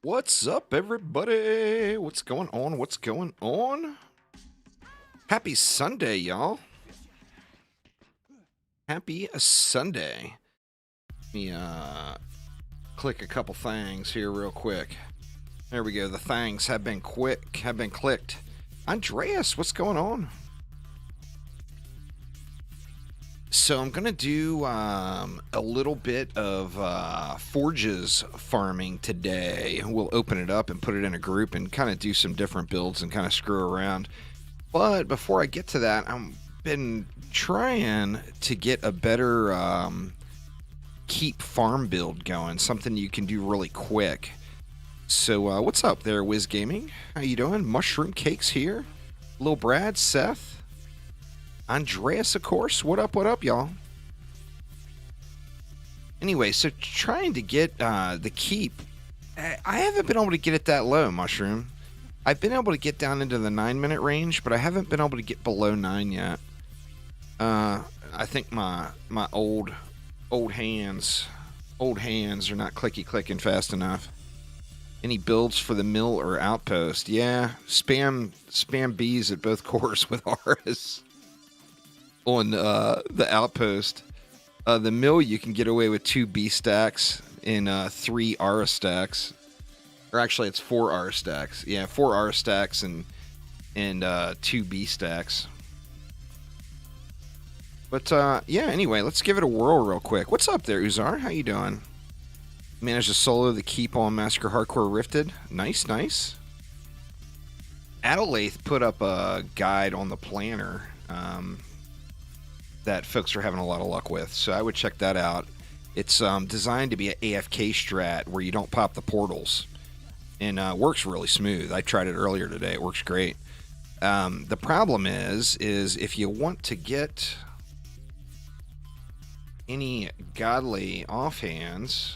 What's up, everybody? What's going on? What's going on? Happy Sunday, y'all. Happy Sunday. Let me click a couple things here real quick. There we go. The things have been clicked. Andreas, what's going on? So I'm gonna do a little bit of Forges farming today. We'll open it up and put it in a group and kind of do some different builds and kind of screw around. But before I get to that, I've been trying to get a better keep farm build going, something you can do really quick. So what's up there, Wiz Gaming? How you doing? Mushroom Cakes here. Lil Brad, Seth. Andreas, of course. What up, y'all? Anyway, so trying to get the keep. I haven't been able to get it that low, Mushroom. I've been able to get down into the 9-minute range, but I haven't been able to get below 9 yet. I think my old hands are not clicking fast enough. Any builds for the mill or outpost? Yeah, spam Bs at both cores with Rs. On the outpost. The mill, you can get away with 2 B stacks and 3 R stacks. Or actually, it's 4 R stacks. Yeah, 4 R stacks and 2 B stacks. But yeah, anyway, let's give it a whirl real quick. What's up there, Uzar? How you doing? Managed to solo the keep on Massacre Hardcore Rifted. Nice. Adelaide put up a guide on the planner. That folks are having a lot of luck with, so I would check that out. It's designed to be an AFK strat where you don't pop the portals, and works really smooth. I tried it earlier today; it works great. The problem is if you want to get any godly offhands,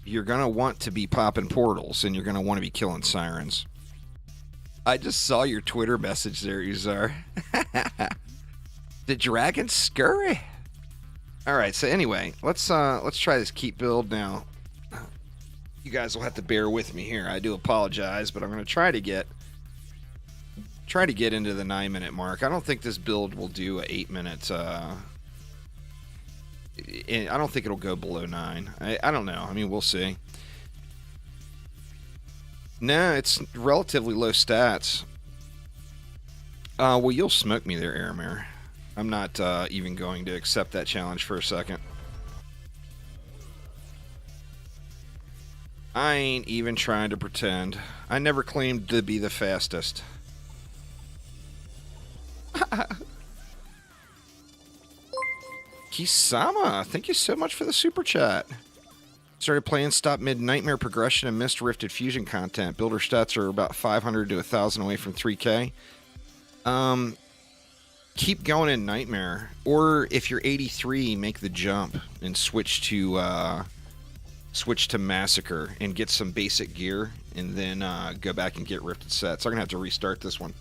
you're gonna want to be popping portals, and you're gonna want to be killing sirens. I just saw your Twitter message there, Uzar. The dragon scurry. All right, so anyway, let's try this keep build now. You guys will have to bear with me here. I do apologize, but I'm going to try to get into the 9-minute mark. I don't think this build will do a 8 minutes. I don't think it'll go below 9. I don't know. I mean, we'll see. No, it's relatively low stats. Well, you'll smoke me there, Aramir. I'm not even going to accept that challenge for a second. I ain't even trying to pretend. I never claimed to be the fastest. Kisama, thank you so much for the super chat. Started playing Stop Mid Nightmare Progression and Mist Rifted Fusion content. Builder stats are about 500 to 1,000 away from 3K. Keep going in Nightmare. Or if you're 83, make the jump and switch to Massacre and get some basic gear, and then go back and get Rifted sets. I'm going to have to restart this one.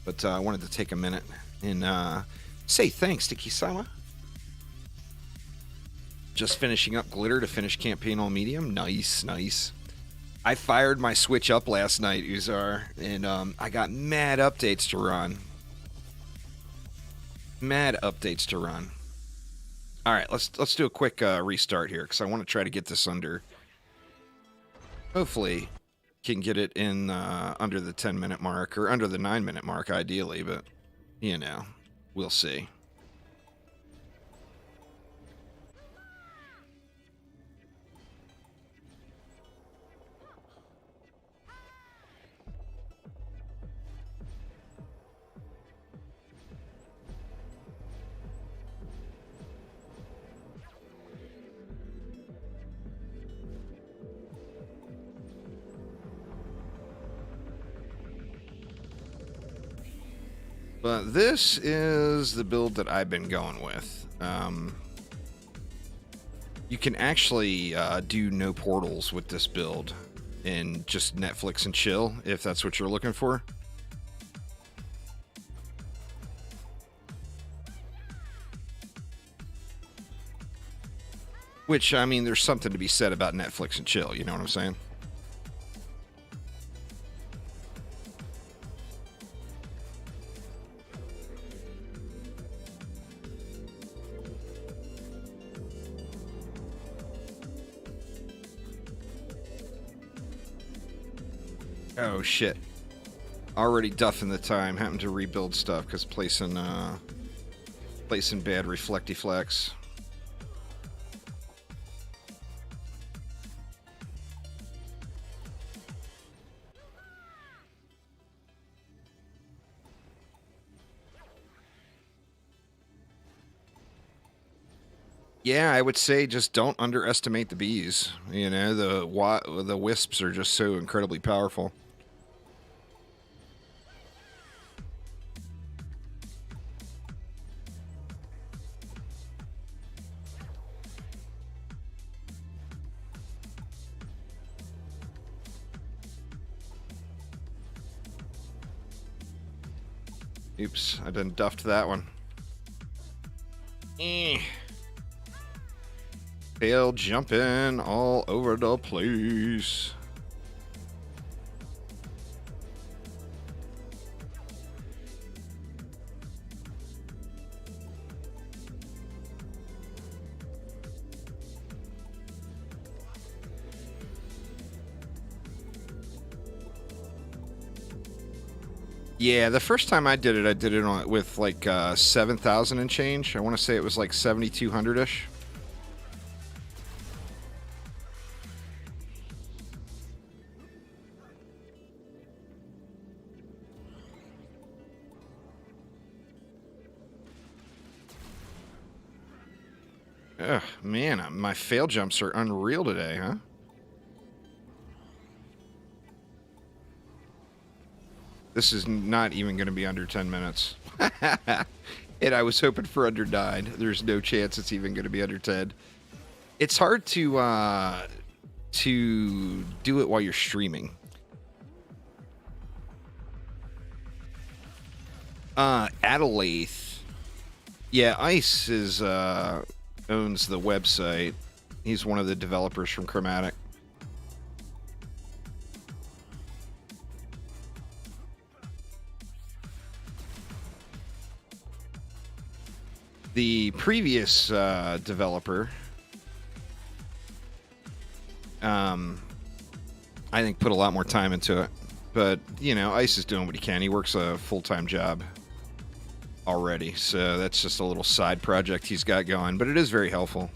But I wanted to take a minute and say thanks to Kisama. Just finishing up Glitter to finish campaign on medium. Nice. I fired my Switch up last night, Uzar, and I got mad updates to run. All right, let's do a quick restart here, because I want to try to get this under. Hopefully, can get it in under the 10-minute mark, or under the 9-minute mark, ideally, but, you know, we'll see. But this is the build that I've been going with. You can actually do no portals with this build and just Netflix and chill, if that's what you're looking for. Which, I mean, there's something to be said about Netflix and chill, you know what I'm saying? Oh, shit. Already duffing the time. Having to rebuild stuff because placing bad reflectiflex. Yeah, I would say just don't underestimate the bees. You know, the wisps are just so incredibly powerful. Oops, I done duffed that one. Fail jumping all over the place. Yeah, the first time I did it on with like 7,000 and change. I want to say it was like 7,200-ish. Ugh, man, my fail jumps are unreal today, huh? This is not even going to be under 10 minutes. And I was hoping for under 9. There's no chance it's even going to be under 10. It's hard to do it while you're streaming. Adelaide. Yeah, Ice is owns the website. He's one of the developers from Chromatic. The previous developer, I think, put a lot more time into it. But, you know, Ice is doing what he can. He works a full-time job already, so that's just a little side project he's got going. But it is very helpful.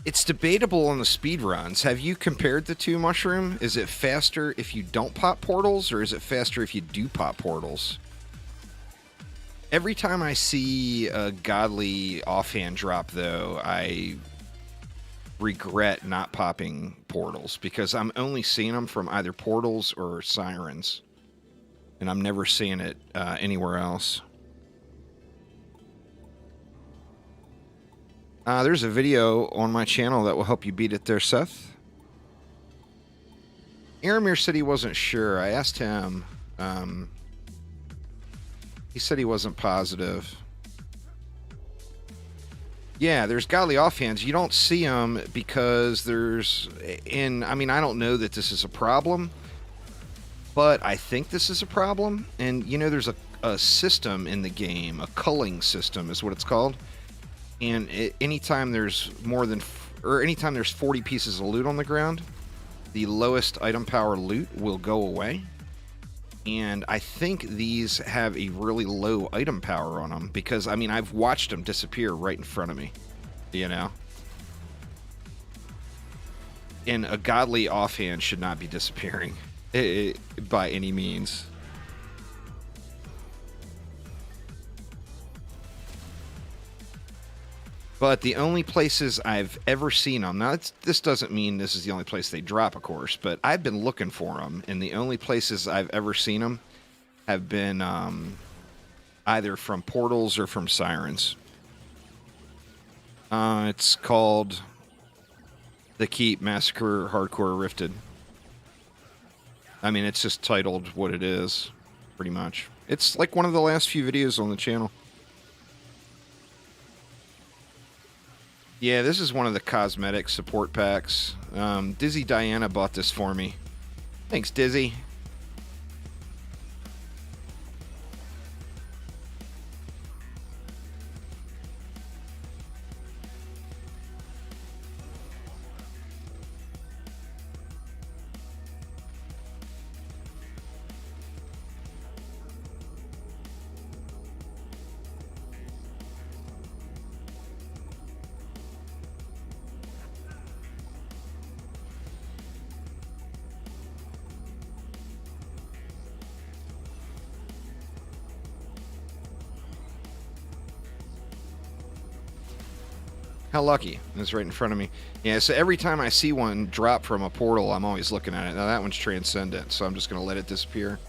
It's debatable on the speed runs. Have you compared the two, Mushroom? Is it faster if you don't pop portals, or is it faster if you do pop portals? Every time I see a godly offhand drop, though, I regret not popping portals because I'm only seeing them from either portals or sirens, and I'm never seeing it anywhere else. There's a video on my channel that will help you beat it there, Seth. Aramir said he wasn't sure. I asked him. He said he wasn't positive. Yeah, there's godly offhands. You don't see them because there's... And, I mean, I don't know that this is a problem, but I think this is a problem. And, you know, there's a system in the game, a culling system is what it's called. And anytime there's anytime there's 40 pieces of loot on the ground, the lowest item power loot will go away. And I think these have a really low item power on them because, I mean, I've watched them disappear right in front of me, you know? And a godly offhand should not be disappearing by any means. But the only places I've ever seen them, now this doesn't mean this is the only place they drop, of course, but I've been looking for them, and the only places I've ever seen them have been either from portals or from sirens. It's called The Keep Massacre Hardcore Rifted. I mean, it's just titled what it is, pretty much. It's like one of the last few videos on the channel. Yeah, this is one of the cosmetic support packs. Dizzy Diana bought this for me. Thanks, Dizzy. How lucky. It's right in front of me. Yeah, so every time I see one drop from a portal, I'm always looking at it. Now that one's transcendent, so I'm just going to let it disappear.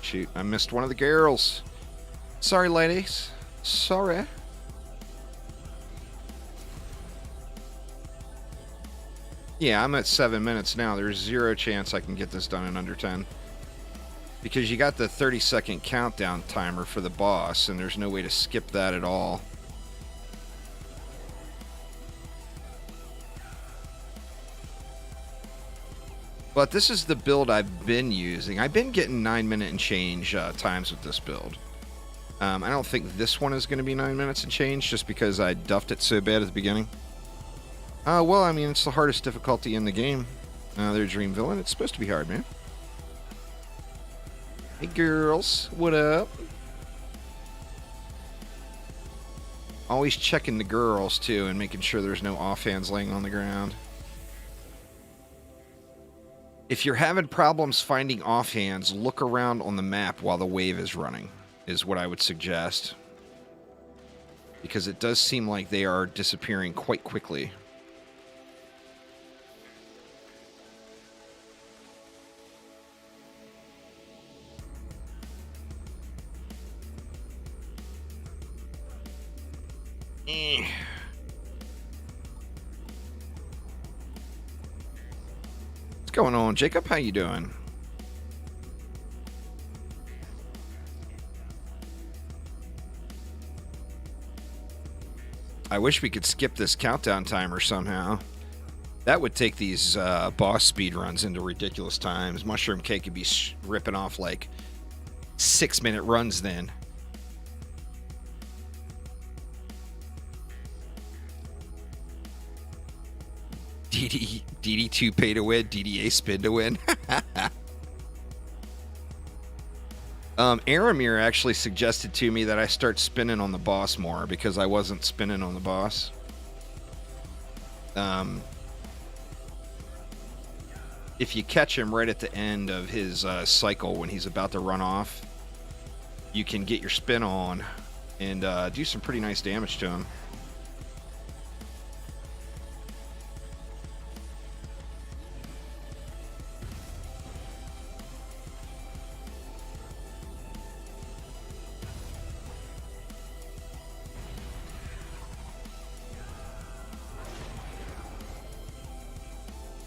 Shoot, I missed one of the girls. Sorry, ladies. Sorry. Yeah, I'm at 7 minutes now. There's zero chance I can get this done in under 10. Because you got the 30-second countdown timer for the boss, and there's no way to skip that at all. But this is the build I've been using. I've been getting 9 minute and change times with this build. I don't think this one is going to be 9 minutes and change, just because I duffed it so bad at the beginning. Well, I mean, it's the hardest difficulty in the game. They're Dream Villain. It's supposed to be hard, man. Hey, girls. What up? Always checking the girls, too, and making sure there's no offhands laying on the ground. If you're having problems finding offhands, look around on the map while the wave is running, is what I would suggest. Because it does seem like they are disappearing quite quickly. What's going on, Jacob? How you doing? I wish we could skip this countdown timer somehow. That would take these boss speed runs into ridiculous times. Mushroom Cake could be ripping off like 6 minute runs then. DD2 pay to win, DDA spin to win. Aramir actually suggested to me that I start spinning on the boss more because I wasn't spinning on the boss. If you catch him right at the end of his cycle when he's about to run off, you can get your spin on and do some pretty nice damage to him.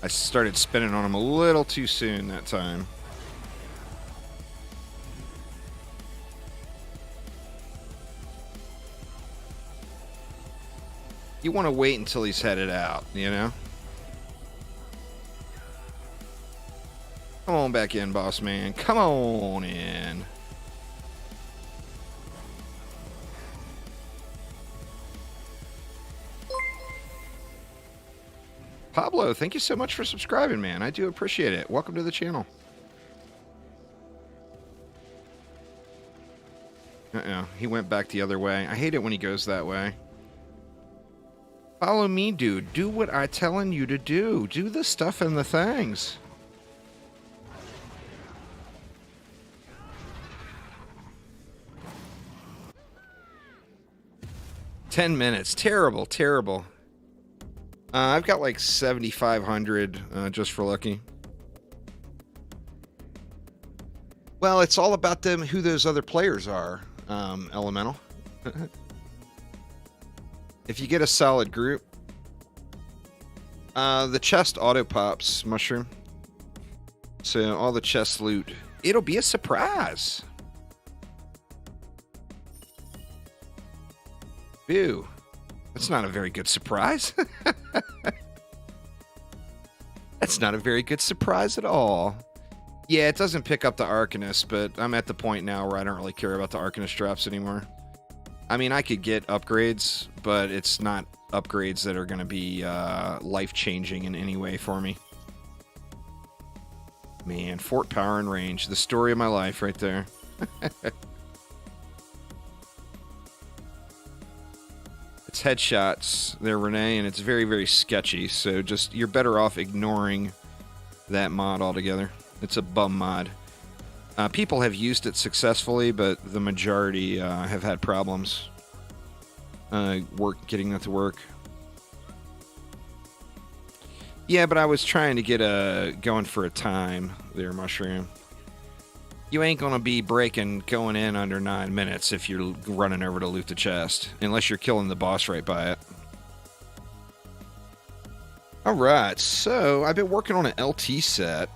I started spinning on him a little too soon that time. You want to wait until he's headed out, you know? Come on back in, boss man. Come on in. Pablo, thank you so much for subscribing, man. I do appreciate it. Welcome to the channel. He went back the other way. I hate it when he goes that way. Follow me, dude. Do what I'm telling you to do. Do the stuff and the things. $10 minutes. Terrible, terrible. I've got like 7,500 just for lucky. Well, it's all about them, who those other players are, Elemental. If you get a solid group, the chest auto pops, Mushroom. So all the chest loot, it'll be a surprise. Ew. That's not a very good surprise. That's not a very good surprise at all. Yeah, it doesn't pick up the Arcanist, but I'm at the point now where I don't really care about the Arcanist drops anymore. I mean, I could get upgrades, but it's not upgrades that are going to be life-changing in any way for me. Man, Fort Power and Range, the story of my life right there. It's headshots there, Renee, and it's very, very sketchy, so just you're better off ignoring that mod altogether. It's a bum mod. People have used it successfully, but the majority have had problems getting that to work. Yeah, but I was trying to get going for a time there, Mushroom. You ain't gonna be going in under 9 minutes if you're running over to loot the chest, unless you're killing the boss right by it. Alright, so I've been working on an LT set.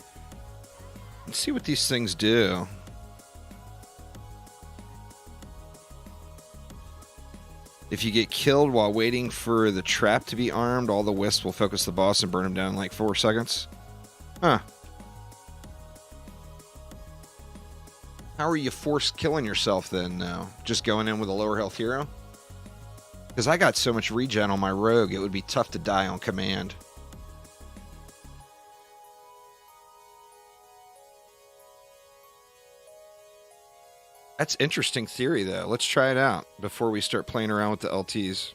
Let's see what these things do. If you get killed while waiting for the trap to be armed, all the wisps will focus the boss and burn him down in like 4 seconds. Huh. How are you forced killing yourself then now? Just going in with a lower health hero? Because I got so much regen on my rogue, it would be tough to die on command. That's interesting theory, though. Let's try it out before we start playing around with the LTs.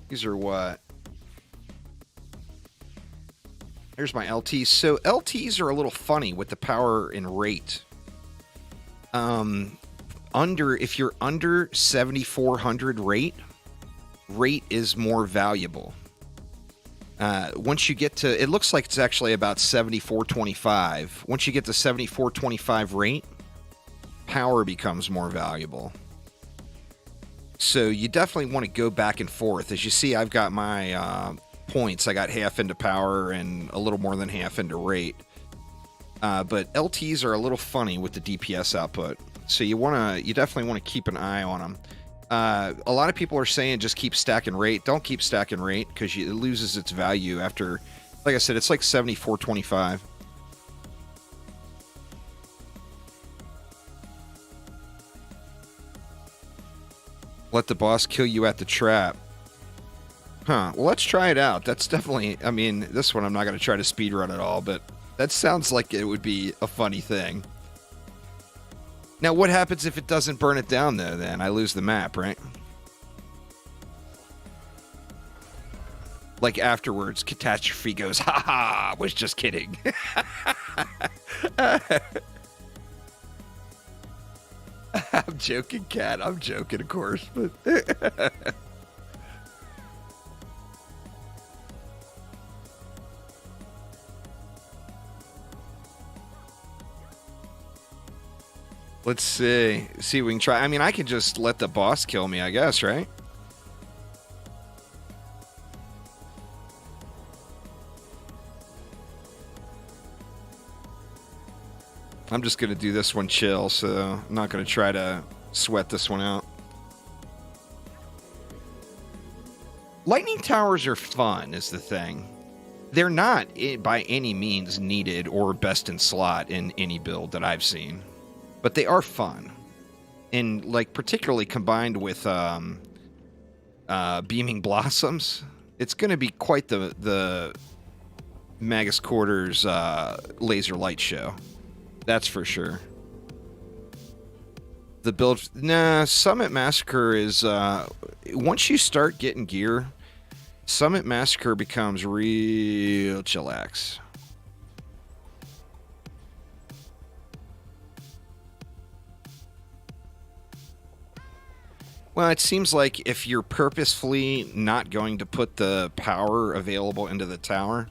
These are what? Here's my LTs. So LTs are a little funny with the power and rate. If you're under 7,400 rate is more valuable. Once you get to, it looks like it's actually about 7,425. Once you get to 7,425 rate, power becomes more valuable. So you definitely want to go back and forth. As you see, I've got my points. I got half into power and a little more than half into rate. But LTs are a little funny with the DPS output. So you definitely want to keep an eye on them. A lot of people are saying just keep stacking rate. Don't keep stacking rate because it loses its value after, like I said, it's like 7,425. Let the boss kill you at the trap. Huh. Well, let's try it out. That's definitely, I mean, this one I'm not going to try to speedrun at all, but that sounds like it would be a funny thing. Now, what happens if it doesn't burn it down, though, then? I lose the map, right? Like, afterwards, Catastrophe goes, ha-ha, was just kidding. I'm joking, Cat. I'm joking, of course. But let's see. See if we can try. I mean, I could just let the boss kill me, I guess, right? I'm just going to do this one chill, so I'm not going to try to sweat this one out. Lightning towers are fun, is the thing. They're not by any means needed or best in slot in any build that I've seen. But they are fun. And, like, particularly combined with Beaming Blossoms, it's going to be quite the Magus Quarters laser light show. That's for sure. The build... Nah, Summit Massacre is... once you start getting gear, Summit Massacre becomes real chillax. Well, it seems like if you're purposefully not going to put the power available into the tower...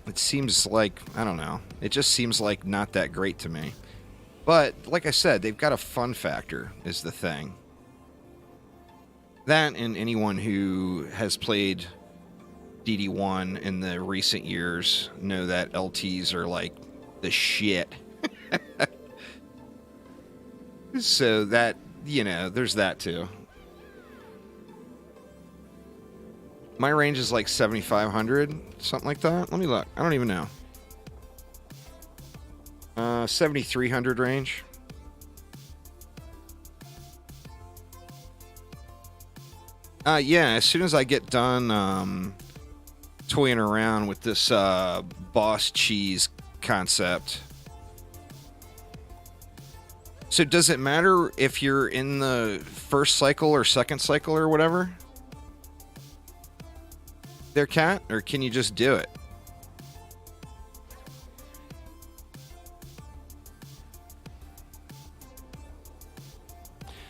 It seems like, I don't know, it just seems like not that great to me. But, like I said, they've got a fun factor, is the thing. That, and anyone who has played DD1 in the recent years know that LTs are like the shit. So that, you know, there's that too. My range is like 7,500, something like that. Let me look. I don't even know. 7,300 range. Yeah, as soon as I get done toying around with this boss cheese concept. So does it matter if you're in the first cycle or second cycle or whatever? There, Cat? Or can you just do it?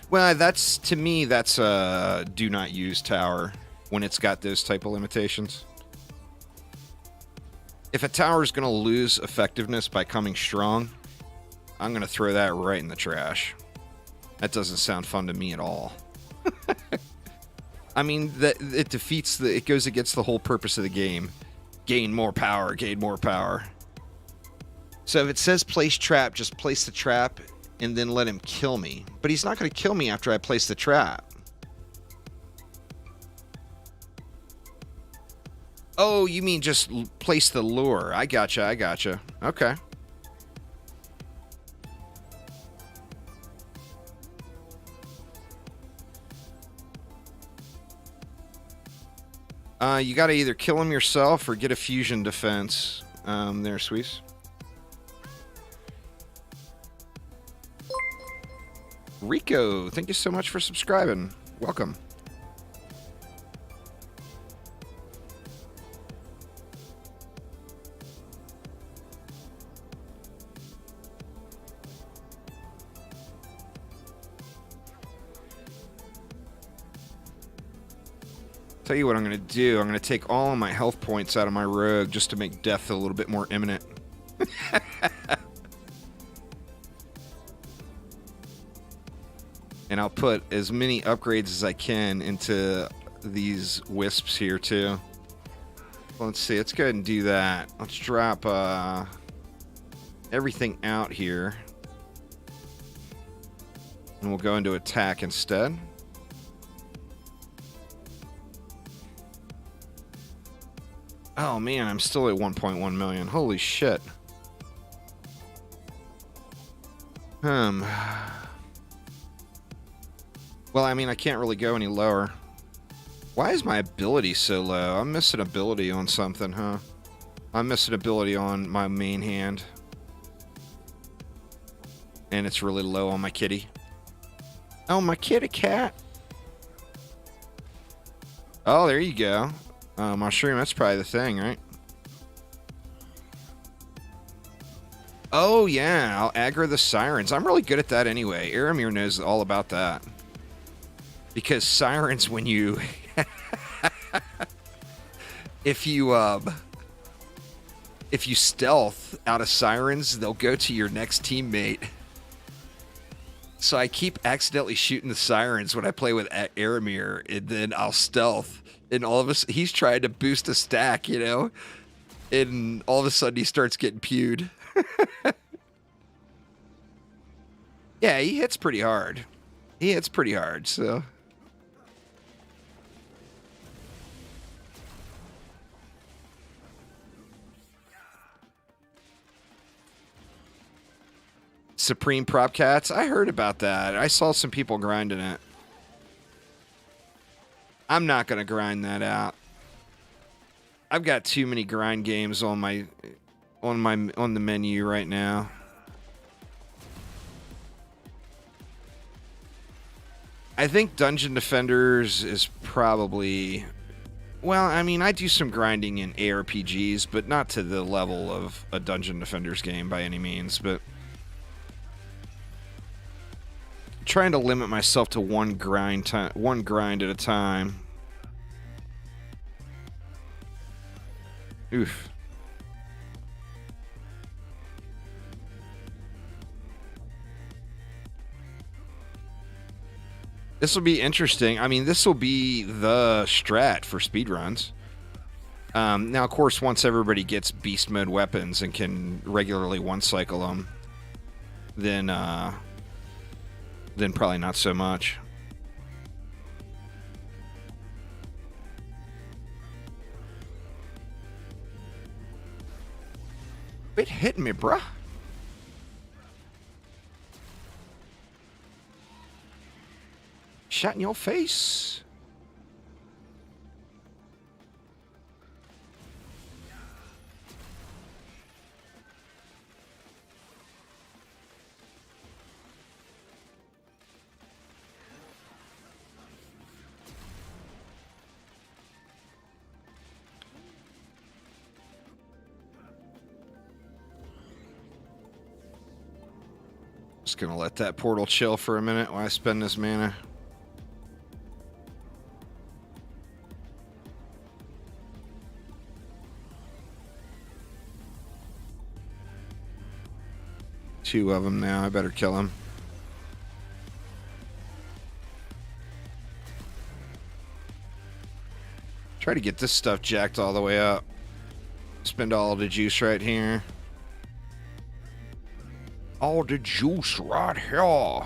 Well, that's, to me, that's a do not use tower when it's got those type of limitations. If a tower is going to lose effectiveness by coming strong, I'm going to throw that right in the trash. That doesn't sound fun to me at all. I mean, that it defeats the, it goes against the whole purpose of the game. Gain more power, gain more power. So if it says place trap, just place the trap and then let him kill me. But he's not going to kill me after I place the trap. Oh, you mean just place the lure. I gotcha, I gotcha. Okay. You got to either kill him yourself or get a fusion defense. There, Sweets. Rico, thank you so much for subscribing. Welcome. Tell you what I'm going to do. I'm going to take all of my health points out of my rogue just to make death a little bit more imminent. And I'll put as many upgrades as I can into these wisps here too. Let's see. Let's go ahead and do that. Let's drop everything out here. And we'll go into attack instead. Oh man, I'm still at 1.1 million. Holy shit. Well, I mean, I can't really go any lower. Why is my ability so low? I'm missing ability on something, huh? I'm missing ability on my main hand. And it's really low on my kitty. Oh, my kitty cat. Oh, there you go. Mushroom, that's probably the thing, right? Oh, yeah, I'll aggro the sirens. I'm really good at that anyway. Aramir knows all about that. Because sirens, when you... if you stealth out of sirens, they'll go to your next teammate. So I keep accidentally shooting the sirens when I play with Aramir, and then I'll stealth. And all of a sudden, he's trying to boost a stack, you know? And all of a sudden, he starts getting pewed. Yeah, he hits pretty hard. He hits pretty hard, so... Supreme Prop Cats? I heard about that. I saw some people grinding it. I'm not going to grind that out. I've got too many grind games on the menu right now. I think Dungeon Defenders is probably... Well, I mean, I do some grinding in ARPGs, but not to the level of a Dungeon Defenders game by any means, but... trying to limit myself to one grind at a time. Oof. This will be interesting. I mean, this will be the strat for speedruns. Now, of course, once everybody gets beast mode weapons and can regularly one-cycle them, then then probably not so much. Quit hitting me, bruh. Shot in your face. Just gonna let that portal chill for a minute while I spend this mana. Two of them now. I better kill them. Try to get this stuff jacked all the way up. Spend all the juice right here. All the juice right here.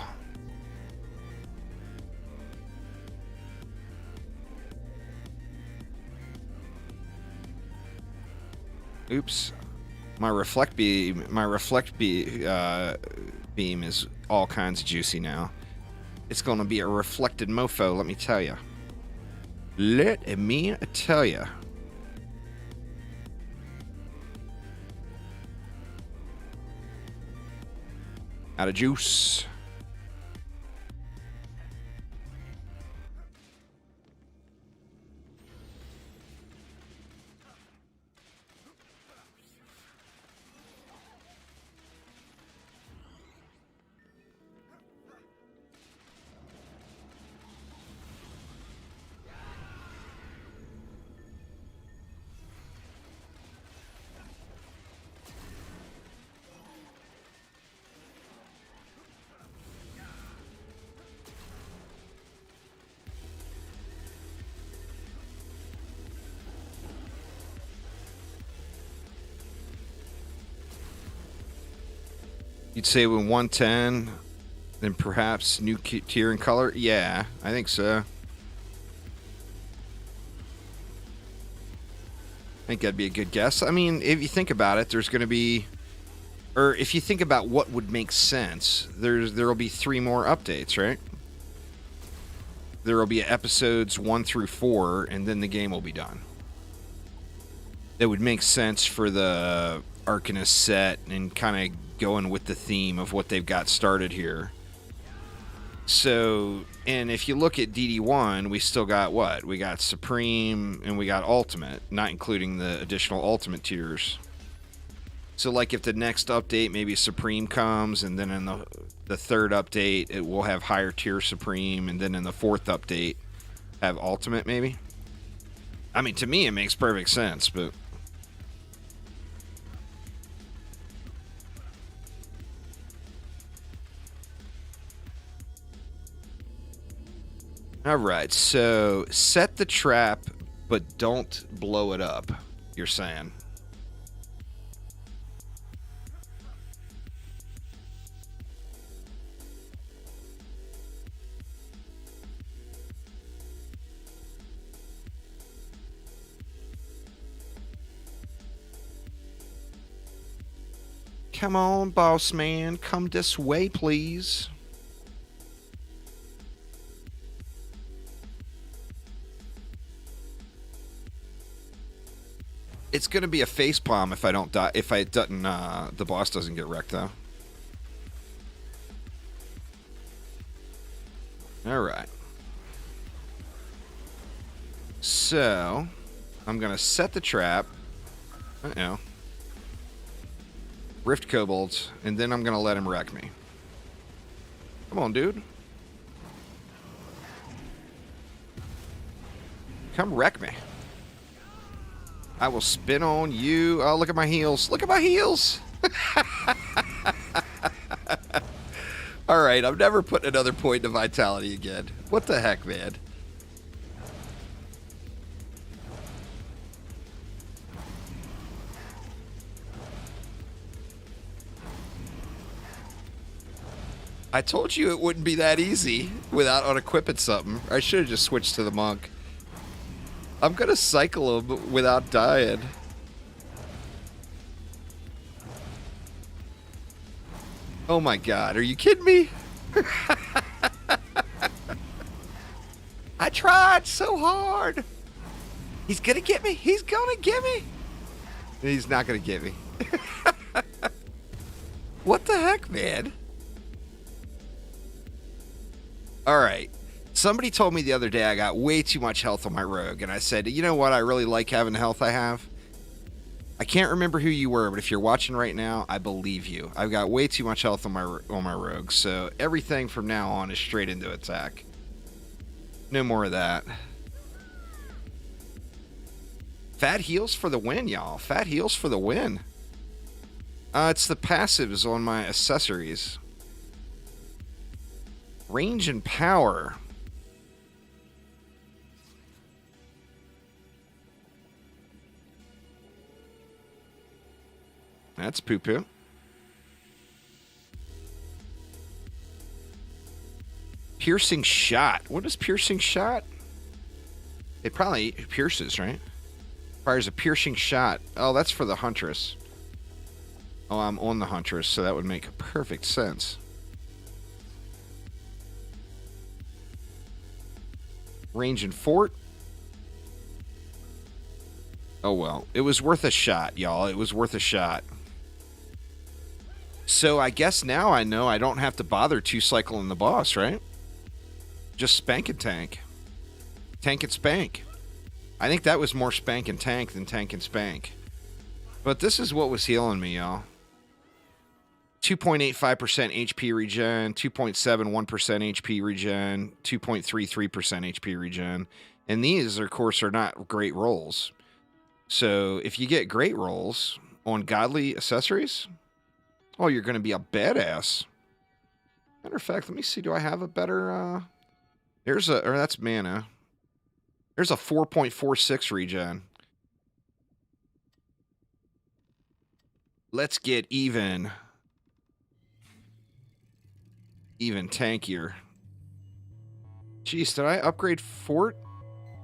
Oops. My reflect beam is all kinds of juicy now. It's gonna be a reflected mofo, let me tell you. Let me tell you. Out of juice. You'd say with 110, then perhaps new tier and color? Yeah, I think so. I think that'd be a good guess. I mean, if you think about it, there's going to be... Or if you think about what would make sense, there'll be 3 more updates, right? There will be episodes 1 through 4, and then the game will be done. It would make sense for the Arcanist set and kind of going with the theme of what they've got started here. So, and if you look at DD1, we still got what? We got Supreme and we got Ultimate, not including the additional Ultimate tiers. So, like, if the next update, maybe Supreme comes, and then in the third update, it will have higher tier Supreme, and then in the fourth update, have Ultimate, maybe? I mean, to me, it makes perfect sense, but... Alright, so set the trap, but don't blow it up, you're saying. Come on, boss man, come this way, please. It's gonna be a facepalm if I don't die. If I doesn't, the boss doesn't get wrecked though. All right. So I'm gonna set the trap. Rift kobolds, and then I'm gonna let him wreck me. Come on, dude. Come wreck me. I will spin on you. Oh, look at my heels. Look at my heels. All right, I'm never putting another point to vitality again. What the heck, man? I told you it wouldn't be that easy without unequipping something. I should have just switched to the monk. I'm gonna cycle him without dying. Oh my god, are you kidding me? I tried so hard. He's gonna get me. He's gonna get me. He's not gonna get me. What the heck, man? Alright. Somebody told me the other day I got way too much health on my rogue, and I said, you know what? I really like having the health I have. I can't remember who you were, but if you're watching right now, I believe you. I've got way too much health on my rogue, so everything from now on is straight into attack. No more of that. Fat heals for the win, y'all. Fat heals for the win. It's the passives on my accessories. Range and power. That's poo-poo. Piercing shot. What is piercing shot? It probably pierces, right? Fires a piercing shot. Oh, that's for the Huntress. Oh, I'm on the Huntress, so that would make perfect sense. Range and fort. Oh, well. It was worth a shot, y'all. It was worth a shot. So I guess now I know I don't have to bother two-cycling the boss, right? Just spank and tank. Tank and spank. I think that was more spank and tank than tank and spank. But this is what was healing me, y'all. 2.85% HP regen, 2.71% HP regen, 2.33% HP regen. And these, of course, are not great rolls. So if you get great rolls on godly accessories, oh, you're going to be a badass. Matter of fact, let me see. Do I have a better... There's a... Or that's mana. There's a 4.46 regen. Let's get even tankier. Jeez, did I upgrade fort?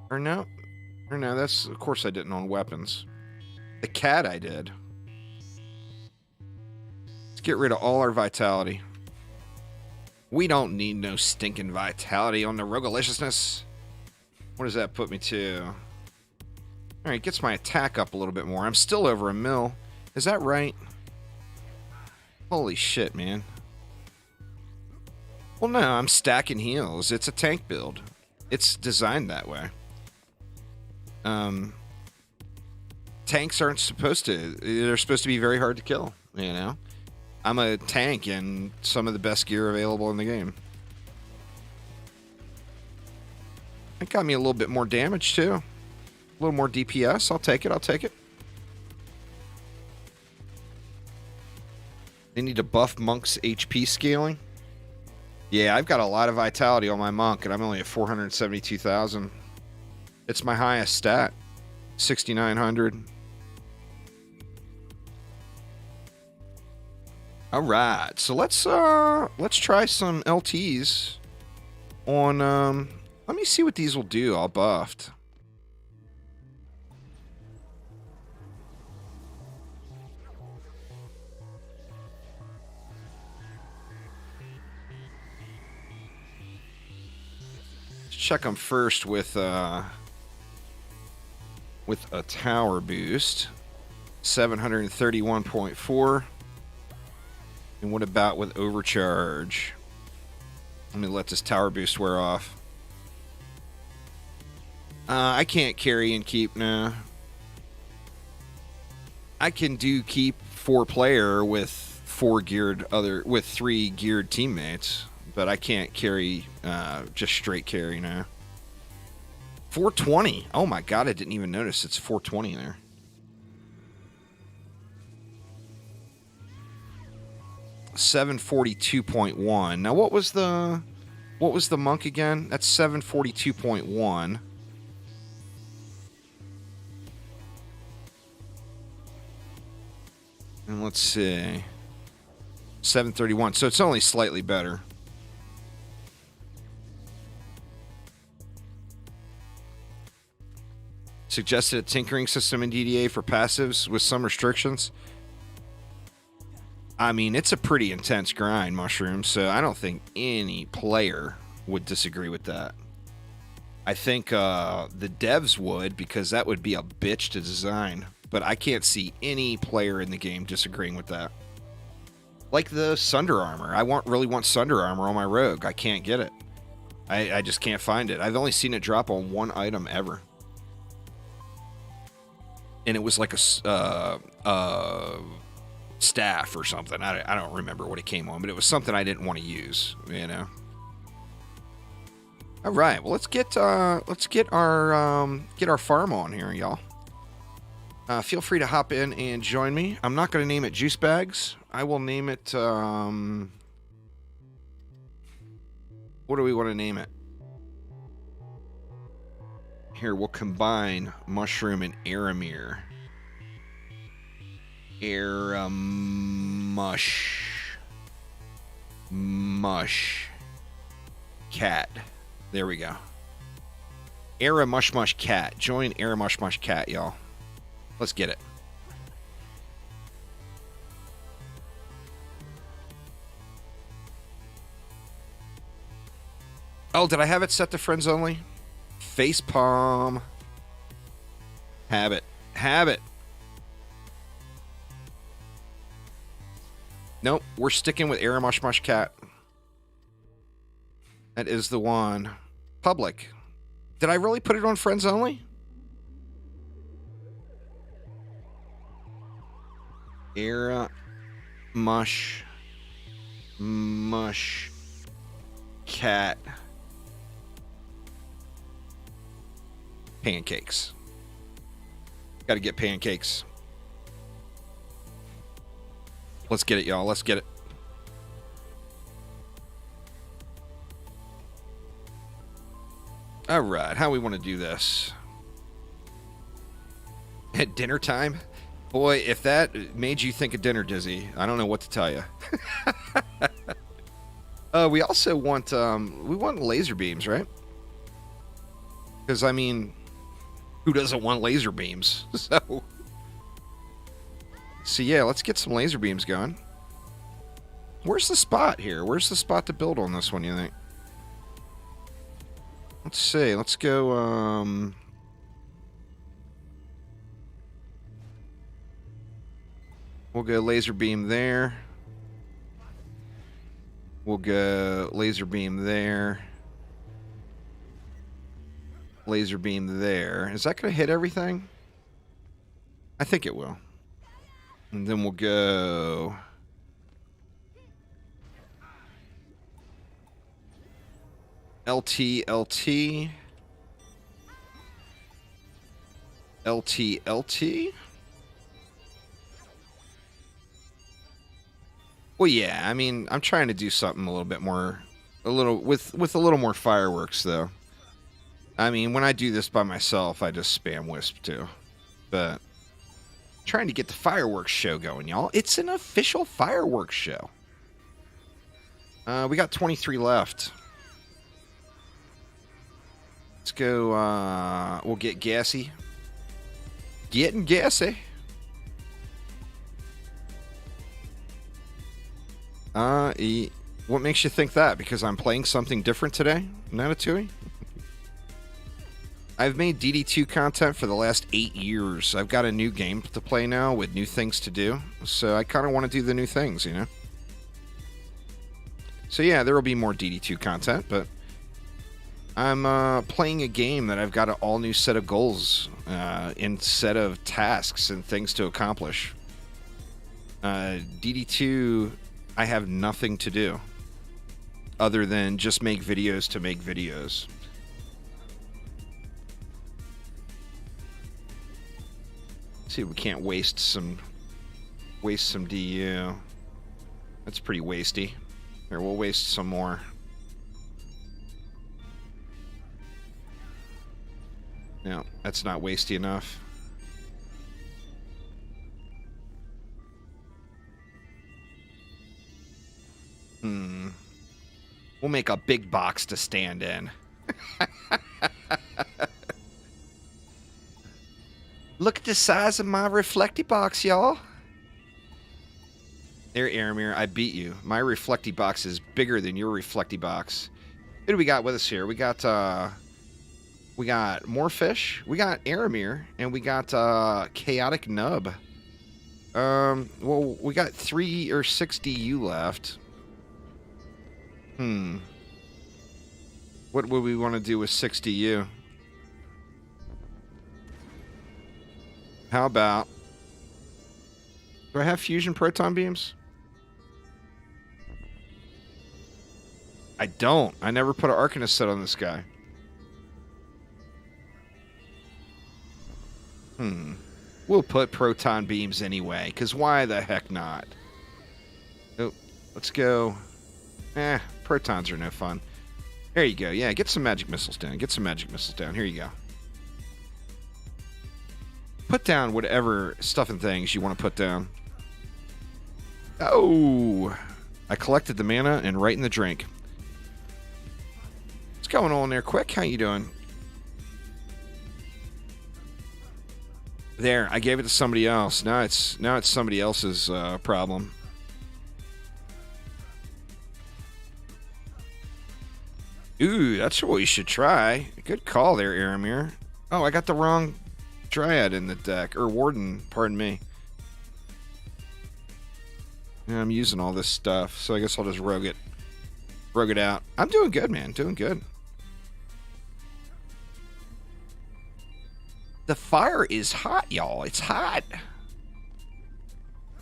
Or no? Or no, that's... Of course I didn't on weapons. The cat I did. Let's get rid of all our vitality. We don't need no stinking vitality on the rogueliciousness. What does that put me to? Alright, gets my attack up a little bit more. I'm still over a mil. Is that right? Holy shit, man. Well, no, I'm stacking heals. It's a tank build. It's designed that way. Tanks aren't supposed to. They're supposed to be very hard to kill, you know? I'm a tank and some of the best gear available in the game. It got me a little bit more damage, too. A little more DPS. I'll take it. I'll take it. They need to buff Monk's HP scaling. Yeah, I've got a lot of vitality on my Monk, and I'm only at 472,000. It's my highest stat. 6,900. All right, so let's try some LTs on. Let me see what these will do. All buffed. Let's check them first with a tower boost, 731.4. And what about with overcharge? Let me let this tower boost wear off. I can't carry and keep now. I can do keep 4-player with 3 geared teammates, but I can't carry just straight carry now. 420. Oh my god, I didn't even notice it's 420 there. $742.1. Now what was the monk again? That's 742.1. And let's see. 731. So it's only slightly better. Suggested a tinkering system in DDA for passives with some restrictions. I mean, it's a pretty intense grind, Mushroom, so I don't think any player would disagree with that. I think the devs would, because that would be a bitch to design. But I can't see any player in the game disagreeing with that. Like the Sunder Armor. I really want Sunder Armor on my Rogue. I can't get it. I just can't find it. I've only seen it drop on one item ever. And it was like a staff or something. I don't remember what it came on, but it was something I didn't want to use, you know. All right, well, let's get our farm on here, y'all. Feel free to hop in and join me. I'm not going to name it Juice Bags. I will name it. What do we want to name it? Here, we'll combine Mushroom and Aramir. Mush. Cat. There we go. Mush Cat. Join Mush Cat, y'all. Let's get it. Oh, did I have it set to friends only? Face palm. Have it. Nope, we're sticking with Mush Cat. That is the one. Public. Did I really put it on friends only? Mush Cat. Pancakes. Got to get pancakes. Let's get it, y'all. Let's get it. All right, how we want to do this? At dinner time? Boy, if that made you think of dinner, Dizzy, I don't know what to tell you. We also want laser beams, right? Because, I mean, who doesn't want laser beams? So yeah, let's get some laser beams going. Where's the spot here? Where's the spot to build on this one, you think? Let's see. Let's go, we'll go laser beam there. We'll go laser beam there. Laser beam there. Is that going to hit everything? I think it will. And then we'll go... LT. Well, yeah, I mean, I'm trying to do something a little bit more, with a little more fireworks, though. I mean, when I do this by myself, I just spam Wisp, too. But trying to get the fireworks show going, y'all. It's an official fireworks show. We got 23 left. Let's go, we'll get gassy. Getting gassy. What makes you think that? Because I'm playing something different today? Natatui? I've made DD2 content for the last 8 years. I've got a new game to play now with new things to do. So I kind of want to do the new things, you know? So yeah, there will be more DD2 content, but I'm playing a game that I've got an all new set of goals and set of tasks and things to accomplish. DD2, I have nothing to do other than just make videos to make videos. See if we can't waste some DU. That's pretty wasty. Here, we'll waste some more. No, that's not wasty enough. We'll make a big box to stand in. Look at the size of my reflecty box, y'all. There, Aramir, I beat you. My reflecty box is bigger than your reflecty box. Who do we got with us here? We got more fish. We got Aramir, and we got Chaotic Nub. Well, we got 3 or 6 DU left. What would we want to do with 6 DU? How about... Do I have fusion proton beams? I don't. I never put an Arcanist set on this guy. We'll put proton beams anyway, because why the heck not? Oh, let's go. Protons are no fun. There you go. Yeah, get some magic missiles down. Get some magic missiles down. Here you go. Put down whatever stuff and things you want to put down. Oh! I collected the mana and right in the drink. What's going on there, Quick? How you doing? There, I gave it to somebody else. Now it's somebody else's problem. Ooh, that's what we should try. Good call there, Aramir. Oh, I got the wrong Dryad in the deck. Or Warden, pardon me. Yeah, I'm using all this stuff, so I guess I'll just rogue it. Rogue it out. I'm doing good, man. Doing good. The fire is hot, y'all. It's hot.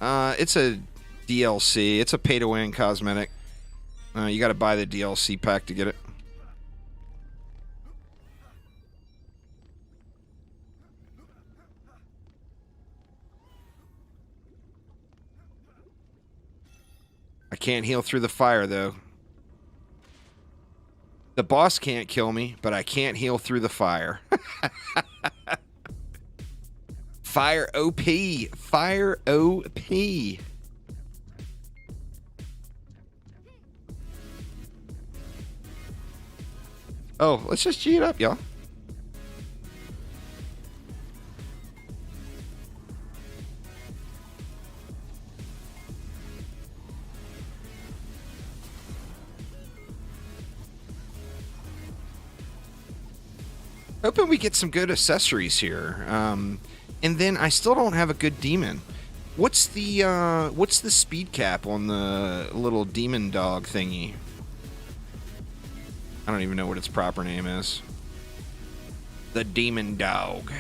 It's a DLC. It's a pay-to-win cosmetic. You got to buy the DLC pack to get it. I can't heal through the fire, though. The boss can't kill me, but I can't heal through the fire. Fire OP. Fire OP. Oh, let's just G it up, y'all. Hoping we get some good accessories here. And then I still don't have a good demon. What's the speed cap on the little demon dog thingy? I don't even know what its proper name is. The demon dog.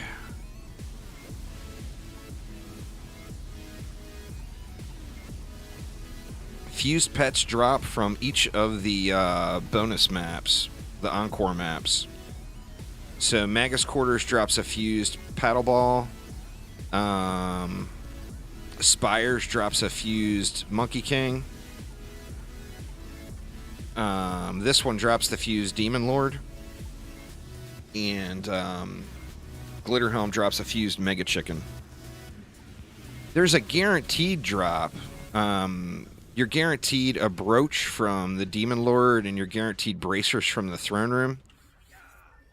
Fused pets drop from each of the bonus maps, the Encore maps. So Magus Quarters drops a fused paddle ball. Spires drops a fused Monkey King. This one drops the fused Demon Lord. And Glitterhelm drops a fused Mega Chicken. There's a guaranteed drop. You're guaranteed a brooch from the Demon Lord, and you're guaranteed bracers from the Throne Room.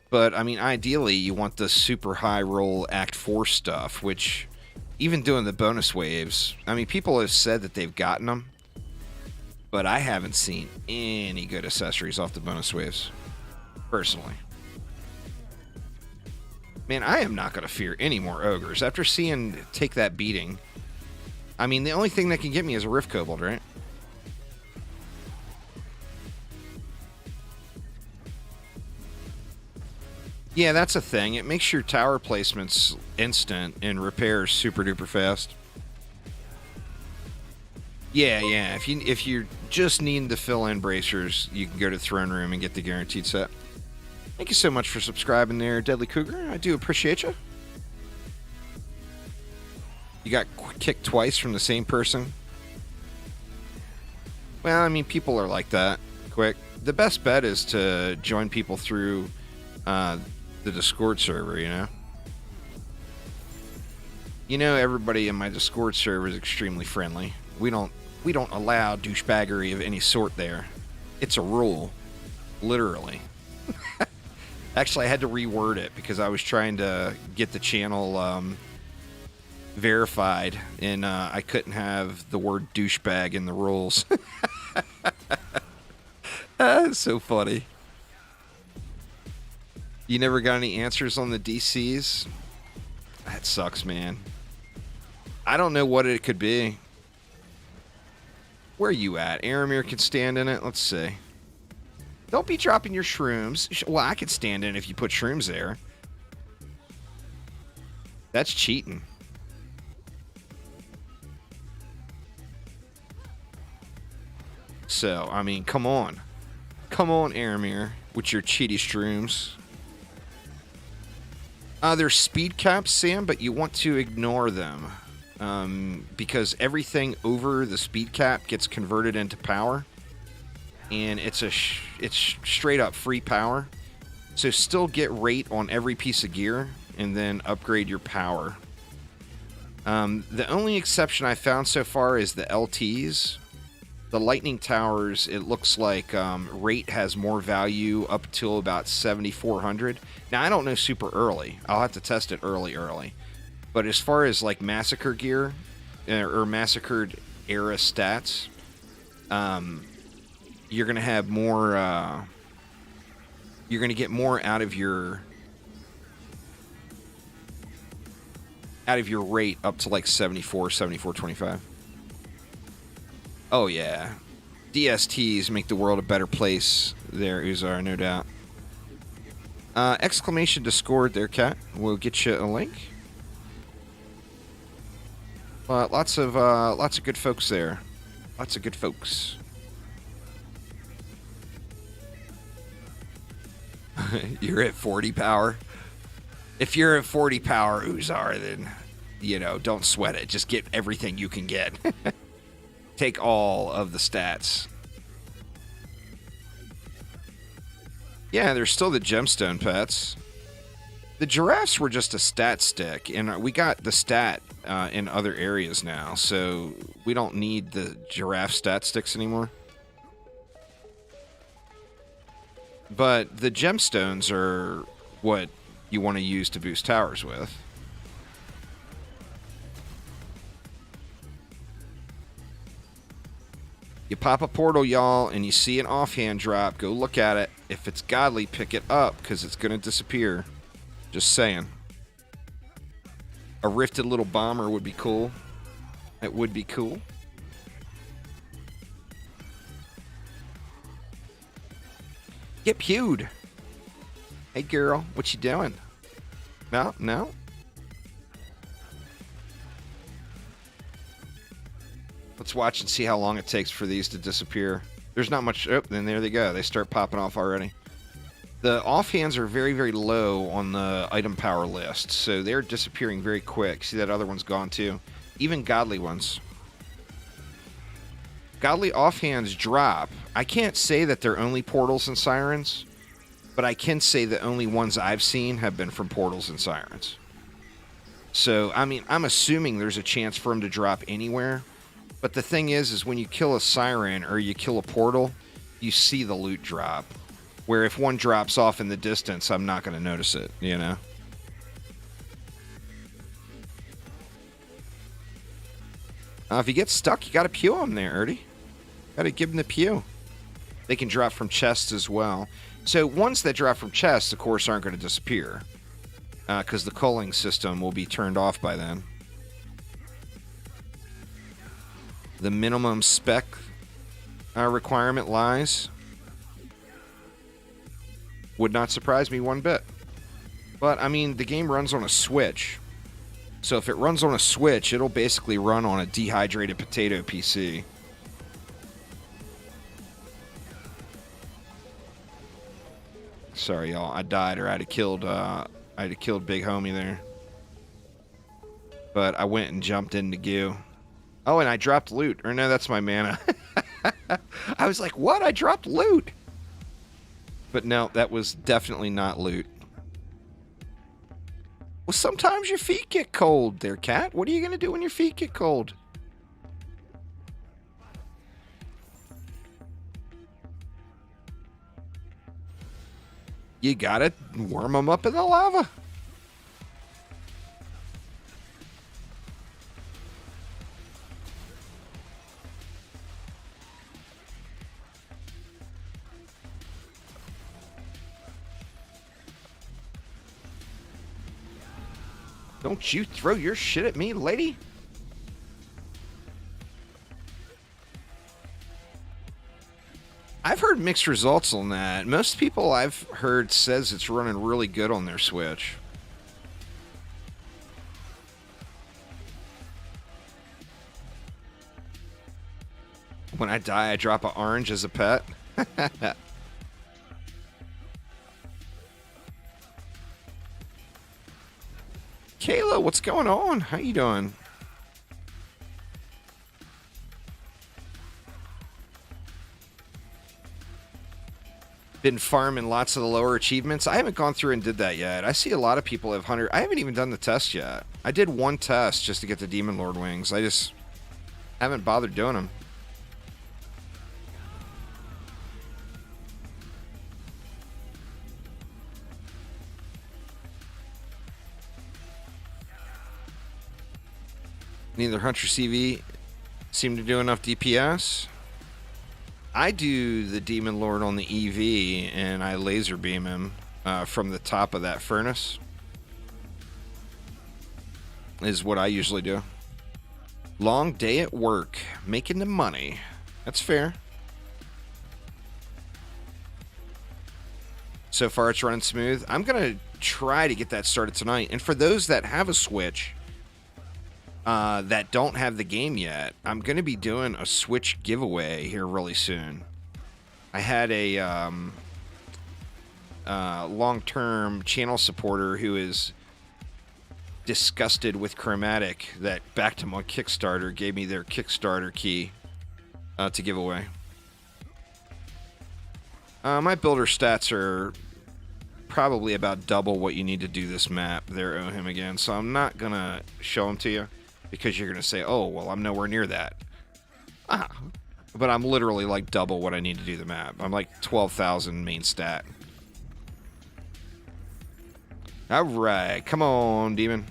But, I mean, ideally, you want the super high roll Act 4 stuff, which, even doing the bonus waves, I mean, people have said that they've gotten them, but I haven't seen any good accessories off the bonus waves, personally. Man, I am not going to fear any more ogres. After seeing take that beating, I mean, the only thing that can get me is a Rift Kobold, right? Yeah, that's a thing. It makes your tower placements instant and repairs super duper fast. Yeah. If you're just needing to fill in bracers, you can go to Throne Room and get the guaranteed set. Thank you so much for subscribing there, Deadly Cougar. I do appreciate you. You got kicked twice from the same person? Well, I mean, people are like that. Quick. The best bet is to join people through the Discord server, you know? You know, everybody in my Discord server is extremely friendly. We don't allow douchebaggery of any sort there. It's a rule. Literally. Actually, I had to reword it because I was trying to get the channel verified, and I couldn't have the word douchebag in the rules. That's so funny. You never got any answers on the DCs? That sucks, man. I don't know what it could be. Where are you at? Aramir can stand in it? Let's see. Don't be dropping your shrooms. Well, I could stand in it if you put shrooms there. That's cheating. So, I mean, come on. Come on, Aramir, with your cheaty shrooms. There's speed caps, Sam, but you want to ignore them. Because everything over the speed cap gets converted into power. And it's straight up free power. So still get rate on every piece of gear and then upgrade your power. The only exception I found so far is the LTs. The lightning towers, it looks like rate has more value up till about 7,400. Now, I don't know super early. I'll have to test it early. But as far as like massacre gear or massacred era stats, you're going to have more, you're going to get more out of your rate up to like 74.25. Oh, yeah. DSTs make the world a better place there, Uzar, no doubt. Exclamation Discord there, Cat. We'll get you a link. Lots of good folks there. Lots of good folks. You're at 40 power. If you're at 40 power, Uzar, then, you know, don't sweat it. Just get everything you can get. Take all of the stats. Yeah, there's still the gemstone pets. The giraffes were just a stat stick, and we got the stat in other areas now, so we don't need the giraffe stat sticks anymore. But the gemstones are what you want to use to boost towers with. You pop a portal, y'all, and you see an offhand drop. Go look at it. If it's godly, pick it up, because it's going to disappear. Just saying. A rifted little bomber would be cool. It would be cool. Get pewed. Hey, girl, what you doing? No? Let's watch and see how long it takes for these to disappear. There's not much. Oh, then there they go. They start popping off already. The offhands are very, very low on the item power list, so they're disappearing very quick. See, that other one's gone too. Even godly ones. Godly offhands drop. I can't say that they're only portals and sirens, but I can say the only ones I've seen have been from portals and sirens. So, I mean, I'm assuming there's a chance for them to drop anywhere. But the thing is when you kill a siren or you kill a portal, you see the loot drop. Where if one drops off in the distance, I'm not going to notice it, you know? If you get stuck, you got to pew them there, Erdy. Got to give them the pew. They can drop from chests as well. So ones that drop from chests, of course, aren't going to disappear. Because the culling system will be turned off by then. The minimum spec requirement lies. Would not surprise me one bit. But, I mean, the game runs on a Switch. So if it runs on a Switch, it'll basically run on a dehydrated potato PC. Sorry, y'all. I died, or I'd have killed Big Homie there. But I went and jumped into goo. Oh, and I dropped loot. Or no, that's my mana. I was like, what? I dropped loot. But no, that was definitely not loot. Well, sometimes your feet get cold there, Cat. What are you going to do when your feet get cold? You got to warm them up in the lava. Don't you throw your shit at me, lady. I've heard mixed results on that. Most people I've heard says it's running really good on their Switch. When I die, I drop an orange as a pet. Kayla, what's going on? How you doing? Been farming lots of the lower achievements. I haven't gone through and did that yet. I see a lot of people have 100. I haven't even done the test yet. I did one test just to get the Demon Lord wings. I just haven't bothered doing them. Neither Hunter CV seem to do enough DPS. I do the Demon Lord on the EV, and I laser beam him from the top of that furnace. Is what I usually do. Long day at work, making the money. That's fair. So far, it's running smooth. I'm going to try to get that started tonight. And for those that have a Switch that don't have the game yet, I'm going to be doing a Switch giveaway here really soon. I had a long-term channel supporter who is disgusted with Chromatic that backed him on Kickstarter, gave me their Kickstarter key to give away. My builder stats are probably about double what you need to do this map. There, owe him again. So I'm not going to show them to you because you're going to say, oh, well, I'm nowhere near that. But I'm literally like double what I need to do the map. I'm like 12,000 main stat. All right. Come on, Demon.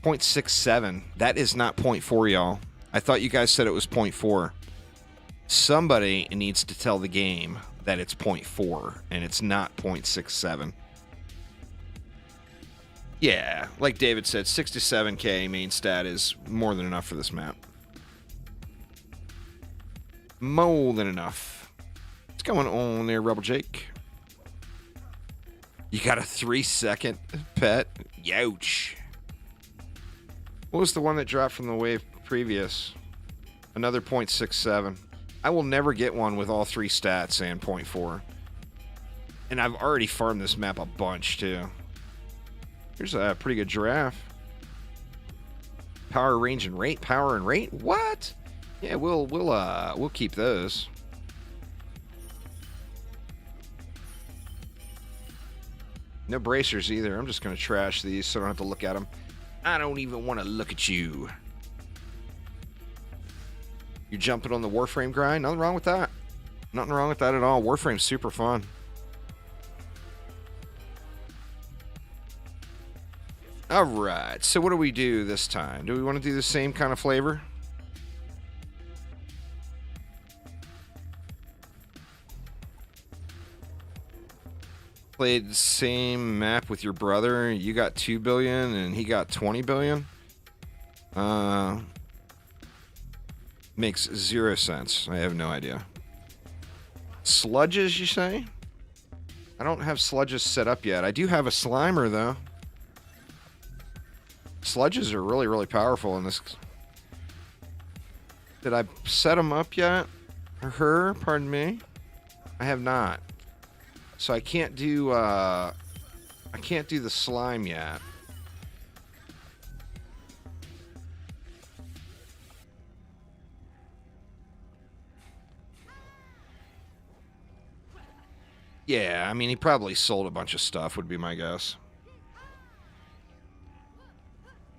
0.67. That is not 0.4, y'all. I thought you guys said it was 0.4. Somebody needs to tell the game that it's 0.4 and it's not 0.67. Yeah, like David said, 67k main stat is more than enough for this map. More than enough. What's going on there, Rebel Jake? You got a 3-second pet? Youch. What was the one that dropped from the wave previous? Another 0.67. I will never get one with all three stats and 0.4. And I've already farmed this map a bunch, too. Here's a pretty good giraffe. Power, range, and rate. Power and rate? What? Yeah, we'll keep those. No bracers either. I'm just going to trash these so I don't have to look at them. I don't even want to look at you. You're jumping on the Warframe grind? Nothing wrong with that. Nothing wrong with that at all. Warframe's super fun. Alright, so what do we do this time? Do we want to do the same kind of flavor? Played the same map with your brother. You got 2 billion and he got 20 billion? Makes 0 sense. I have no idea. Sludges, you say? I don't have sludges set up yet. I do have a Slimer, though. Sludges are really, really powerful in this. Did I set them up yet? Or her, pardon me? I have not. So I can't do the slime yet. Yeah, I mean, he probably sold a bunch of stuff, would be my guess.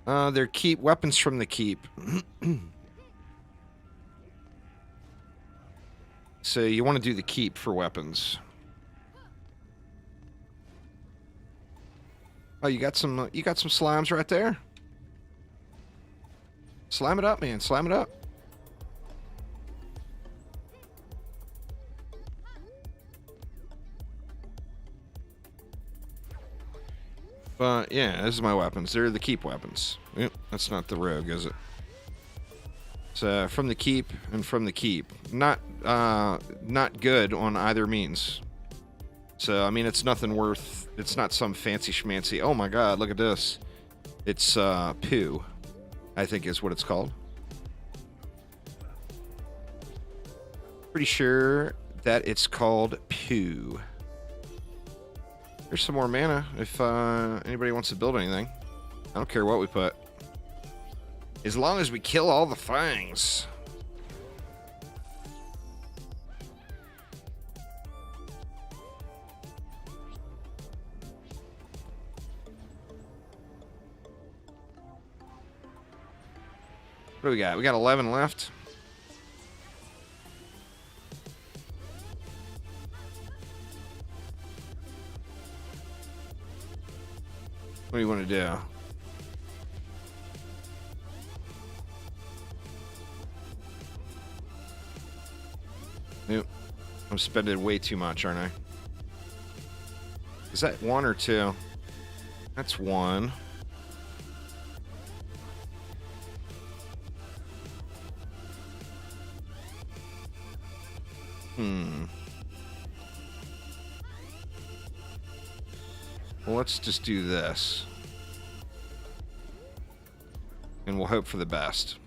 They're keep weapons from the keep. So you want to do the keep for weapons. Oh, you got some slimes right there. Slime it up, man. Slime it up. But yeah, this is my weapons. They're the keep weapons. Yep, that's not the rogue, is it? It's from the keep and from the keep. Not good on either means. So I mean, it's nothing worth. It's not some fancy schmancy. Oh my God, look at this. It's poo, I think is what it's called. Pretty sure that it's called poo. There's some more mana if anybody wants to build anything. I don't care what we put. As long as we kill all the fangs. What do we got? We got 11 left. What do you want to do? Nope. I'm spending way too much, aren't I? Is that 1 or 2? That's 1. Well, let's just do this. And we'll hope for the best.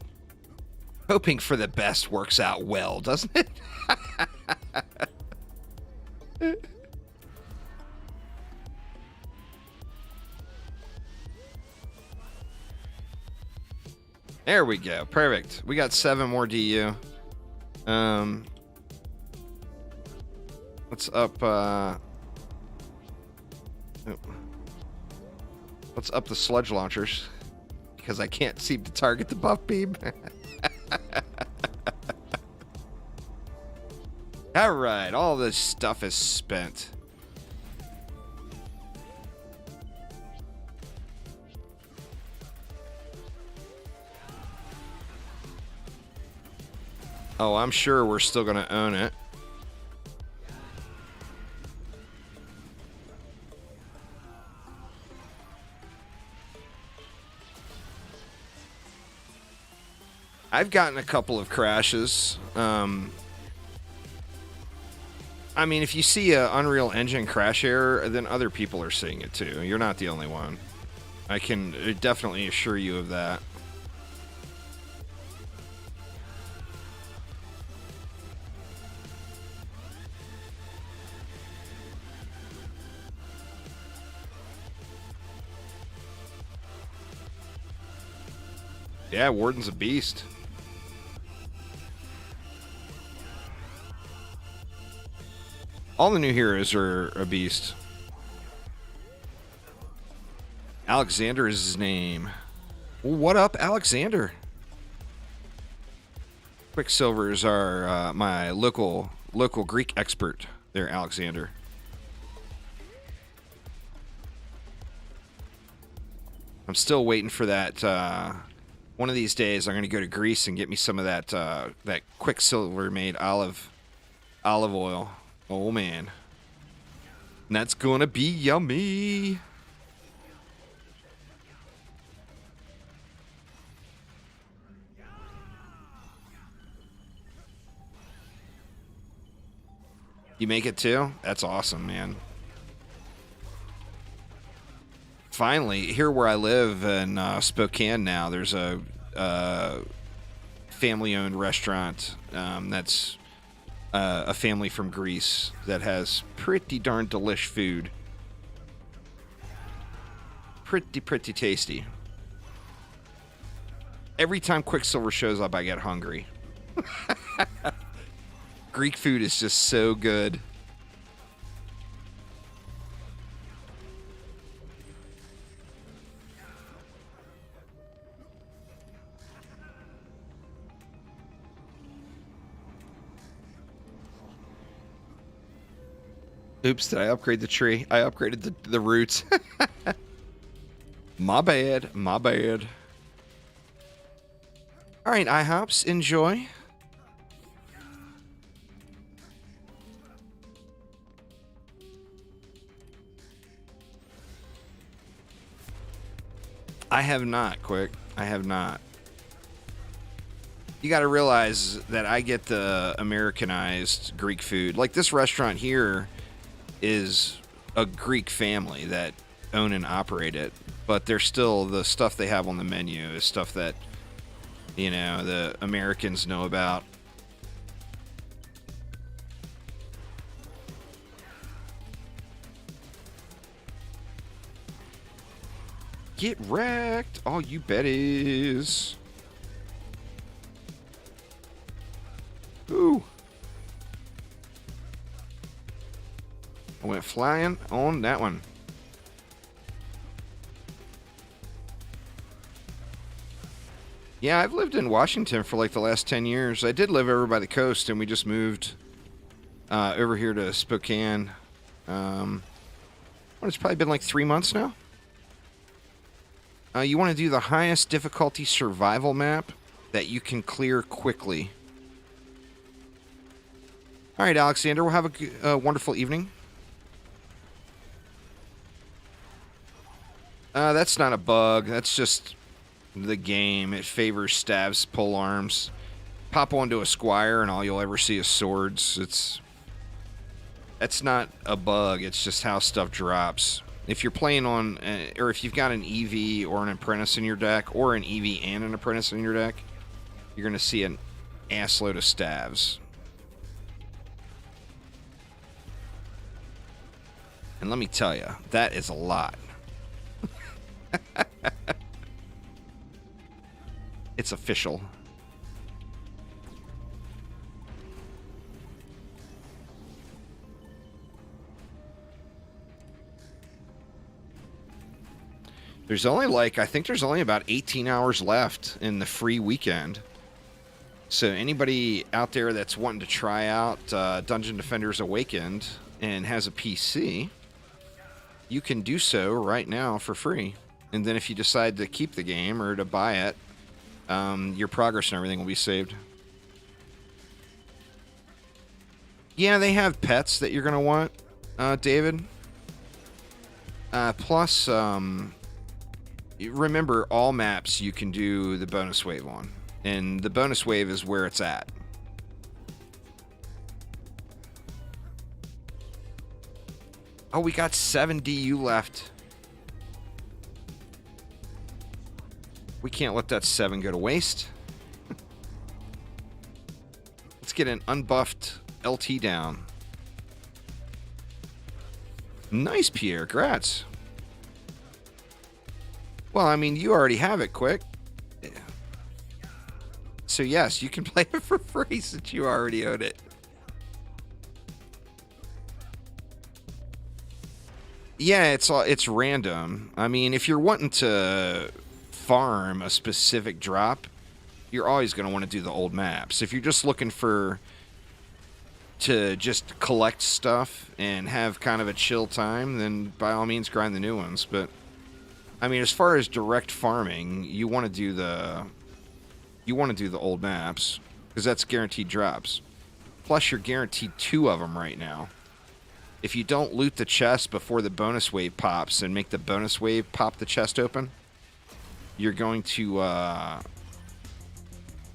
Hoping for the best works out well, doesn't it? There we go. Perfect. We got 7 more DU. Let's up let's up the sludge launchers because I can't seem to target the buff beam. All right, all this stuff is spent. Oh, I'm sure we're still going to own it. I've gotten a couple of crashes. I mean, if you see a Unreal Engine crash error, then other people are seeing it too. You're not the only one. I can definitely assure you of that. Yeah, Warden's a beast. All the new heroes are a beast. Alexander is his name. Well, what up, Alexander? Quicksilver is our my local Greek expert there, Alexander. I'm still waiting for that. One of these days, I'm going to go to Greece and get me some of that that Quicksilver made olive oil. Oh man, and that's gonna be yummy. You make it too? That's awesome, man. Finally, here where I live in Spokane now, there's a family-owned restaurant that's a family from Greece that has pretty darn delish food. Pretty tasty. Every time Quicksilver shows up, I get hungry. Greek food is just so good. Oops, did I upgrade the tree? I upgraded the roots. My bad. My bad. All right, IHOPs, enjoy. I have not, Quick. I have not. You got to realize that I get the Americanized Greek food. Like this restaurant here is a Greek family that own and operate it, but they're still, the stuff they have on the menu is stuff that, you know, the Americans know about. Get wrecked, all you betties. Ooh. I went flying on that one. Yeah, I've lived in Washington for like the last 10 years. I did live over by the coast, and we just moved over here to Spokane. It's probably been like 3 months now. You want to do the highest difficulty survival map that you can clear quickly. All right, Alexander, we'll have a wonderful evening. That's not a bug. That's just the game. It favors stabs, pole arms. Pop onto a squire, and all you'll ever see is swords. That's not a bug. It's just how stuff drops. If you're playing on, or if you've got an EV or an apprentice in your deck, or an EV and an apprentice in your deck, you're going to see an assload of stabs. And let me tell you, that is a lot. It's official. There's only I think there's only about 18 hours left in the free weekend. So anybody out there that's wanting to try out Dungeon Defenders Awakened and has a PC, you can do so right now for free. And then if you decide to keep the game or to buy it, your progress and everything will be saved. Yeah, they have pets that you're going to want, David. Plus, remember, all maps you can do the bonus wave on. And the bonus wave is where it's at. Oh, we got 7 DU left. We can't let that 7 go to waste. Let's get an unbuffed LT down. Nice, Pierre. Grats. Well, I mean, you already have it, Quick. So, yes, you can play it for free since you already own it. Yeah, it's random. I mean, if you're wanting to farm a specific drop, you're always going to want to do the old maps. If you're just looking to just collect stuff and have kind of a chill time, then by all means grind the new ones. But I mean, as far as direct farming, you want to do the old maps because that's guaranteed drops. Plus, you're guaranteed 2 of them right now. If you don't loot the chest before the bonus wave pops and make the bonus wave pop the chest open, you're going to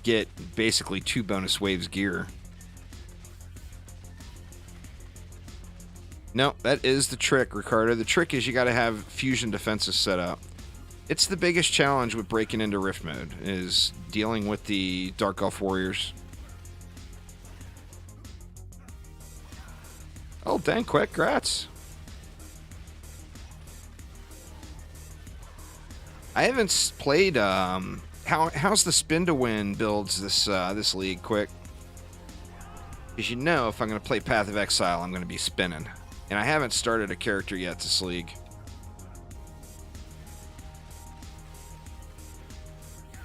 get basically 2 bonus waves gear. No, that is the trick, Ricardo. The trick is you got to have fusion defenses set up. It's the biggest challenge with breaking into Rift mode, is dealing with the Dark Elf Warriors. Oh, dang, Quick, grats. I haven't played, how's the spin to win builds this league, Quick? Because you know if I'm going to play Path of Exile, I'm going to be spinning. And I haven't started a character yet this league.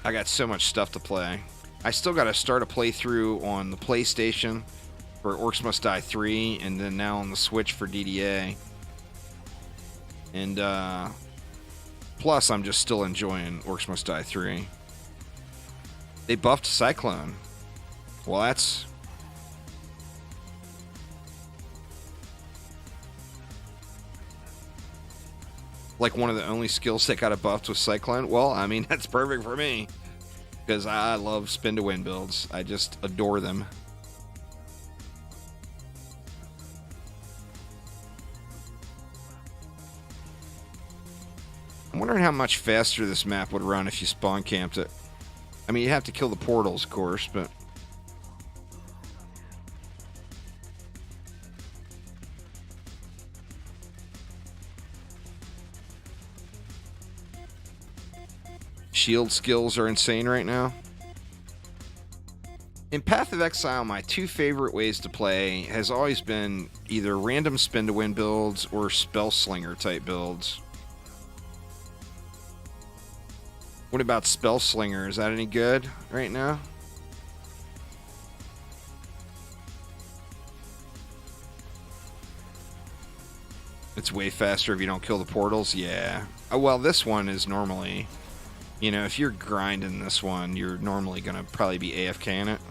I got so much stuff to play. I still got to start a playthrough on the PlayStation for Orcs Must Die 3, and then now on the Switch for DDA. And, plus, I'm just still enjoying Orcs Must Die 3. They buffed Cyclone. Well, that's... Like one of the only skills that got a buffed with Cyclone. Well, I mean, that's perfect for me. Because I love spin to win builds. I just adore them. I'm wondering how much faster this map would run if you spawn camped it. I mean, you have to kill the portals, of course, but... Shield skills are insane right now. In Path of Exile, my two favorite ways to play has always been either random spin to win builds or spell slinger type builds. What about spell slinger? Is that any good right now? It's way faster if you don't kill the portals. Yeah. Oh, well, this one is normally... You know, if you're grinding this one, you're normally going to probably be AFK in it.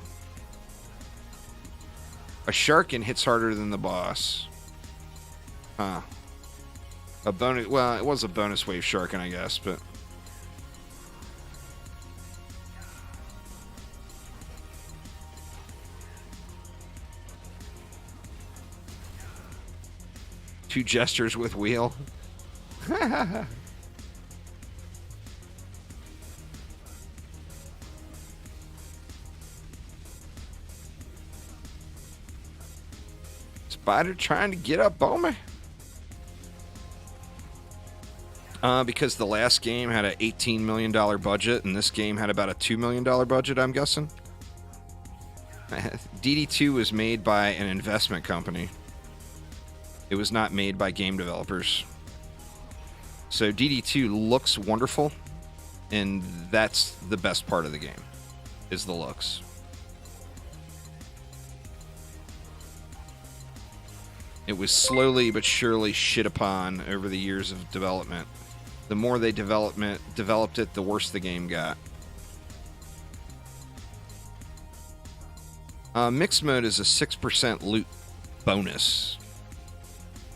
A Sharkin hits harder than the boss. Huh. A bonus... Well, it was a bonus wave Sharkin, I guess, but... Two gestures with wheel. Spider trying to get up on me. Because the last game had an $18 million budget, and this game had about a $2 million budget, I'm guessing. DD2 was made by an investment company. It was not made by game developers. So DD2 looks wonderful, and that's the best part of the game, is the looks. It was slowly but surely shit upon over the years of development. The more they developed it, the worse the game got. Mixed mode is a 6% loot bonus.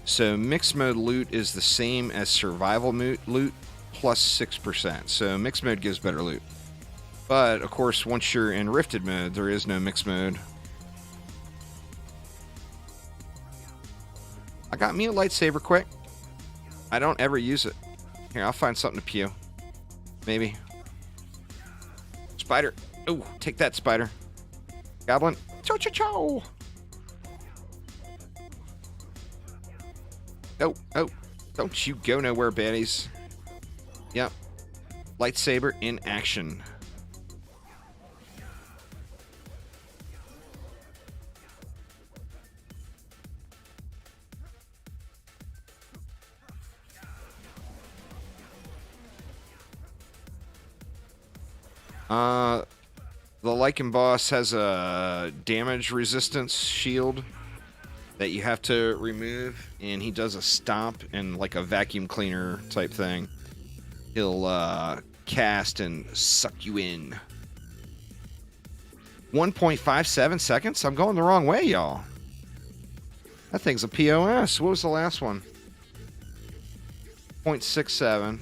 So mixed mode loot is the same as survival loot plus 6%. So mixed mode gives better loot. But, of course, once you're in rifted mode, there is no mixed mode. I got me a lightsaber quick. I don't ever use it. Here, I'll find something to pew. Maybe. Spider. Oh, take that, spider. Goblin. Cho cho cho. Oh, oh. Don't you go nowhere, baddies. Yep. Lightsaber in action. The Lycan boss has a damage resistance shield that you have to remove, and he does a stomp and like a vacuum cleaner type thing. He'll cast and suck you in. 1.57 seconds? I'm going the wrong way, y'all. That thing's a POS. What was the last one? 0.67.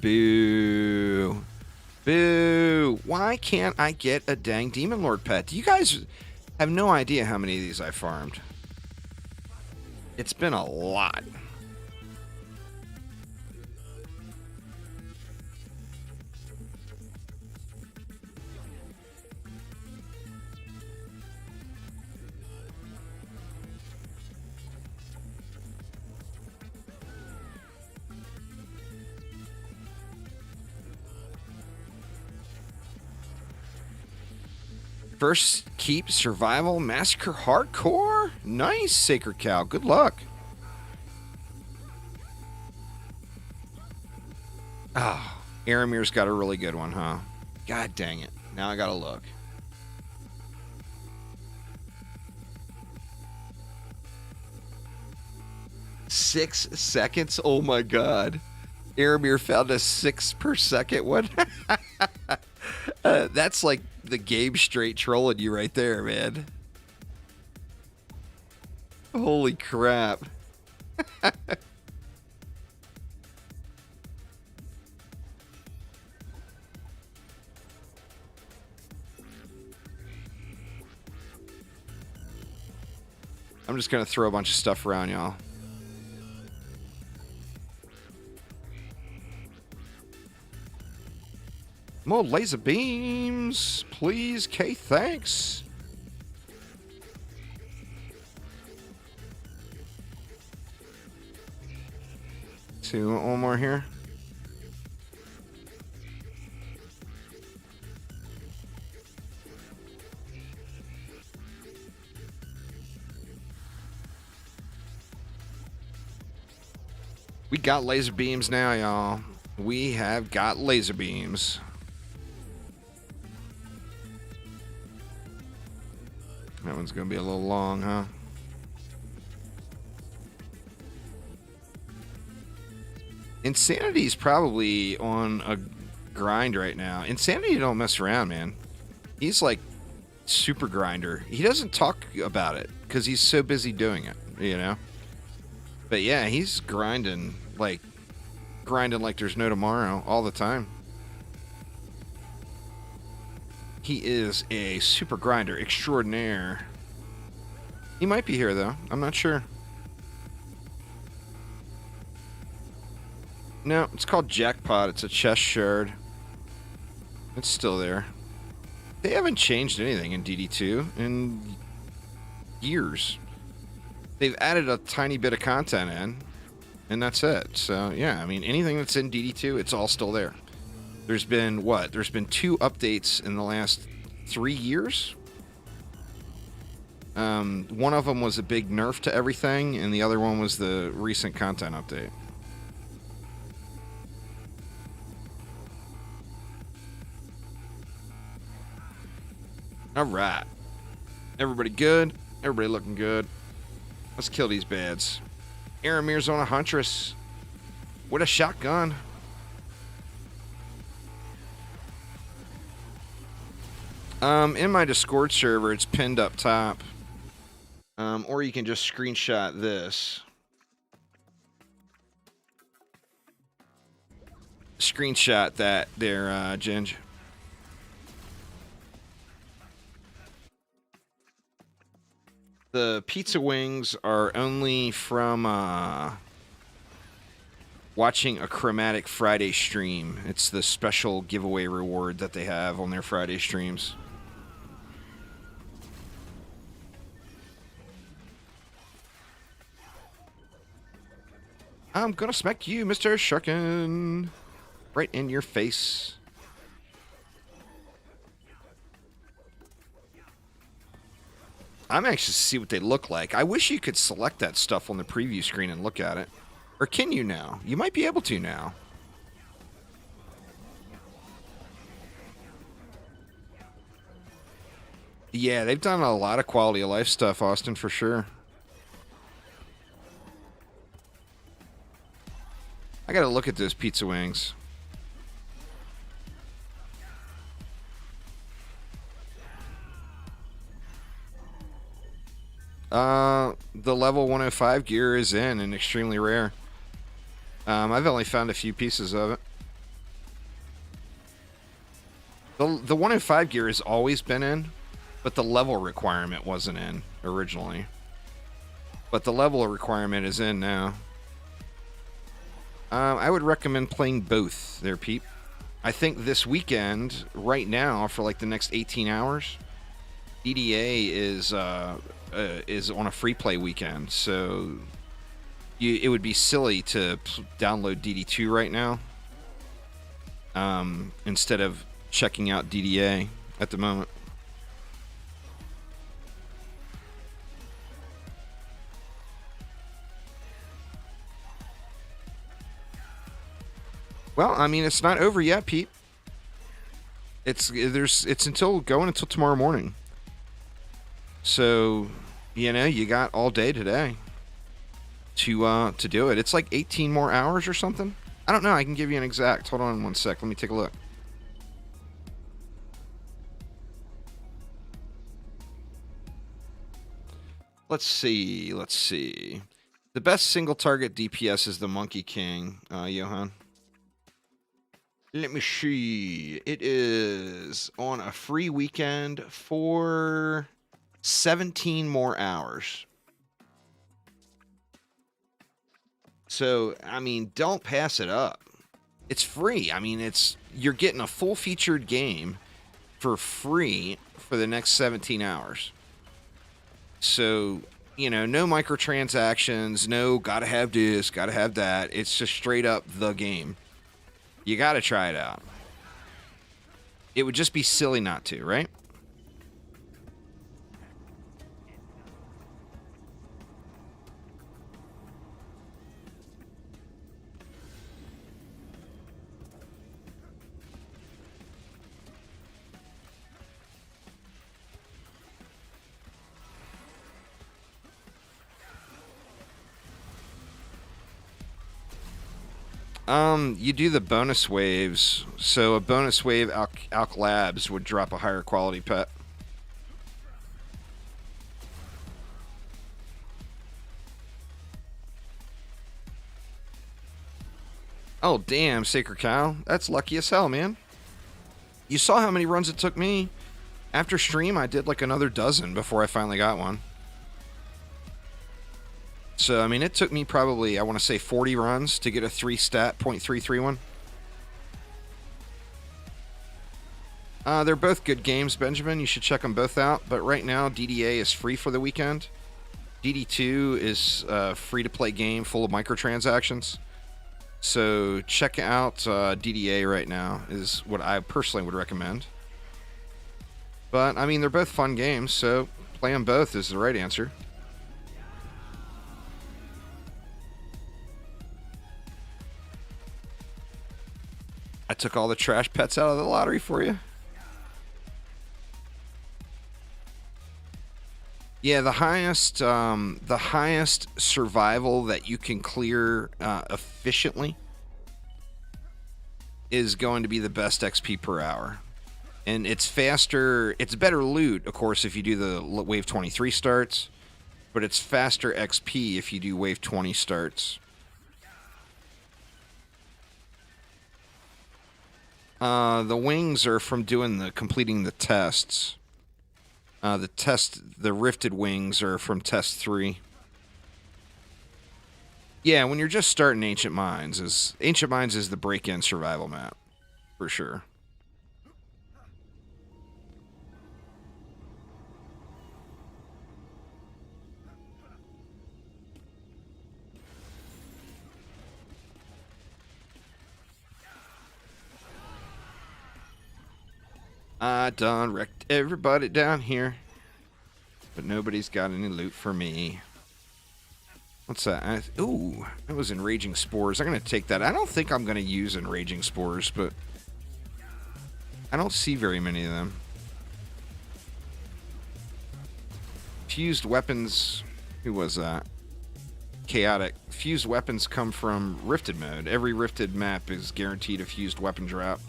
Boo. Boo. Why can't I get a dang Demon Lord pet? You guys have no idea how many of these I farmed. It's been a lot. First keep survival massacre hardcore. Nice, Sacred Cow. Good luck. Ah, oh, Aramir's got a really good one, huh? God dang it. Now I gotta look. Six seconds? Oh my god. Aramir found a 6 per second one. That's like the game straight trolling you right there, man. Holy crap. I'm just going to throw a bunch of stuff around, y'all. More laser beams, please. K, thanks. See, one more here. We got laser beams now, y'all. We have got laser beams. That one's going to be a little long, huh? Insanity's probably on a grind right now. Insanity don't mess around, man. He's like super grinder. He doesn't talk about it because he's so busy doing it, you know? But yeah, he's grinding like there's no tomorrow all the time. He is a super grinder extraordinaire. He might be here though. I'm not sure. No, it's called Jackpot. It's a chest shard. It's still there. They haven't changed anything in DD2 in years. They've added a tiny bit of content in, and that's it. So, yeah, I mean, anything that's in DD2, it's all still there. There's been, what? There's been 2 updates in the last 3 years. One of them was a big nerf to everything, and the other one was the recent content update. All right. Everybody good? Everybody looking good? Let's kill these bads. Aramir's on a Huntress with a shotgun. In my Discord server, it's pinned up top. Or you can just screenshot this. Screenshot that there, Ginge. The pizza wings are only from watching a Chromatic Friday stream. It's the special giveaway reward that they have on their Friday streams. I'm gonna smack you, Mr. Sharkin. Right in your face. I'm anxious to see what they look like. I wish you could select that stuff on the preview screen and look at it. Or can you now? You might be able to now. Yeah, they've done a lot of quality of life stuff, Austin, for sure. I gotta look at those pizza wings. The level 105 gear is in and extremely rare. I've only found a few pieces of it. The 105 gear has always been in, but the level requirement wasn't in originally. But the level requirement is in now. I would recommend playing both there, Pete. I think this weekend, right now, for like the next 18 hours, DDA is on a free play weekend, so it would be silly to download DD2 right now instead of checking out DDA at the moment. Well, I mean, it's not over yet, Pete. It's until tomorrow morning. So, you know, you got all day today to do it. It's like 18 more hours or something. I don't know. I can give you an exact. Hold on one sec. Let me take a look. Let's see. Let's see. The best single target DPS is the Monkey King, Johan. Let me see. It is on a free weekend for 17 more hours. So, I mean, don't pass it up. It's free. I mean, you're getting a full featured game for free for the next 17 hours. So, you know, no microtransactions, no gotta have this, gotta have that. It's just straight up the game. You gotta try it out. It would just be silly not to, right? You do the bonus waves. So a bonus wave Alk Labs would drop a higher quality pet. Oh, damn, Sacred Cow. That's lucky as hell, man. You saw how many runs it took me. After stream, I did like another dozen before I finally got one. So, I mean, it took me probably, I want to say 40 runs to get a 3-stat .331. They're both good games, Benjamin. You should check them both out. But right now, DDA is free for the weekend. DD2 is a free-to-play game full of microtransactions. So check out DDA right now is what I personally would recommend. But, I mean, they're both fun games, so play them both is the right answer. I took all the trash pets out of the lottery for you. Yeah, the highest survival that you can clear efficiently is going to be the best XP per hour. And it's faster, it's better loot, of course, if you do the Wave 23 starts, but it's faster XP if you do Wave 20 starts. The wings are from completing the tests. The rifted wings are from test 3. Yeah, when you're just starting Ancient Mines is the break-in survival map, for sure. I done wrecked everybody down here, but nobody's got any loot for me. What's that? Ooh, that was Enraging Spores. I'm going to take that. I don't think I'm going to use Enraging Spores, but I don't see very many of them. Fused weapons. Who was that? Chaotic. Fused weapons come from Rifted mode. Every Rifted map is guaranteed a fused weapon drop.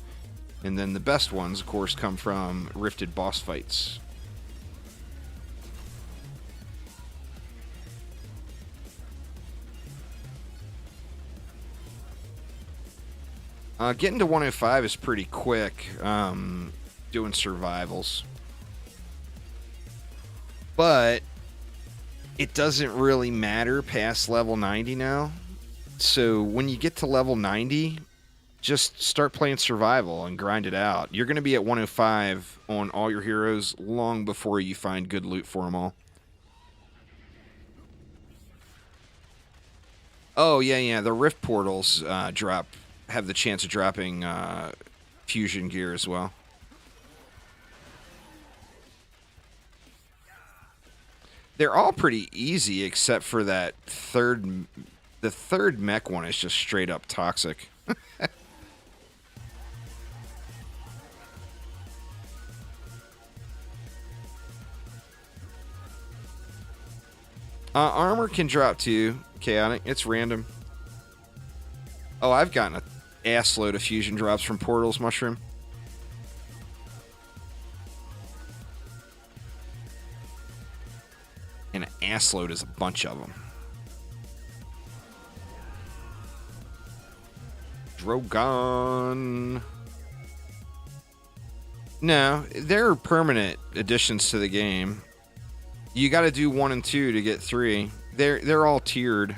And then the best ones, of course, come from Rifted boss fights. Getting to 105 is pretty quick, doing survivals. But it doesn't really matter past level 90 now. So when you get to level 90... just start playing survival and grind it out. You're going to be at 105 on all your heroes long before you find good loot for them all. Oh, yeah. The Rift Portals have the chance of dropping fusion gear as well. They're all pretty easy except for that the third mech one is just straight up toxic. Armor can drop too, Chaotic. It's random. Oh, I've gotten an ass load of fusion drops from Portals, Mushroom. An assload is a bunch of them. Drogon. No, they're permanent additions to the game. You got to do 1 and 2 to get 3. They're all tiered.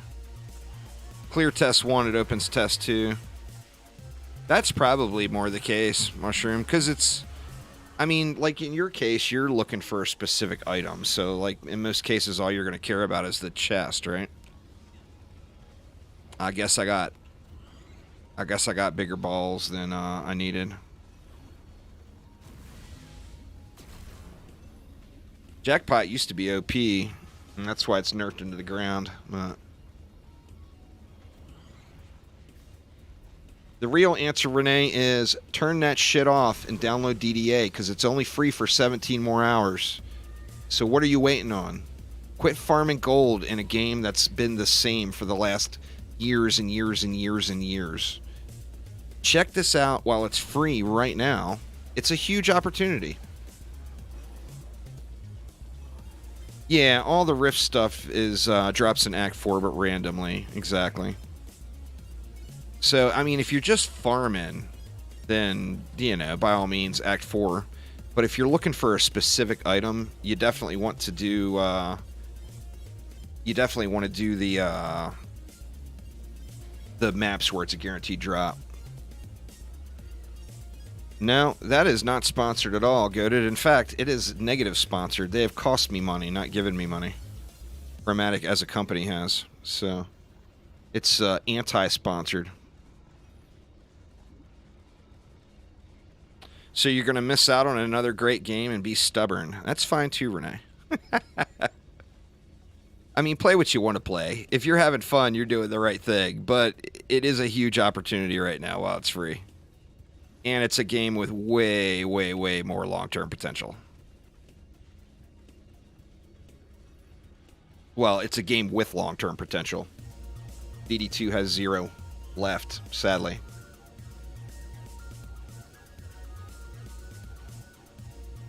Clear test 1, it opens test 2. That's probably more the case, Mushroom, because it's, I mean, like in your case, you're looking for a specific item. So, like, in most cases, all you're going to care about is the chest, right? I guess I got bigger balls than I needed. Jackpot used to be OP, and that's why it's nerfed into the ground. But the real answer, Renee, is turn that shit off and download DDA, because it's only free for 17 more hours. So what are you waiting on? Quit farming gold in a game that's been the same for the last years and years and years and years. Check this out while it's free right now. It's a huge opportunity. Yeah, all the Rift stuff is drops in Act 4, but randomly. Exactly. So, I mean, if you're just farming, then, you know, by all means, Act 4. But if you're looking for a specific item, you definitely want to do, the maps where it's a guaranteed drop. No, that is not sponsored at all, Goated. In fact, it is negative sponsored. They have cost me money, not given me money. Chromatic as a company has. So, it's anti-sponsored. So you're going to miss out on another great game and be stubborn. That's fine too, Renee. I mean, play what you want to play. If you're having fun, you're doing the right thing. But it is a huge opportunity right now while it's free. And it's a game with way, way, way more long-term potential. Well, it's a game with long-term potential. DD2 has 0 left, sadly.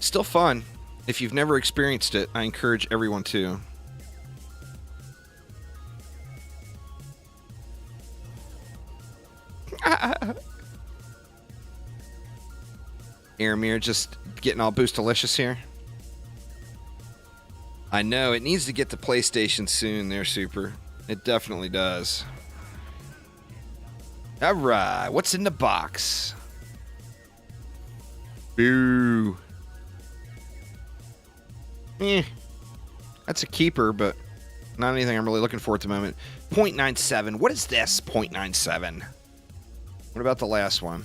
Still fun. If you've never experienced it, I encourage everyone to. Aramir just getting all boostalicious here. I know, it needs to get to PlayStation soon there, Super. It definitely does. Alright, what's in the box? Boo. That's a keeper, but not anything I'm really looking for at the moment. 0.97. What is this? 0.97. What about the last one?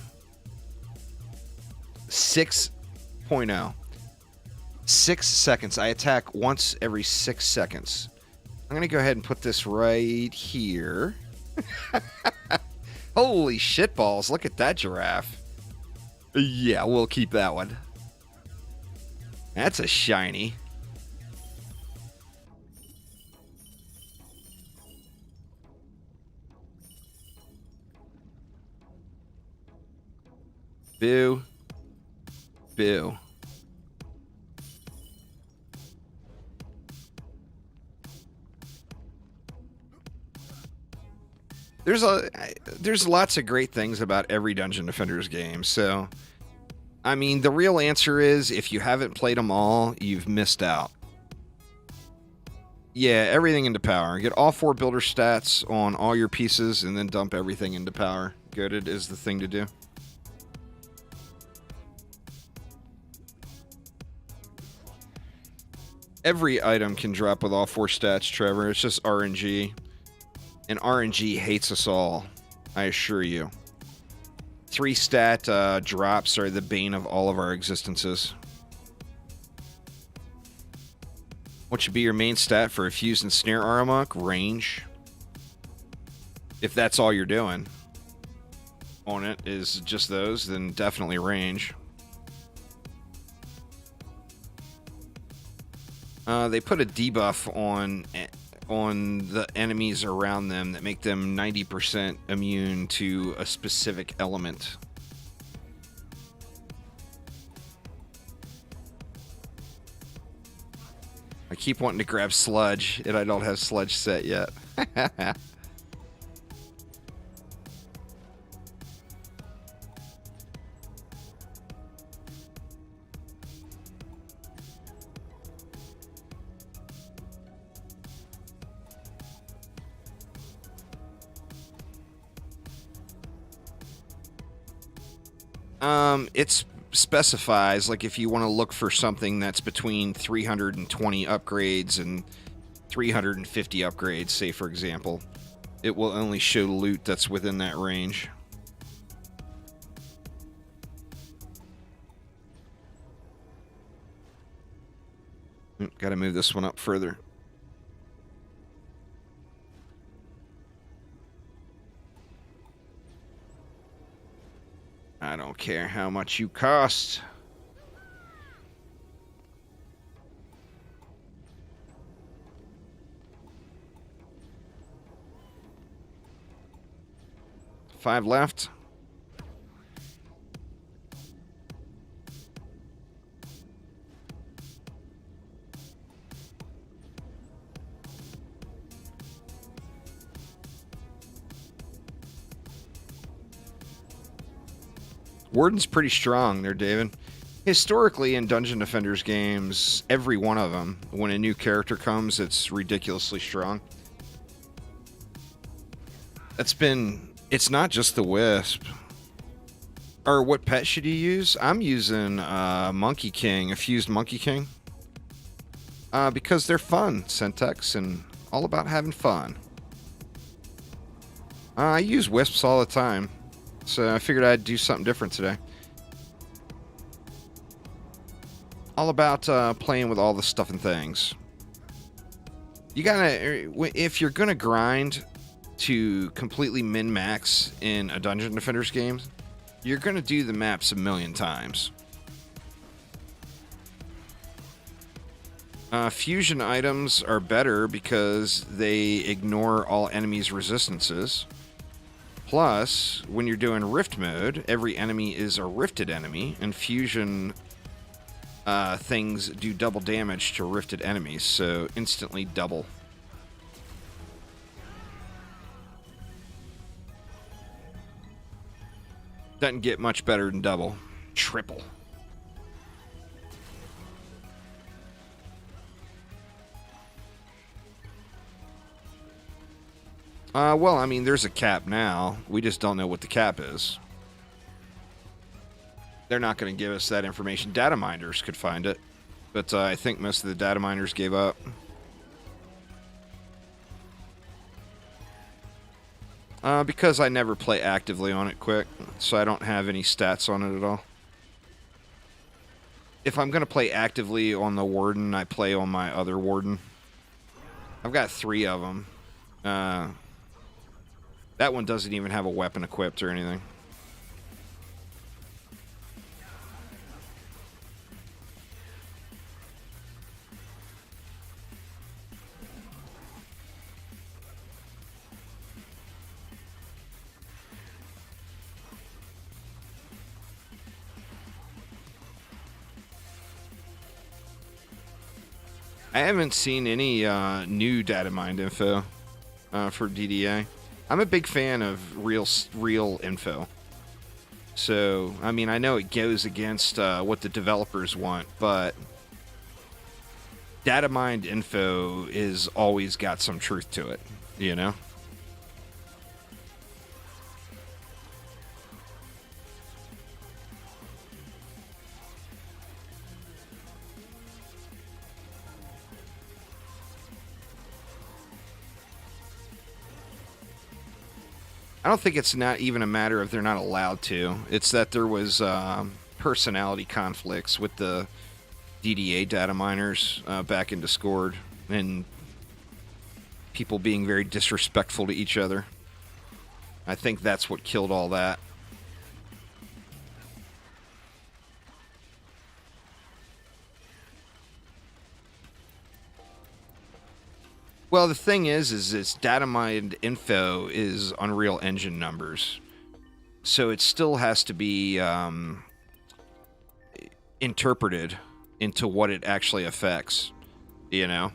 6.0. 6 seconds. I attack once every 6 seconds. I'm going to go ahead and put this right here. Holy shitballs. Look at that giraffe. Yeah, we'll keep that one. That's a shiny. Boo. Boo. There's lots of great things about every Dungeon Defenders game. So, I mean, the real answer is if you haven't played them all, you've missed out. Yeah, everything into power. Get all 4 builder stats on all your pieces and then dump everything into power. Goated is the thing to do. Every item can drop with all 4 stats, Trevor. It's just RNG. And RNG hates us all, I assure you. 3 stat drops are the bane of all of our existences. What should be your main stat for a Fuse and Snare Aramok? Range. If that's all you're doing on it is just those, then definitely range. They put a debuff on the enemies around them that make them 90% immune to a specific element. I keep wanting to grab sludge, and I don't have sludge set yet. It specifies, like, if you want to look for something that's between 320 upgrades and 350 upgrades, say, for example, it will only show loot that's within that range. Gotta move this one up further. I don't care how much you cost. Five left. Warden's pretty strong there, David. Historically, in Dungeon Defenders games, every one of them, when a new character comes, it's ridiculously strong. It's not just the Wisp. Or what pet should you use? I'm using Monkey King, a fused Monkey King. Because they're fun, Centex, and all about having fun. I use Wisps all the time. So I figured I'd do something different today. All about playing with all the stuff and things. You gotta, if you're gonna grind to completely min-max in a Dungeon Defenders game, you're gonna do the maps a million times. Fusion items are better because they ignore all enemies' resistances. Plus, when you're doing Rift mode, every enemy is a rifted enemy, and fusion things do double damage to rifted enemies, so instantly double. Doesn't get much better than double. Triple. Well, I mean, there's a cap now. We just don't know what the cap is. They're not going to give us that information. Data miners could find it, but I think most of the data miners gave up. Because I never play actively on it quick, so I don't have any stats on it at all. If I'm going to play actively on the Warden, I play on my other Warden. I've got 3 of them. That one doesn't even have a weapon equipped or anything. I haven't seen any new data mined info for DDA. I'm a big fan of real info. So, I mean, I know it goes against what the developers want, but data mined info is always got some truth to it, you know? I don't think it's not even a matter of they're not allowed to. It's that there was personality conflicts with the DDA data miners back in Discord, and people being very disrespectful to each other. I think that's what killed all that. Well, the thing is it's data mined info is Unreal Engine numbers. So it still has to be interpreted into what it actually affects. you know?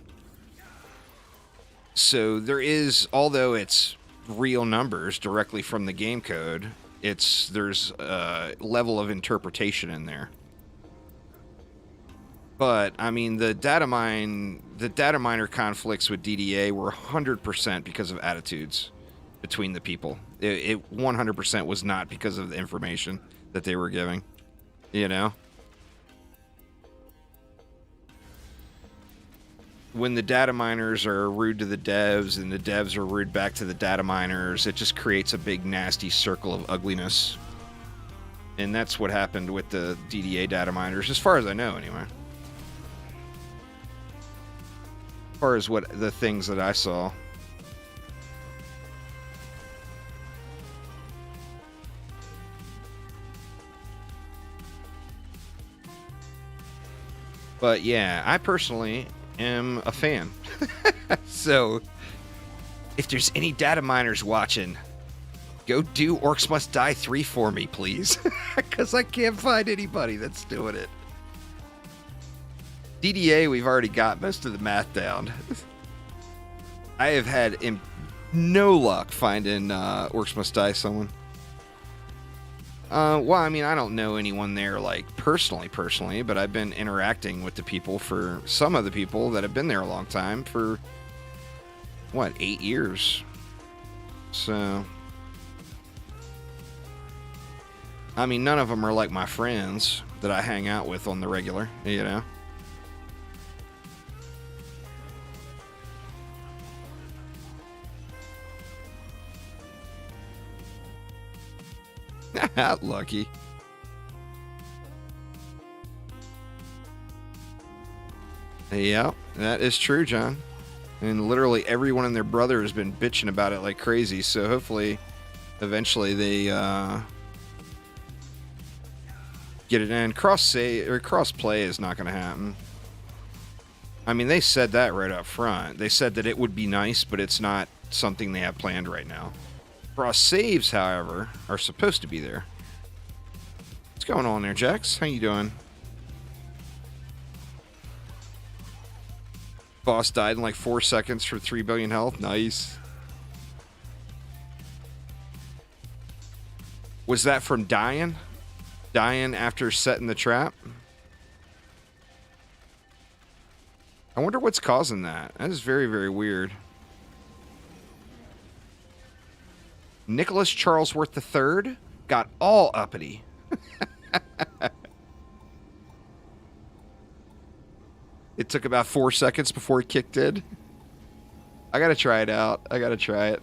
So there is, although it's real numbers directly from the game code, there's a level of interpretation in there. But I mean, the data miner conflicts with DDA were 100% because of attitudes between the people. It 100% was not because of the information that they were giving, you know? When the data miners are rude to the devs and the devs are rude back to the data miners, it just creates a big nasty circle of ugliness. And that's what happened with the DDA data miners, as far as I know anyway. As far as what the things that I saw. But yeah, I personally am a fan. So, if there's any data miners watching, go do Orcs Must Die 3 for me, please. Because I can't find anybody that's doing it. DDA, we've already got most of the math down. I have had no luck finding Orcs Must Die someone. Well, I mean, I don't know anyone there, like, personally, but I've been interacting with the people some of the people that have been there a long time for, 8 years? So, I mean, none of them are like my friends that I hang out with on the regular, you know? Lucky. Yeah, that is true, John. And literally everyone and their brother has been bitching about it like crazy, so hopefully eventually they get it in. Cross play is not going to happen. I mean, they said that right up front. They said that it would be nice, but it's not something they have planned right now. Cross saves, however, are supposed to be there. What's going on there, Jax? How you doing? Boss died in like 4 seconds for 3 billion health. Nice. Was that from dying? Dying after setting the trap? I wonder what's causing that. That is very, very weird. Nicholas Charlesworth III got all uppity. It took about 4 seconds before it kicked in. I gotta try it out. I gotta try it.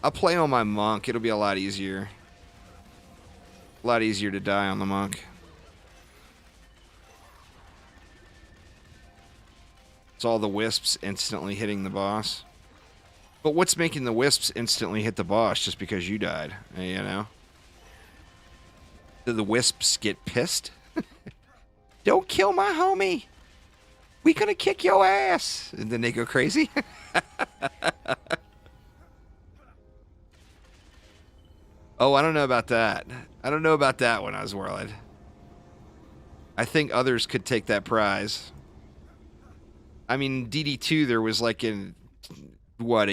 I'll play on my monk. It'll be a lot easier. A lot easier to die on the monk. It's all the wisps instantly hitting the boss. But what's making the wisps instantly hit the boss just because you died? You know? Do the wisps get pissed? Don't kill my homie. We gonna kick your ass. And then they go crazy. Oh, I don't know about that. I don't know about that one, Oswald. I think others could take that prize. I mean, DD2, there was like a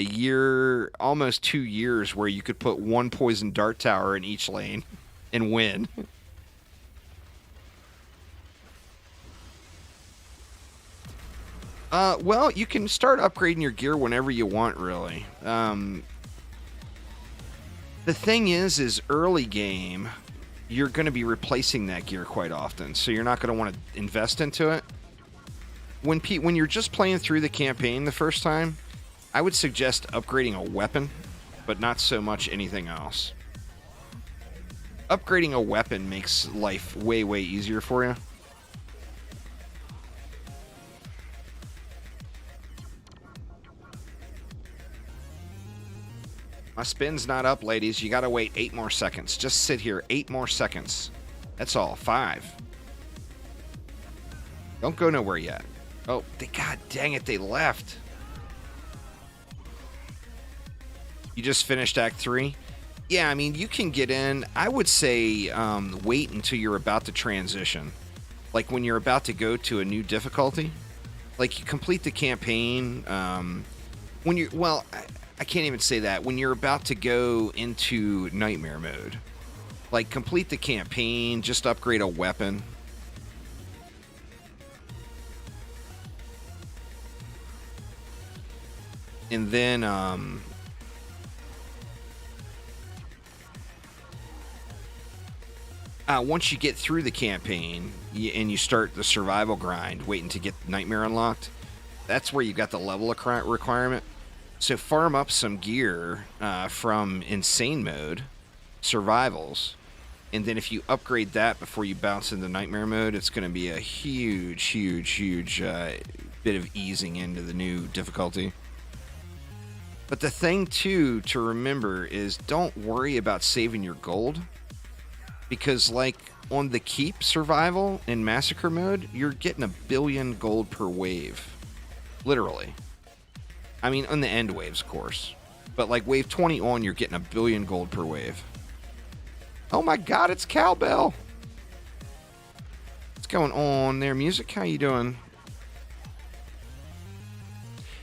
year, almost 2 years, where you could put one poison dart tower in each lane and win. Well, you can start upgrading your gear whenever you want, really. The thing is early game, you're going to be replacing that gear quite often, so you're not going to want to invest into it. When you're just playing through the campaign the first time, I would suggest upgrading a weapon, but not so much anything else. Upgrading a weapon makes life way, way easier for you. My spin's not up, ladies. You gotta wait 8 more seconds. Just sit here 8 more seconds. That's all. 5. Don't go nowhere yet. Oh, God dang it, they left. You just finished Act 3? Yeah, I mean, you can get in. I would say wait until you're about to transition. Like when you're about to go to a new difficulty, like you complete the campaign. When you're, well, I can't even say that. When you're about to go into nightmare mode, like complete the campaign, just upgrade a weapon. And then, once you get through the campaign and you start the survival grind, waiting to get Nightmare unlocked, that's where you got the level requirement. So farm up some gear from Insane Mode, Survivals, and then if you upgrade that before you bounce into Nightmare Mode, it's going to be a huge bit of easing into the new difficulty. But the thing, too, to remember is don't worry about saving your gold. Because, like, on the Keep survival in Massacre mode, you're getting 1 billion gold per wave. Literally. I mean, on the end waves, of course. But, like, wave 20 on, you're getting 1 billion gold per wave. Oh my god, it's Cowbell! What's going on there, music? How you doing?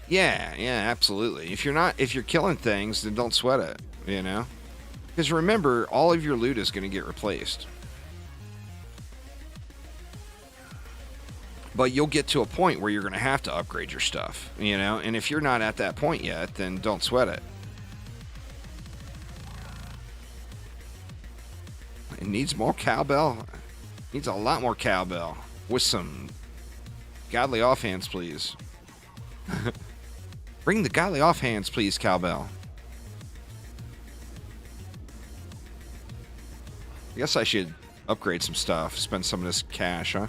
Yeah, absolutely. If you're killing things, then don't sweat it, you know? Because remember, all of your loot is going to get replaced. But you'll get to a point where you're going to have to upgrade your stuff, you know? And if you're not at that point yet, then don't sweat it. It needs more cowbell. It needs a lot more cowbell. With some godly offhands, please. Bring the godly offhands, please, cowbell. I guess I should upgrade some stuff. Spend some of this cash, huh?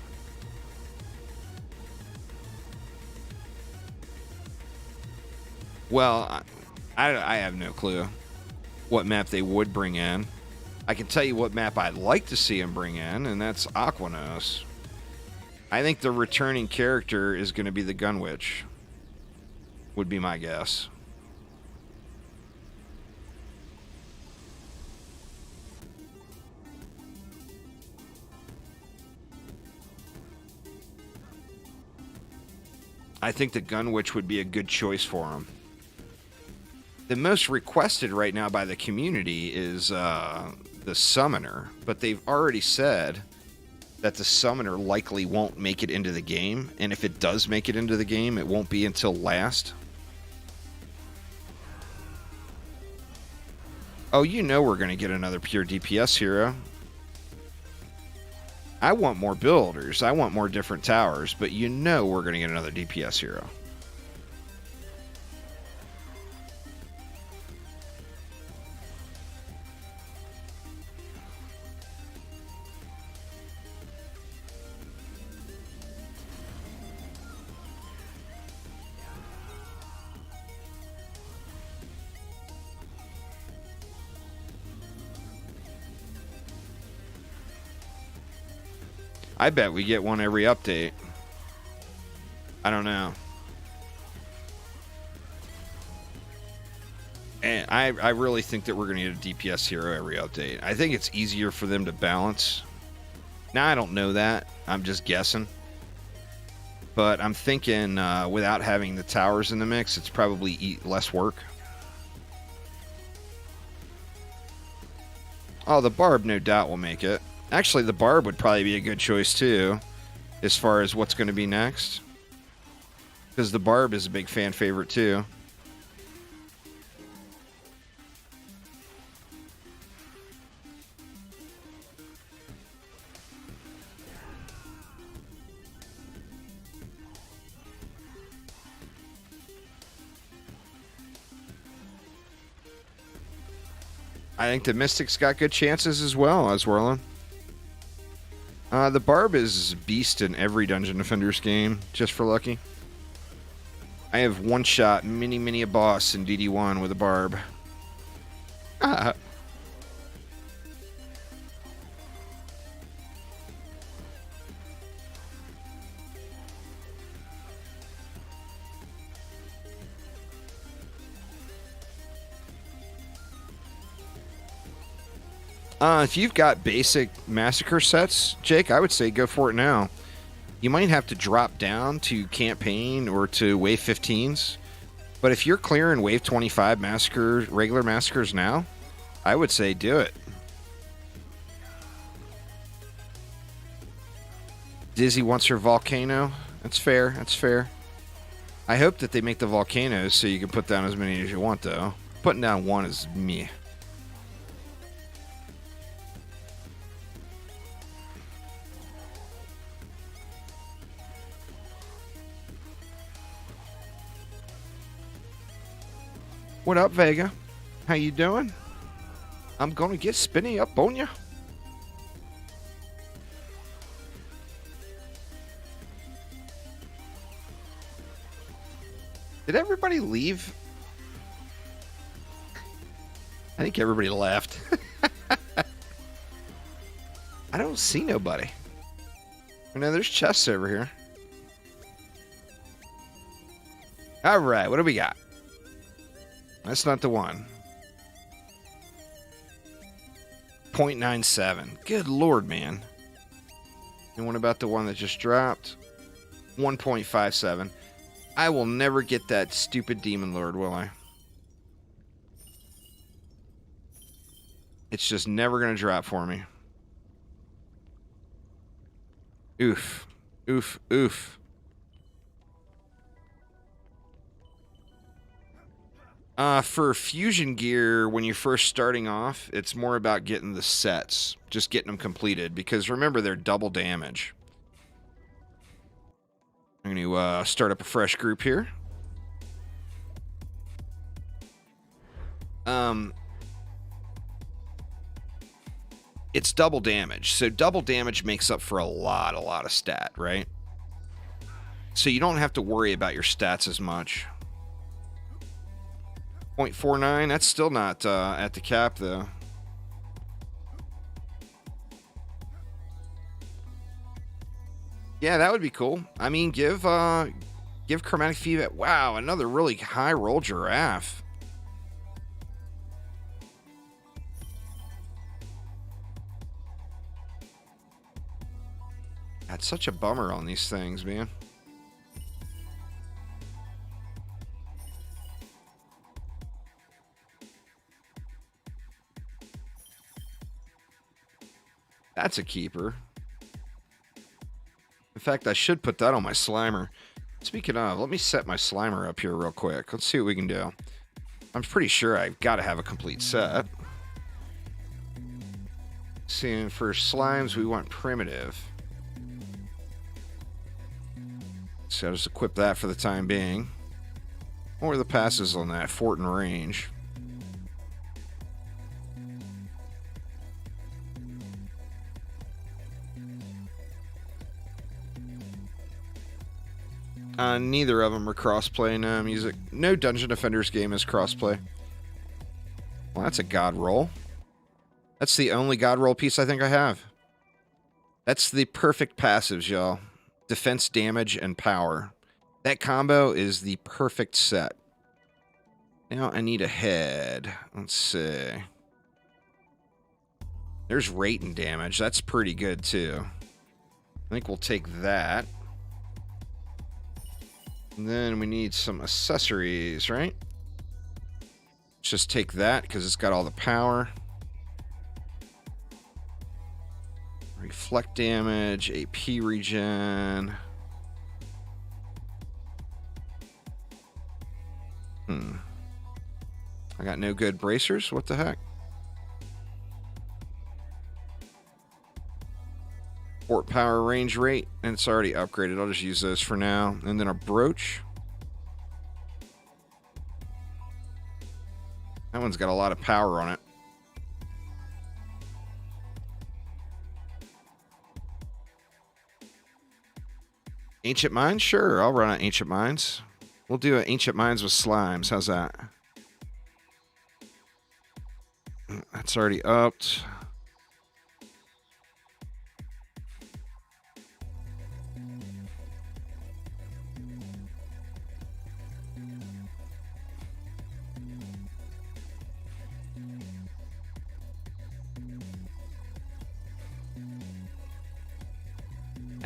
Well, I have no clue what map they would bring in. I can tell you what map I'd like to see them bring in, and that's Aquanos. I think the returning character is going to be the Gun Witch. Would be my guess. I think the Gun Witch would be a good choice for him. The most requested right now by the community is the Summoner, but they've already said that the Summoner likely won't make it into the game, and if it does make it into the game, it won't be until last. Oh, you know we're going to get another pure DPS hero. I want more builders. I want more different towers, but you know we're going to get another DPS hero. I bet we get one every update. I don't know. And I really think that we're going to get a DPS hero every update. I think it's easier for them to balance. Now, I don't know that. I'm just guessing. But I'm thinking without having the towers in the mix, it's probably less work. Oh, the Barb no doubt will make it. Actually, the Barb would probably be a good choice, too, as far as what's going to be next. Because the Barb is a big fan favorite, too. I think the Mystic's got good chances as well, Aswirlin. The Barb is beast in every Dungeon Defenders game, just for lucky. I have one shot mini a boss in DD1 with a Barb. If you've got basic Massacre sets, Jake, I would say go for it now. You might have to drop down to campaign or to wave 15s. But if you're clearing wave 25 massacre, regular massacres now, I would say do it. Dizzy wants her volcano. That's fair. That's fair. I hope that they make the volcanoes so you can put down as many as you want, though. Putting down one is meh. What up, Vega? How you doing? I'm gonna get spinny up on ya. Did everybody leave? I think everybody left. I don't see nobody. Oh, no, there's chests over here. All right, what do we got? That's not the one. 0.97. Good lord, man. And what about the one that just dropped? 1.57. I will never get that stupid Demon Lord, will I? It's just never going to drop for me. Oof. Oof. Oof. For fusion gear, when you're first starting off, it's more about getting the sets. Just getting them completed. Because remember, they're double damage. I'm going to start up a fresh group here. It's double damage. So double damage makes up for a lot of stat, right? So you don't have to worry about your stats as much. 0.49, that's still not at the cap, though. Yeah, that would be cool. I mean, give Chromatic Feedback. Wow, another really high roll giraffe. That's such a bummer on these things, man. That's a keeper. In fact, I should put that on my Slimer. Speaking of, let me set my Slimer up here real quick. Let's see what we can do. I'm pretty sure I've got to have a complete set. Seeing for slimes, we want primitive. So I'll just equip that for the time being. What were the passes on that? Fort and range. Neither of them are crossplay. No music. No Dungeon Defenders game is crossplay. Well, that's a god roll. That's the only god roll piece I think I have. That's the perfect passives, y'all. Defense, damage, and power. That combo is the perfect set. Now I need a head. Let's see. There's rate and damage. That's pretty good, too. I think we'll take that. And then we need some accessories, right? Let's just take that because it's got all the power. Reflect damage, AP regen. I got no good bracers? What the heck? Fort power, range rate, and it's already upgraded. I'll just use those for now. And then a brooch. That one's got a lot of power on it. Ancient Mines? Sure, I'll run an Ancient Mines. We'll do an Ancient Mines with slimes. How's that? That's already upped.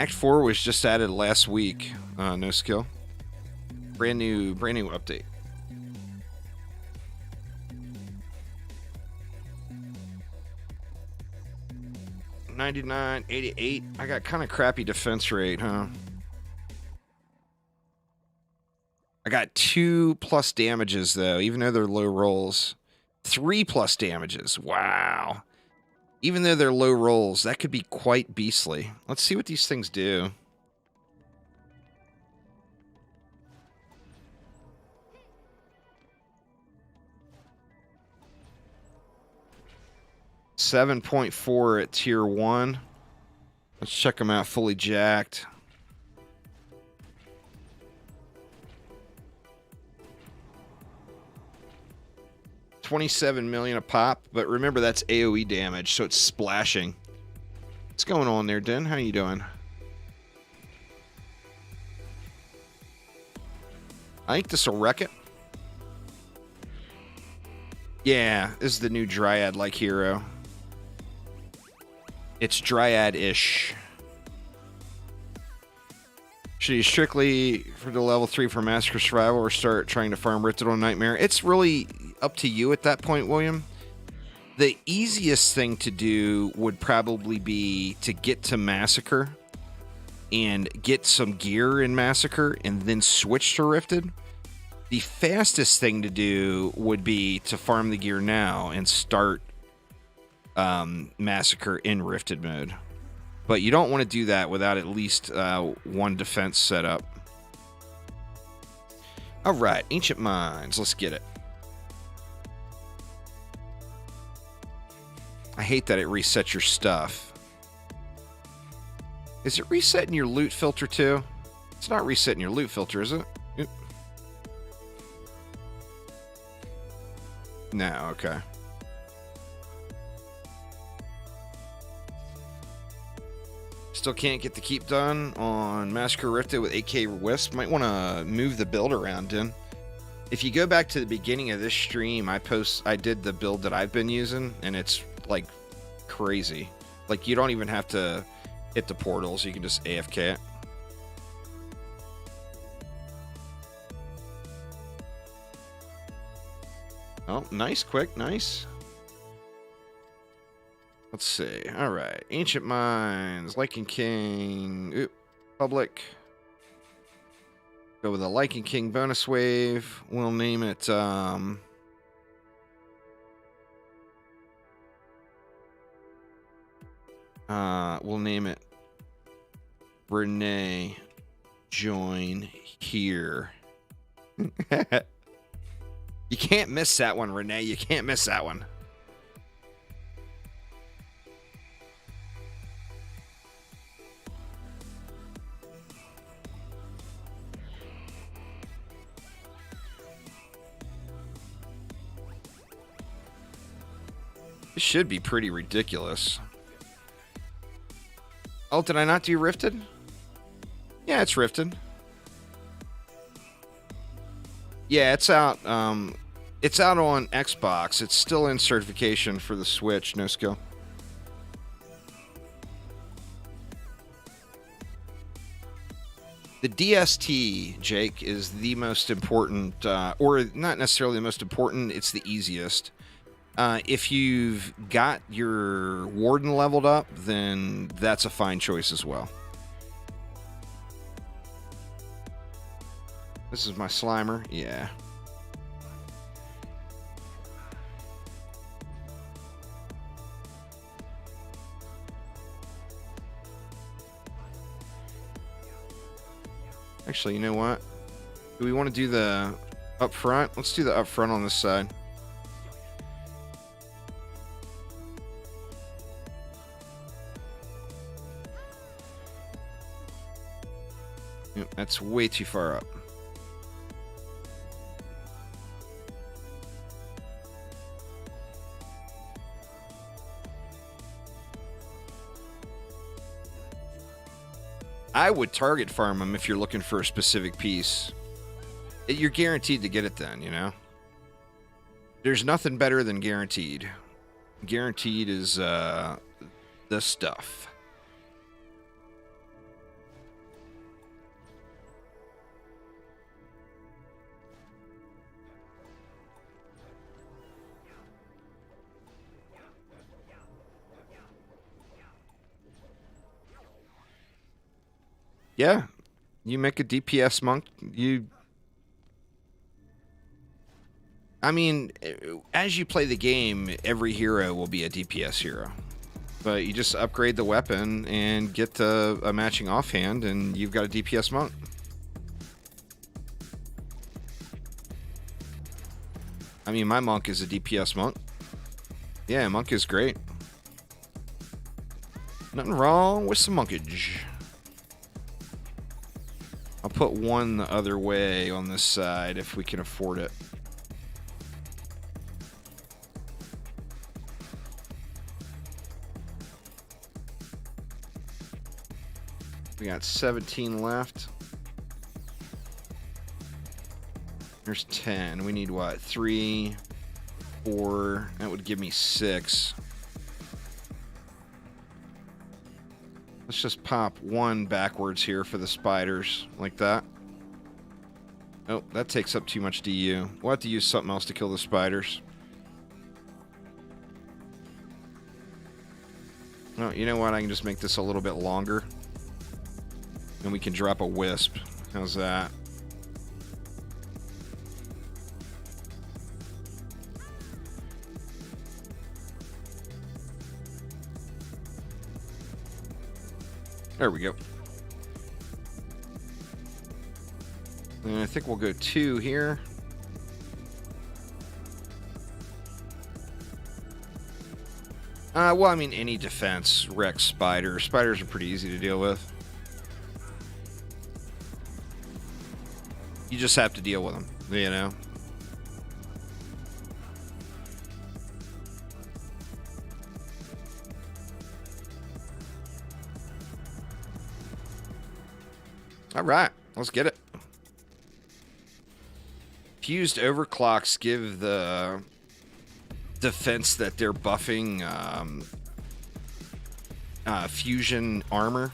Act 4 was just added last week. No skill. Brand new update. $99, $88. I got kind of crappy defense rate, huh? I got 2+ damages though, even though they're low rolls. 3+ damages. Wow. Even though they're low rolls, that could be quite beastly. Let's see what these things do. $7.4 at tier 1. Let's check them out fully jacked. $27 million a pop, but remember that's AoE damage, so it's splashing. What's going on there, Den? How you doing? I think this will wreck it. Yeah, this is the new Dryad-like hero. It's Dryad-ish. Should you strictly for the level 3 for Massacre Survival or start trying to farm Rifted on Nightmare? It's really up to you at that point, William. The easiest thing to do would probably be to get to Massacre and get some gear in Massacre and then switch to Rifted. The fastest thing to do would be to farm the gear now and start Massacre in Rifted mode. But you don't want to do that without at least one defense set up. All right, Ancient Mines. Let's get it. I hate that it resets your stuff. Is it resetting your loot filter too? It's not resetting your loot filter, is it? No, okay. Still can't get the keep done on Massacre Rifted with AK Wisp. Might want to move the build around, Den. If you go back to the beginning of this stream, I did the build that I've been using, and it's like crazy. Like you don't even have to hit the portals; you can just AFK it. Oh, nice, quick, nice. Let's see. All right. Ancient Mines, Lycan King, oop, Public. Go with a Lycan King bonus wave. We'll name it, we'll name it Renee Join Here. You can't miss that one, Renee. You can't miss that one. This should be pretty ridiculous. Oh, did I not do Rifted? Yeah, it's Rifted. Yeah, it's out. It's out on Xbox. It's still in certification for the Switch. No skill. The DST, Jake, is the most important, or not necessarily the most important. It's the easiest. If you've got your Warden leveled up, then that's a fine choice as well. This is my Slimer. Yeah. Actually, you know what? Do we want to do the up front? Let's do the up front on this side. Yep, that's way too far up. I would target farm them if you're looking for a specific piece. You're guaranteed to get it then, you know? There's nothing better than guaranteed. Guaranteed is the stuff. Yeah, you make a DPS monk. I mean, as you play the game, every hero will be a DPS hero. But you just upgrade the weapon and get a matching offhand, and you've got a DPS monk. I mean, my monk is a DPS monk. Yeah, monk is great. Nothing wrong with some monkage. I'll put one the other way on this side if we can afford it. We got 17 left. There's 10. We need what? 3, 4. That would give me 6. Let's just pop one backwards here for the spiders, like that. Oh, that takes up too much DU. We'll have to use something else to kill the spiders. Oh, you know what? I can just make this a little bit longer. And we can drop a wisp. How's that? There we go. And I think we'll go 2 here. Well, I mean, any defense wrecks spiders. Spiders are pretty easy to deal with. You just have to deal with them, you know? All right, let's get it. Fused overclocks give the defense that they're buffing fusion armor.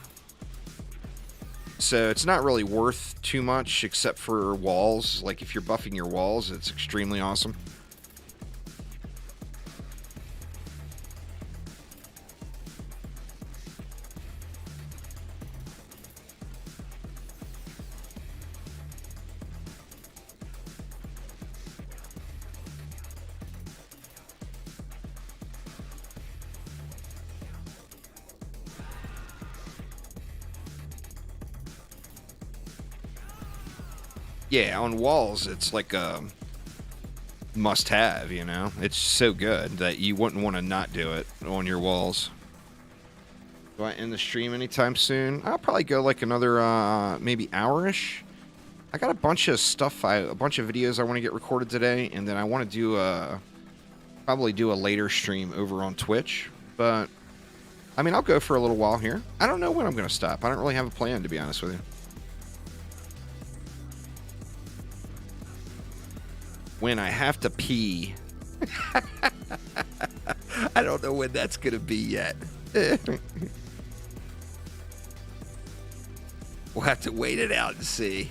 So it's not really worth too much except for walls. Like if you're buffing your walls, it's extremely awesome. Yeah, on walls, it's like a must-have, you know? It's so good that you wouldn't want to not do it on your walls. Do I end the stream anytime soon? I'll probably go like another, maybe hour-ish. I got a bunch of stuff, a bunch of videos I want to get recorded today, and then I want to do probably do a later stream over on Twitch. But, I mean, I'll go for a little while here. I don't know when I'm going to stop. I don't really have a plan, to be honest with you. When I have to pee. I don't know when that's going to be yet. We'll have to wait it out and see.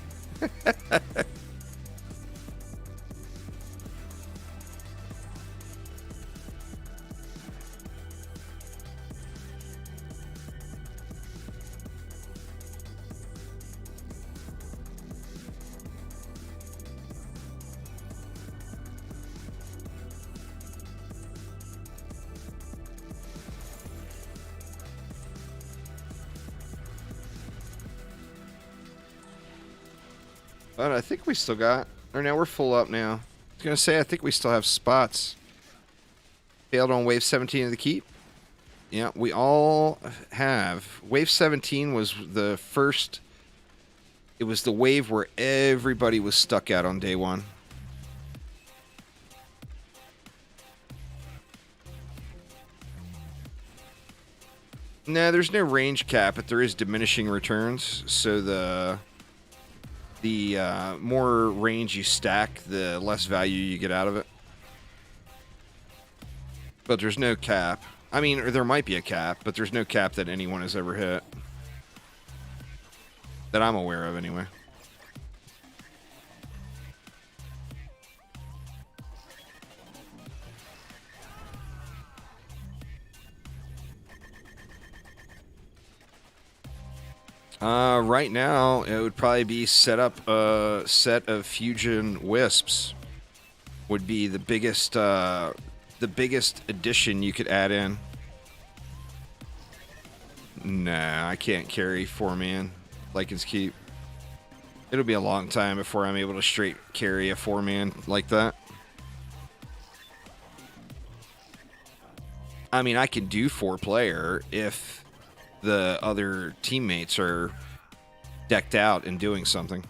But I think we still got... Or now we're full up now. I was going to say, I think we still have spots. Failed on Wave 17 of the Keep. Yeah, we all have. Wave 17 was the first... It was the wave where everybody was stuck at on day one. Nah, there's no range cap, but there is diminishing returns. So the more range you stack, the less value you get out of it. But there's no cap. I mean, or there might be a cap, but there's no cap that anyone has ever hit. That I'm aware of, anyway. Right now, it would probably be set up a set of fusion wisps. Would be the biggest addition you could add in. Nah, I can't carry 4-man Lycan's Keep. It'll be a long time before I'm able to straight carry a 4-man like that. I mean, I can do 4-player if the other teammates are decked out and doing something.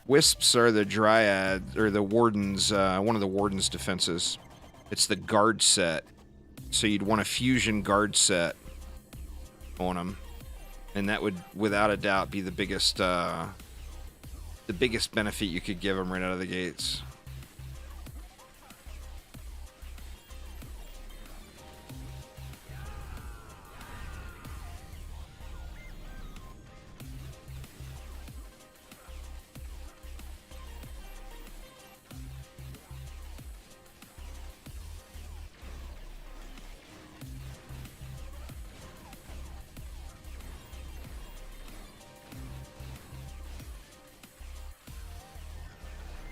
Wisps are the Dryad, or the Warden's, one of the Warden's defenses. It's the guard set. So you'd want a fusion guard set on them. And that would, without a doubt, be the biggest benefit you could give them right out of the gates.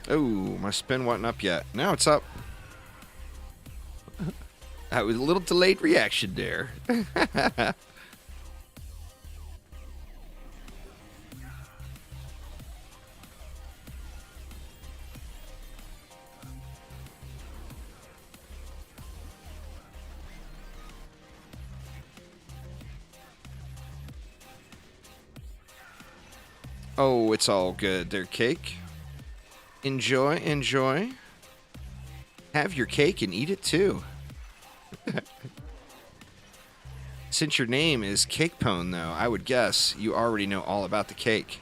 Oh, my spin wasn't up yet. Now it's up. That was a little delayed reaction there. Oh, it's all good there, Cake. Enjoy, enjoy. Have your cake and eat it too. Since your name is Cake Pone, though, I would guess you already know all about the cake.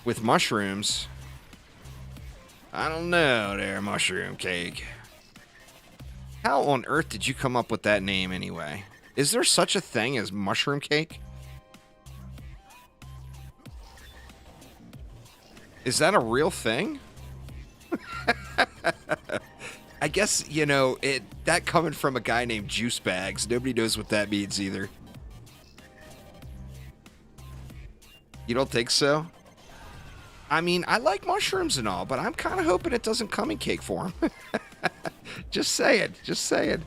With mushrooms, I don't know there, Mushroom Cake. How on earth did you come up with that name anyway? Is there such a thing as Mushroom Cake? Is that a real thing? I guess, you know, that coming from a guy named Juice Bags, nobody knows what that means either. You don't think so? I mean, I like mushrooms and all, but I'm kind of hoping it doesn't come in cake form. Just saying, just saying.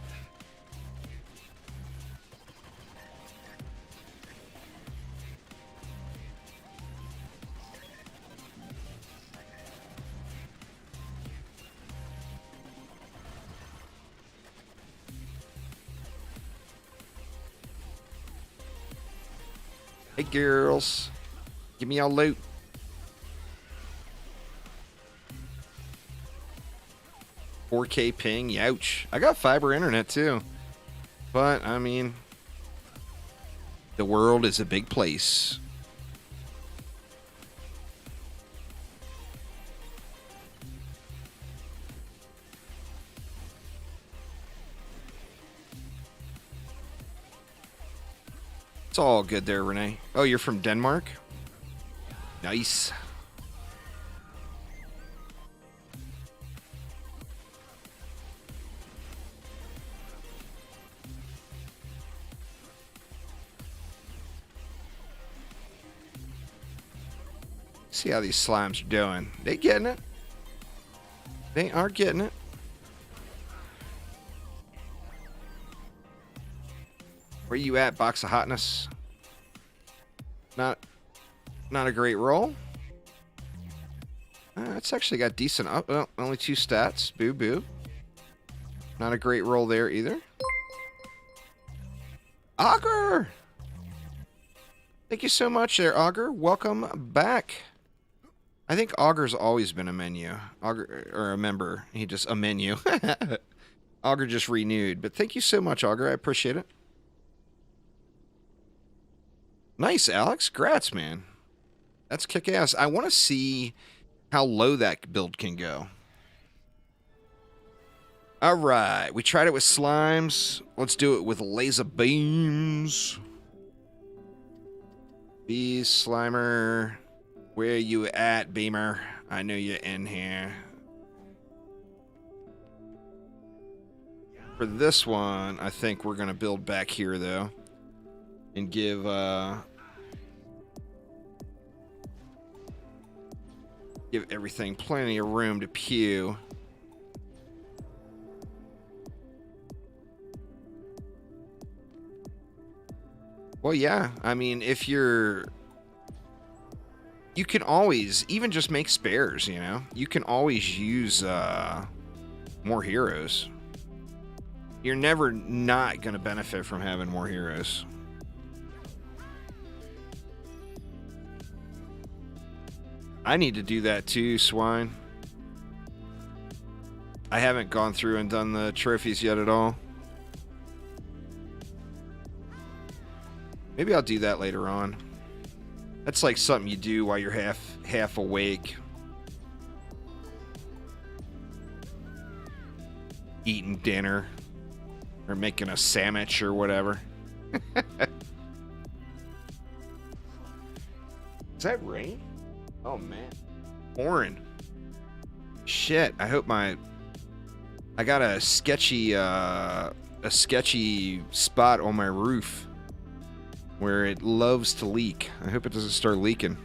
Hey girls, give me your loot. $4K ping, youch. I got fiber internet too. But, I mean, the world is a big place. It's all good there, Renee. Oh, you're from Denmark? Nice. See how these slimes are doing. They getting it. They are getting it. Where you at, Box of Hotness? Not a great roll. It's actually got decent up. Oh, only 2 stats. Boo boo. Not a great roll there either. Augur! Thank you so much there, Augur. Welcome back. I think Augur's always been a menu. Augur, or a member. He just, a menu. Augur just renewed. But thank you so much, Augur. I appreciate it. Nice, Alex. Grats, man. That's kick-ass. I want to see how low that build can go. All right. We tried it with slimes. Let's do it with laser beams. Bees, Slimer. Where you at, Beamer? I know you're in here. For this one, I think we're going to build back here, though. And give everything plenty of room to pew. Well, yeah. I mean, if you can always even just make spares, you know? You can always use more heroes. You're never not going to benefit from having more heroes. I need to do that too, swine. I haven't gone through and done the trophies yet at all. Maybe I'll do that later on. That's like something you do while you're half awake. Eating dinner. Or making a sandwich or whatever. Is that rain? Oh, man. Pouring. Shit. I hope I got a sketchy spot on my roof where it loves to leak. I hope it doesn't start leaking.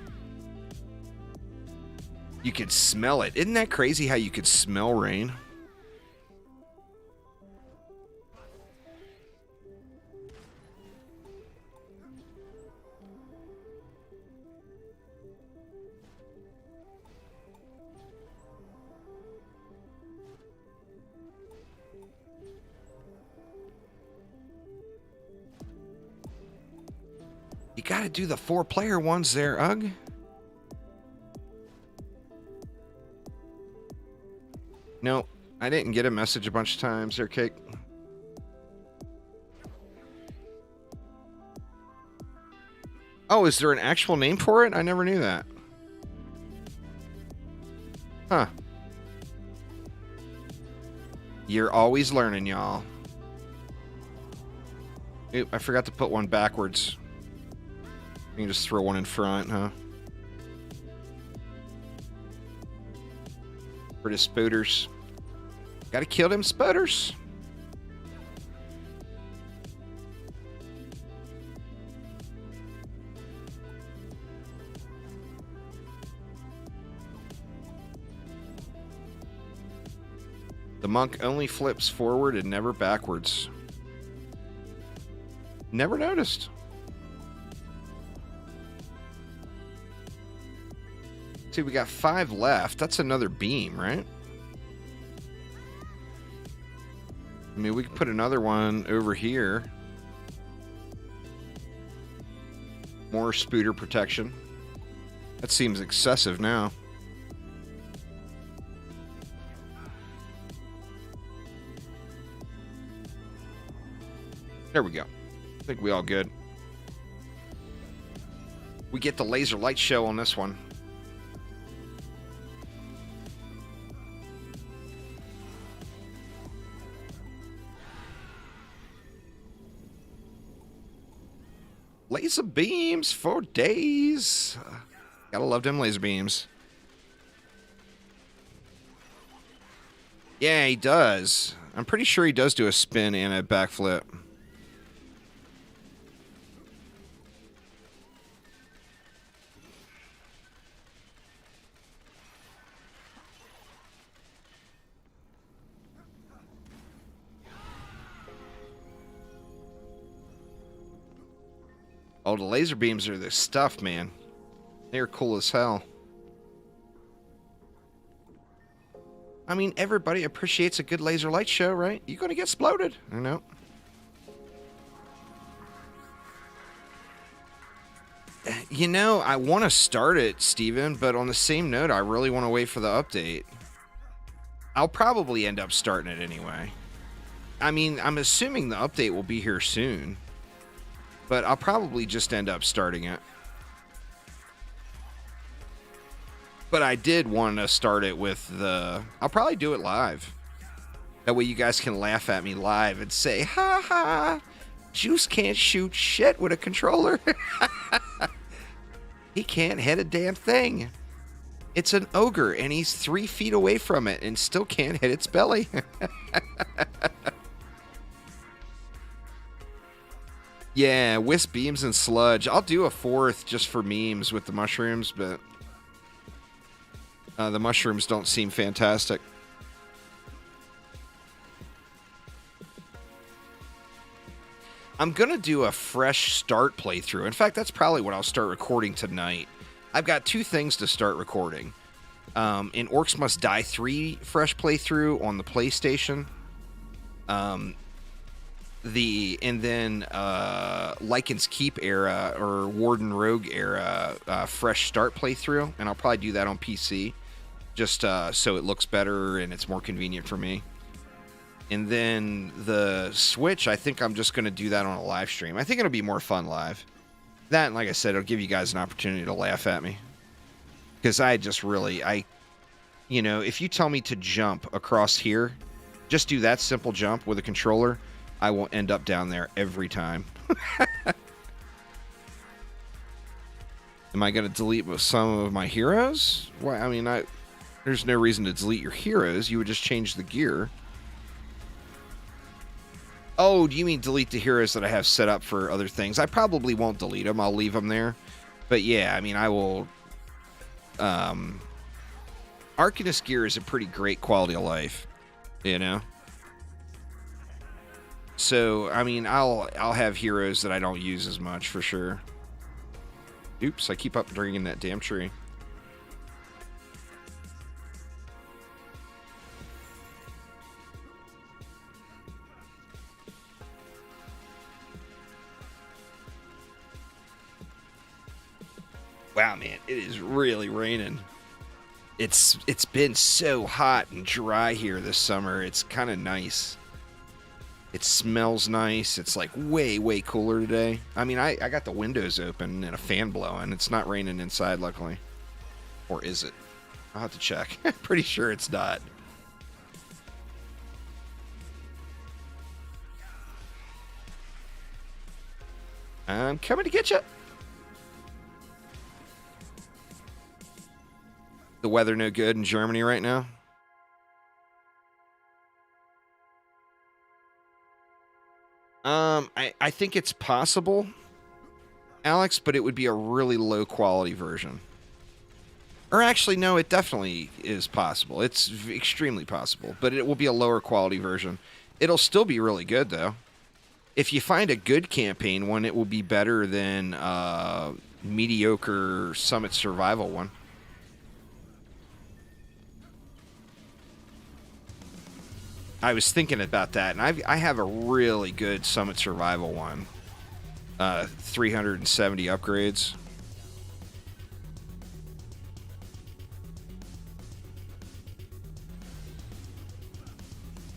You could smell it. Isn't that crazy how you could smell rain? You gotta do the 4-player ones there, Ugg. No, I didn't get a message a bunch of times there, Cake. Oh, is there an actual name for it? I never knew that. Huh. You're always learning, y'all. Oop, I forgot to put one backwards. You can just throw one in front, huh? For the spooters. Gotta kill them spooters. The monk only flips forward and never backwards. Never noticed. See, we got 5 left. That's another beam, right? I mean, we could put another one over here. More spooter protection. That seems excessive now. There we go. I think we all good. We get the laser light show on this one. Laser beams for days. Gotta love them laser beams. Yeah, he does. I'm pretty sure he does do a spin and a backflip. Oh, the laser beams are the stuff, man. They're cool as hell. I mean, everybody appreciates a good laser light show, right? You're gonna get exploded. I know. You know, I want to start it, Steven, but on the same note, I really want to wait for the update. I'll probably end up starting it anyway. I mean, I'm assuming the update will be here soon. But I'll probably just end up starting it. But I did want to start it with the... I'll probably do it live. That way you guys can laugh at me live and say, ha ha, Juice can't shoot shit with a controller. He can't hit a damn thing. It's an ogre and he's 3 feet away from it and still can't hit its belly. Yeah, wisp beams and sludge. I'll do a fourth just for memes with the mushrooms, but the mushrooms don't seem fantastic. I'm going to do a fresh start playthrough. In fact, that's probably what I'll start recording tonight. I've got two things to start recording. In Orcs Must Die 3 fresh playthrough on the PlayStation. And then Lycan's Keep era or Warden Rogue era fresh start playthrough, and I'll probably do that on PC, just so it looks better and it's more convenient for me. And then the Switch, I think I'm just going to do that on a live stream. I think it'll be more fun live. That, and like I said, it'll give you guys an opportunity to laugh at me. Because I just really, you know, if you tell me to jump across here, just do that simple jump with a controller, I will end up down there every time. Am I going to delete some of my heroes? Why? I mean, there's no reason to delete your heroes. You would just change the gear. Oh, do you mean delete the heroes that I have set up for other things? I probably won't delete them. I'll leave them there. But yeah, I mean, I will... Arcanist gear is a pretty great quality of life, you know? So, I mean, I'll have heroes that I don't use as much, for sure. Oops, I keep up bringing that damn tree. Wow, man, it is really raining. It's been so hot and dry here this summer. It's kind of nice. It smells nice. It's like way, way cooler today. I mean, I got the windows open and a fan blowing. It's not raining inside, luckily. Or is it? I'll have to check. Pretty sure it's not. I'm coming to get you. The weather no good in Germany right now? I think it's possible, Alex, but it would be a really low quality version. Or actually, no, it definitely is possible. It's extremely possible, but it will be a lower quality version. It'll still be really good, though. If you find a good campaign one, it will be better than mediocre Summit Survival one. I was thinking about that, and I have a really good Summit Survival one. 370 upgrades.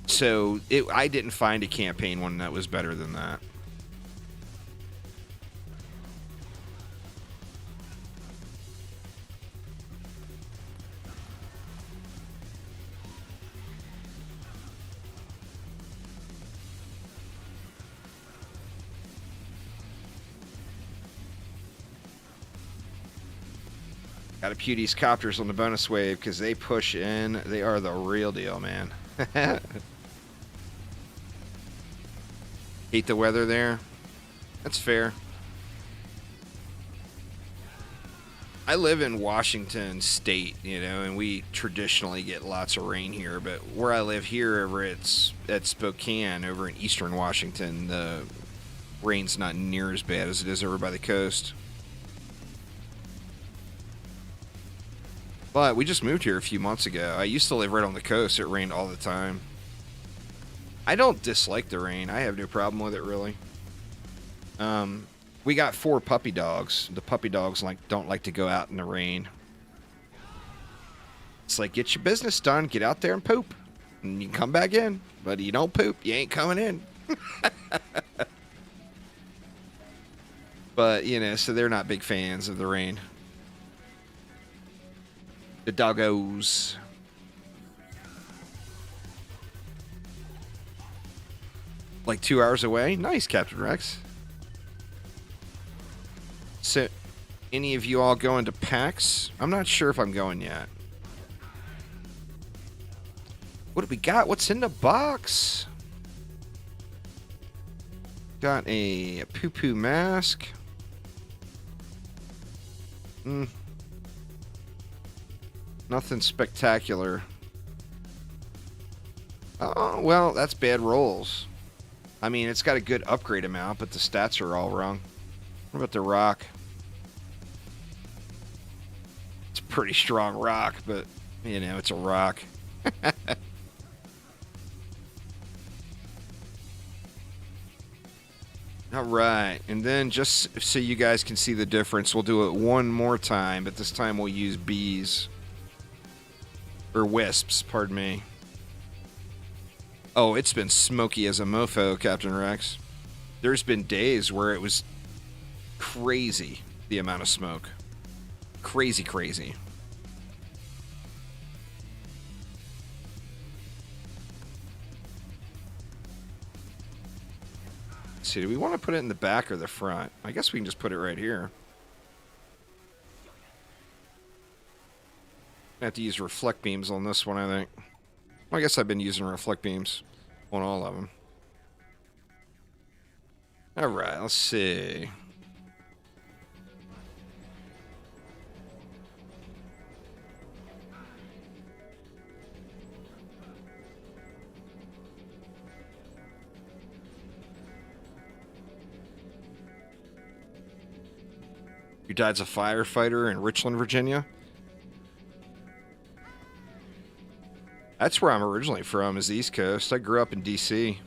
So I didn't find a campaign one that was better than that. Gotta pew these copters on the bonus wave because they push in. They are the real deal, man. Hate the weather there. That's fair. I live in Washington State, you know, and we traditionally get lots of rain here. But where I live here over at Spokane, over in eastern Washington, the rain's not near as bad as it is over by the coast. But we just moved here a few months ago. I used to live right on the coast. It rained all the time. I don't dislike the rain. I have no problem with it, really. We got 4 puppy dogs. The puppy dogs don't like to go out in the rain. It's like, get your business done. Get out there and poop. And you can come back in. But you don't poop, you ain't coming in. But, you know, so they're not big fans of the rain. The doggos. Like 2 hours away? Nice, Captain Rex. So, any of you all going to PAX? I'm not sure if I'm going yet. What do we got? What's in the box? Got a poo-poo mask. Nothing spectacular. Oh, well, that's bad rolls. I mean, it's got a good upgrade amount, but the stats are all wrong. What about the rock? It's a pretty strong rock, but, you know, it's a rock. All right, and then just so you guys can see the difference, we'll do it one more time, but this time we'll use bees. Or wisps, pardon me. Oh, it's been smoky as a mofo, Captain Rex. There's been days where it was crazy, the amount of smoke. Crazy, crazy. Let's see, do we want to put it in the back or the front? I guess we can just put it right here. I have to use reflect beams on this one, I think. Well, I guess I've been using reflect beams on all of them. All right, let's see. Your dad's a firefighter in Richland, Virginia? That's where I'm originally from, is the East Coast. I grew up in D.C.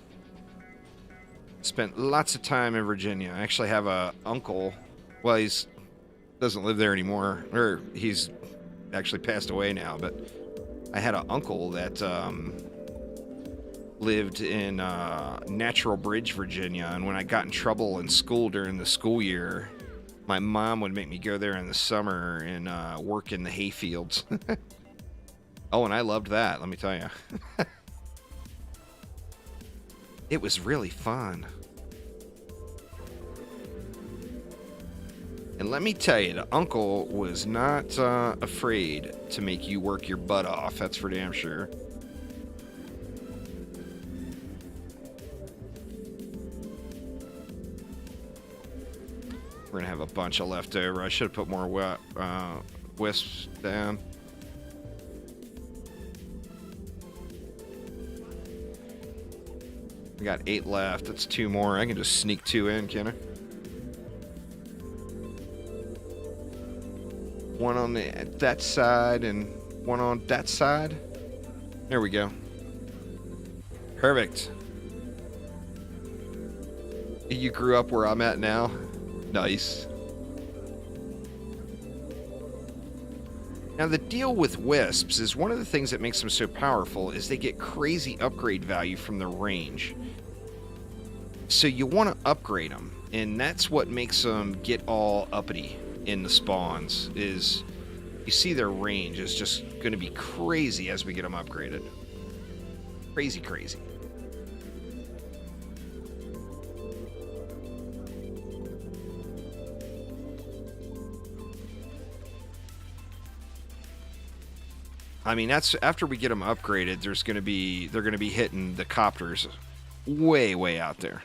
Spent lots of time in Virginia. I actually have a uncle. Well, he's doesn't live there anymore, or he's actually passed away now. But I had an uncle that lived in Natural Bridge, Virginia, and when I got in trouble in school during the school year, my mom would make me go there in the summer and work in the hay fields. Oh, and I loved that, let me tell you. It was really fun. And let me tell you, the uncle was not afraid to make you work your butt off. That's for damn sure. We're going to have a bunch of leftover. I should have put more wisps down. We got 8 left. That's 2 more. I can just sneak 2 in, can I? One on that side and one on that side. There we go. Perfect. You grew up where I'm at now? Nice. Now, the deal with wisps is one of the things that makes them so powerful is they get crazy upgrade value from the range. So you want to upgrade them, and that's what makes them get all uppity in the spawns, is you see their range is just going to be crazy as we get them upgraded. Crazy, crazy. I mean, that's after we get them upgraded. They're going to be hitting the copters way, way out there.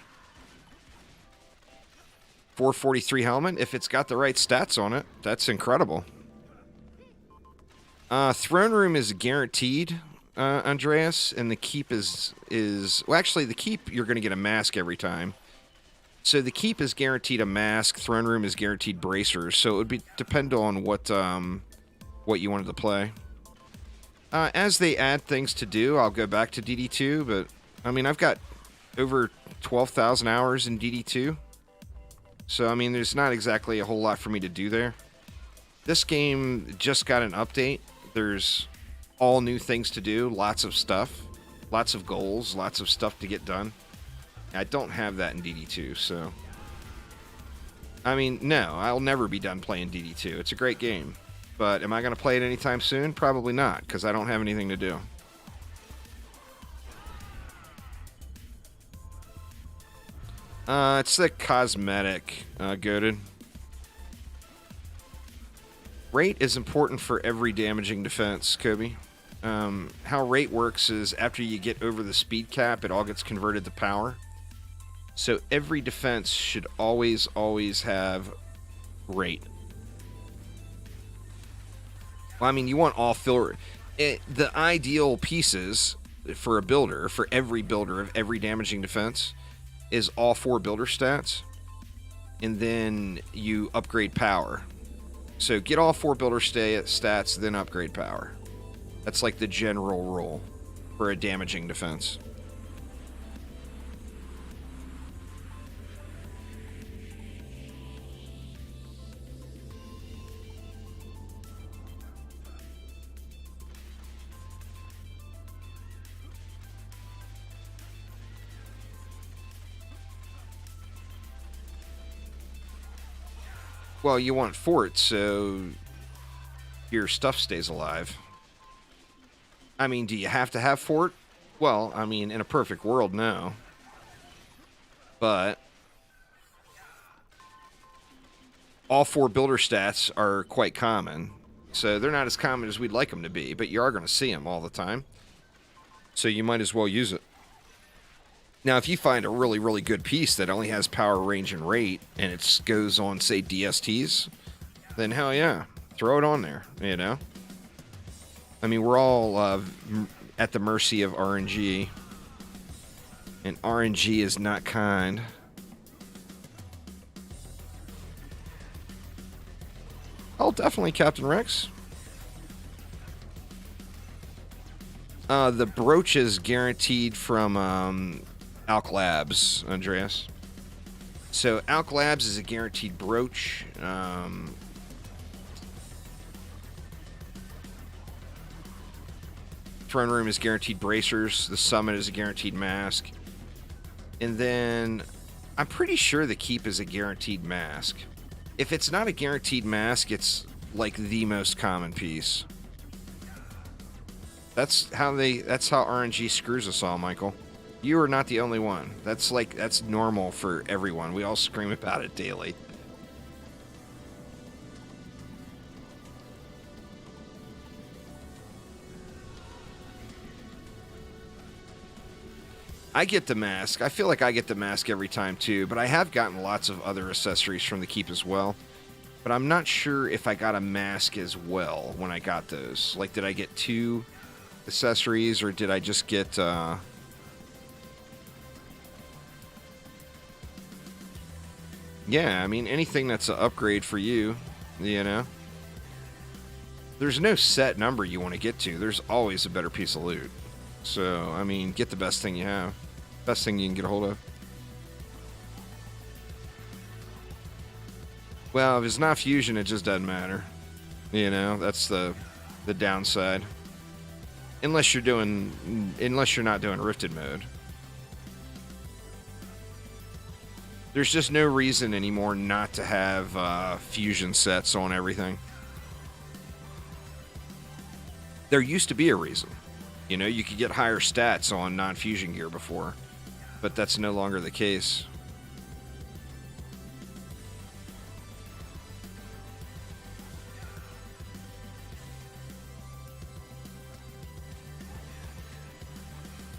443 helmet. If it's got the right stats on it, that's incredible. Throne room is guaranteed, Andreas, and the keep is well, actually, the keep you're going to get a mask every time. So the keep is guaranteed a mask. Throne room is guaranteed bracers. So it would depend on what you wanted to play. As they add things to do, I'll go back to DD2, but, I mean, I've got over 12,000 hours in DD2. So, I mean, there's not exactly a whole lot for me to do there. This game just got an update. There's all new things to do, lots of stuff, lots of goals, lots of stuff to get done. I don't have that in DD2, so... I mean, no, I'll never be done playing DD2. It's a great game. But am I going to play it anytime soon? Probably not, because I don't have anything to do. It's the cosmetic, goated. Rate is important for every damaging defense, Kobe. How rate works is after you get over the speed cap, it all gets converted to power. So every defense should always have rate. Well, I mean, you want all filler. The ideal pieces for a builder, for every builder of every damaging defense, is all 4 builder stats, and then you upgrade power. So get all 4 builder stats, then upgrade power. That's like the general rule for a damaging defense. Well, you want fort so your stuff stays alive. I mean, do you have to have fort? Well, I mean, in a perfect world, no. But all 4 builder stats are quite common. So they're not as common as we'd like them to be, but you are going to see them all the time. So you might as well use it. Now, if you find a really, really good piece that only has power, range, and rate, and it goes on, say, DSTs, then hell yeah, throw it on there, you know? I mean, we're all at the mercy of RNG, and RNG is not kind. Oh, definitely, Captain Rex. The brooch is guaranteed from Alk Labs, Andreas. So Alk Labs is a guaranteed brooch. Throne Room is guaranteed bracers. The Summit is a guaranteed mask. And then I'm pretty sure the Keep is a guaranteed mask. If it's not a guaranteed mask, it's like the most common piece. That's how RNG screws us all, Michael. You are not the only one. That's normal for everyone. We all scream about it daily. I get the mask. I feel like I get the mask every time too, but I have gotten lots of other accessories from the Keep as well. But I'm not sure if I got a mask as well when I got those. Like, did I get 2 accessories, or did I just get yeah, I mean, anything that's an upgrade for you, you know? There's no set number you want to get to. There's always a better piece of loot. So, I mean, get the best thing you have. Best thing you can get a hold of. Well, if it's not fusion, it just doesn't matter. You know, that's the downside. Unless you're not doing rifted mode. There's just no reason anymore not to have fusion sets on everything. There used to be a reason. You know, you could get higher stats on non-fusion gear before, but that's no longer the case.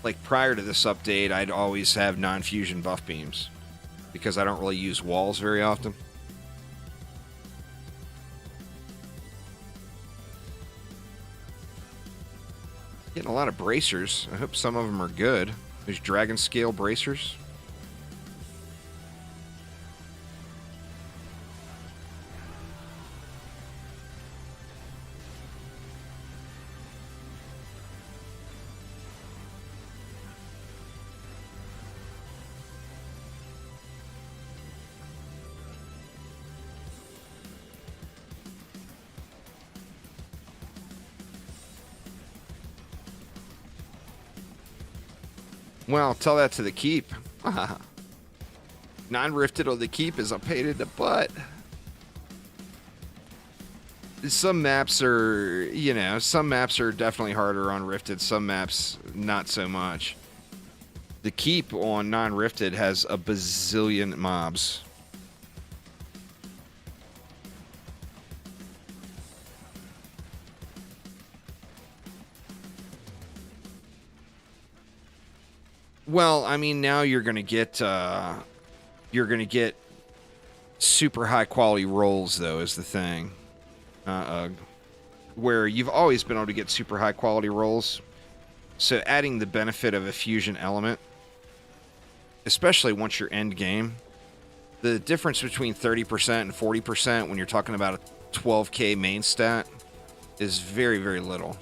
Like, prior to this update, I'd always have non-fusion buff beams because I don't really use walls very often. Getting a lot of bracers. I hope some of them are good. There's dragon scale bracers. Well, tell that to the Keep. Non-rifted on the Keep is a pain in the butt. Some maps are, some maps are definitely harder on rifted. Some maps, not so much. The Keep on non-rifted has a bazillion mobs. Well, I mean, now you're gonna get super high quality rolls, though, is the thing. Where you've always been able to get super high quality rolls. So adding the benefit of a fusion element, especially once you're end game, the difference between 30% and 40% when you're talking about a 12k main stat is very, very little.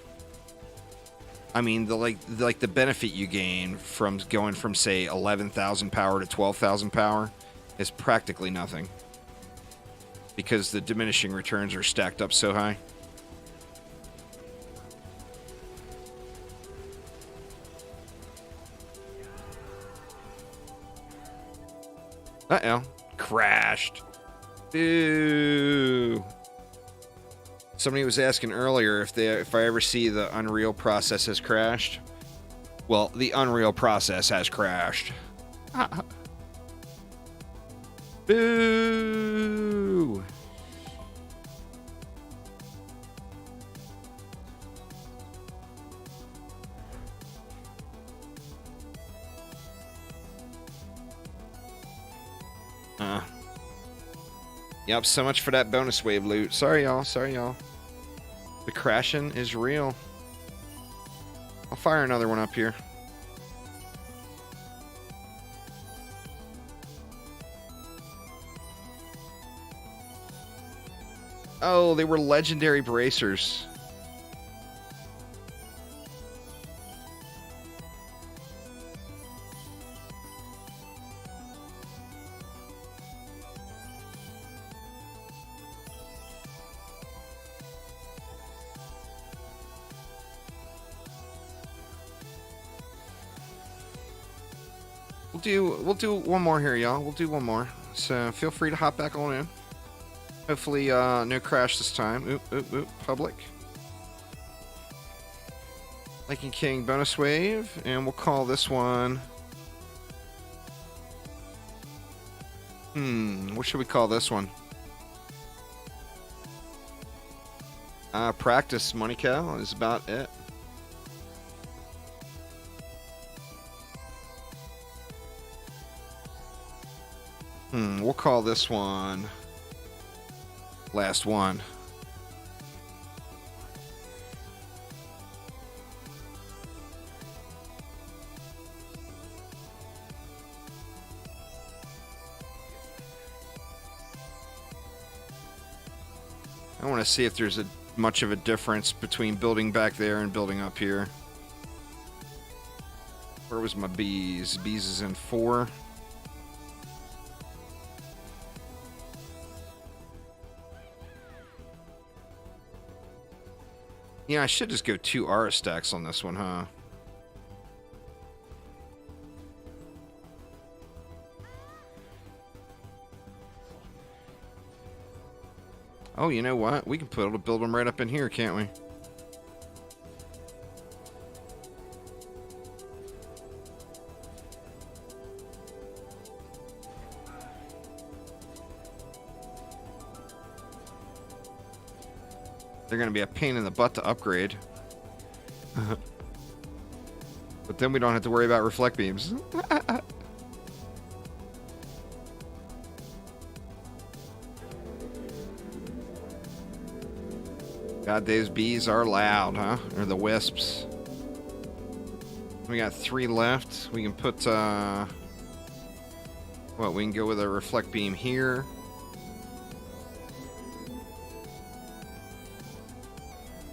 I mean, the benefit you gain from going from, say, 11,000 power to 12,000 power is practically nothing, because the diminishing returns are stacked up so high. Uh-oh. Crashed. Boo. Somebody was asking earlier if I ever see the Unreal process has crashed. Well, the Unreal process has crashed. Boo. Yep, so much for that bonus wave loot. Sorry, y'all. Sorry, y'all. The crashing is real. I'll fire another one up here. Oh, they were legendary bracers. We'll do one more here, y'all. We'll do one more. So feel free to hop back on in. Hopefully, no crash this time. Oop, public. Lycan King bonus wave, and we'll call this one. What should we call this one? Practice Money Cow is about it. We'll call this one Last One. I want to see if there's much of a difference between building back there and building up here. Where was my bees? Bees is in 4. Yeah, I should just go 2 Aura stacks on this one, huh? Oh, you know what? We can build them right up in here, can't we? They're going to be a pain in the butt to upgrade. But then we don't have to worry about reflect beams. God, those bees are loud, huh? Or the wisps. We got 3 left. We can put, we can go with a reflect beam here.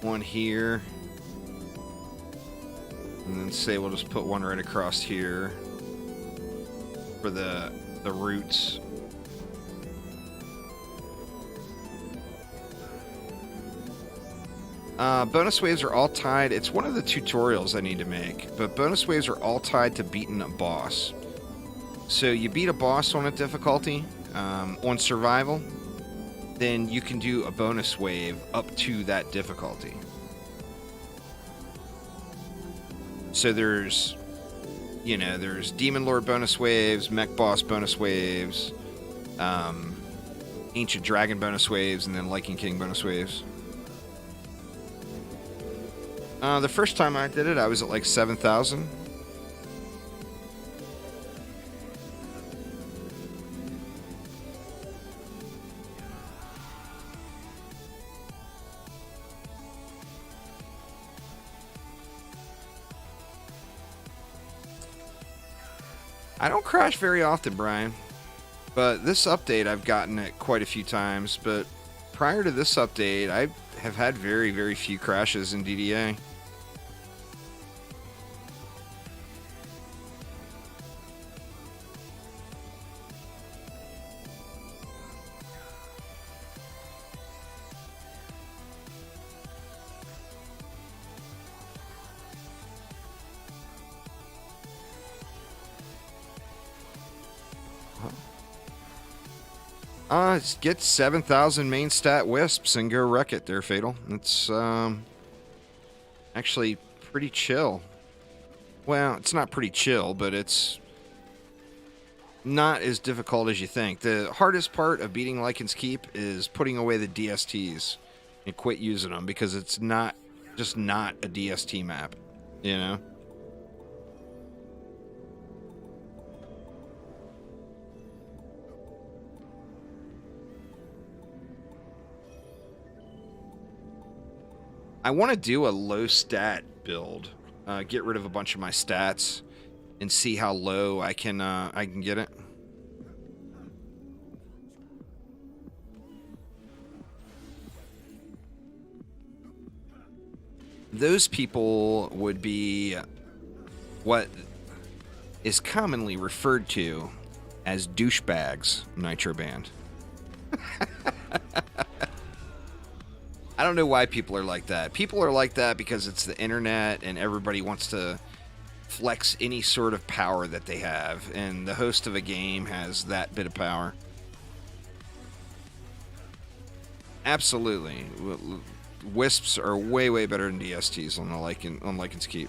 One here. And then say we'll just put one right across here for the roots. Bonus waves are all tied. It's one of the tutorials I need to make, but bonus waves are all tied to beating a boss. So you beat a boss on a difficulty, on survival, then you can do a bonus wave up to that difficulty. So there's Demon Lord bonus waves, Mech Boss bonus waves, Ancient Dragon bonus waves, and then Lycan King bonus waves. The first time I did it, I was at like 7,000. I don't crash very often, Brian, but this update I've gotten it quite a few times. But prior to this update, I have had very, very few crashes in DDA. Get 7,000 main stat wisps and go wreck it there, Fatal. It's actually pretty chill. Well, it's not pretty chill, but it's not as difficult as you think. The hardest part of beating Lycan's Keep is putting away the DSTs and quit using them, because it's not just not a DST map, you know? I want to do a low stat build, get rid of a bunch of my stats, and see how low I can get it. Those people would be what is commonly referred to as douchebags, Nitro Band. I don't know why people are like that. People are like that because it's the internet and everybody wants to flex any sort of power that they have, and the host of a game has that bit of power. Absolutely. Wisps are way, way better than DSTs on Lycan's Keep.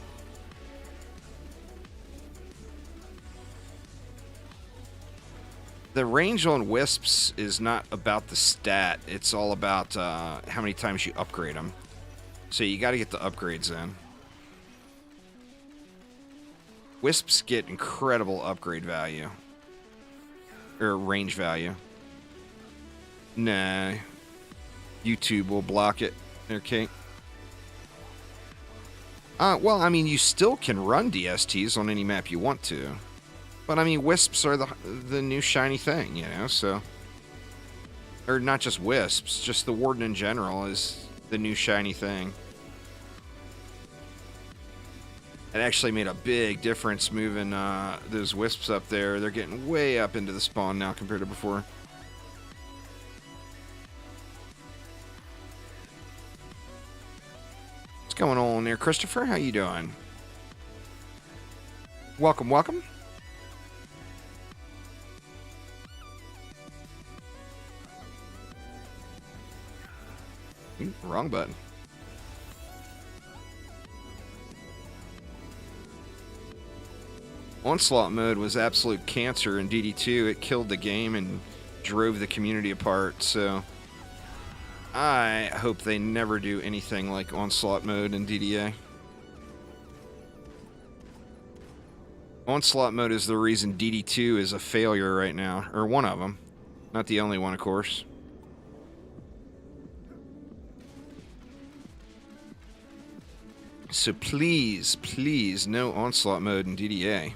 The range on wisps is not about the stat. It's all about how many times you upgrade them. So you got to get the upgrades in. Wisps get incredible upgrade value. Or range value. Nah. YouTube will block it. Okay. Well, I mean, you still can run DSTs on any map you want to. But, I mean, wisps are the new shiny thing, you know, so... Or not just wisps, just the Warden in general is the new shiny thing. It actually made a big difference moving those wisps up there. They're getting way up into the spawn now compared to before. What's going on there, Christopher? How you doing? Welcome, welcome. Wrong button. Onslaught mode was absolute cancer in DD2. It killed the game and drove the community apart, so I hope they never do anything like Onslaught mode in DDA. Onslaught mode is the reason DD2 is a failure right now, or one of them. Not the only one, of course. So please, please, no Onslaught mode in DDA.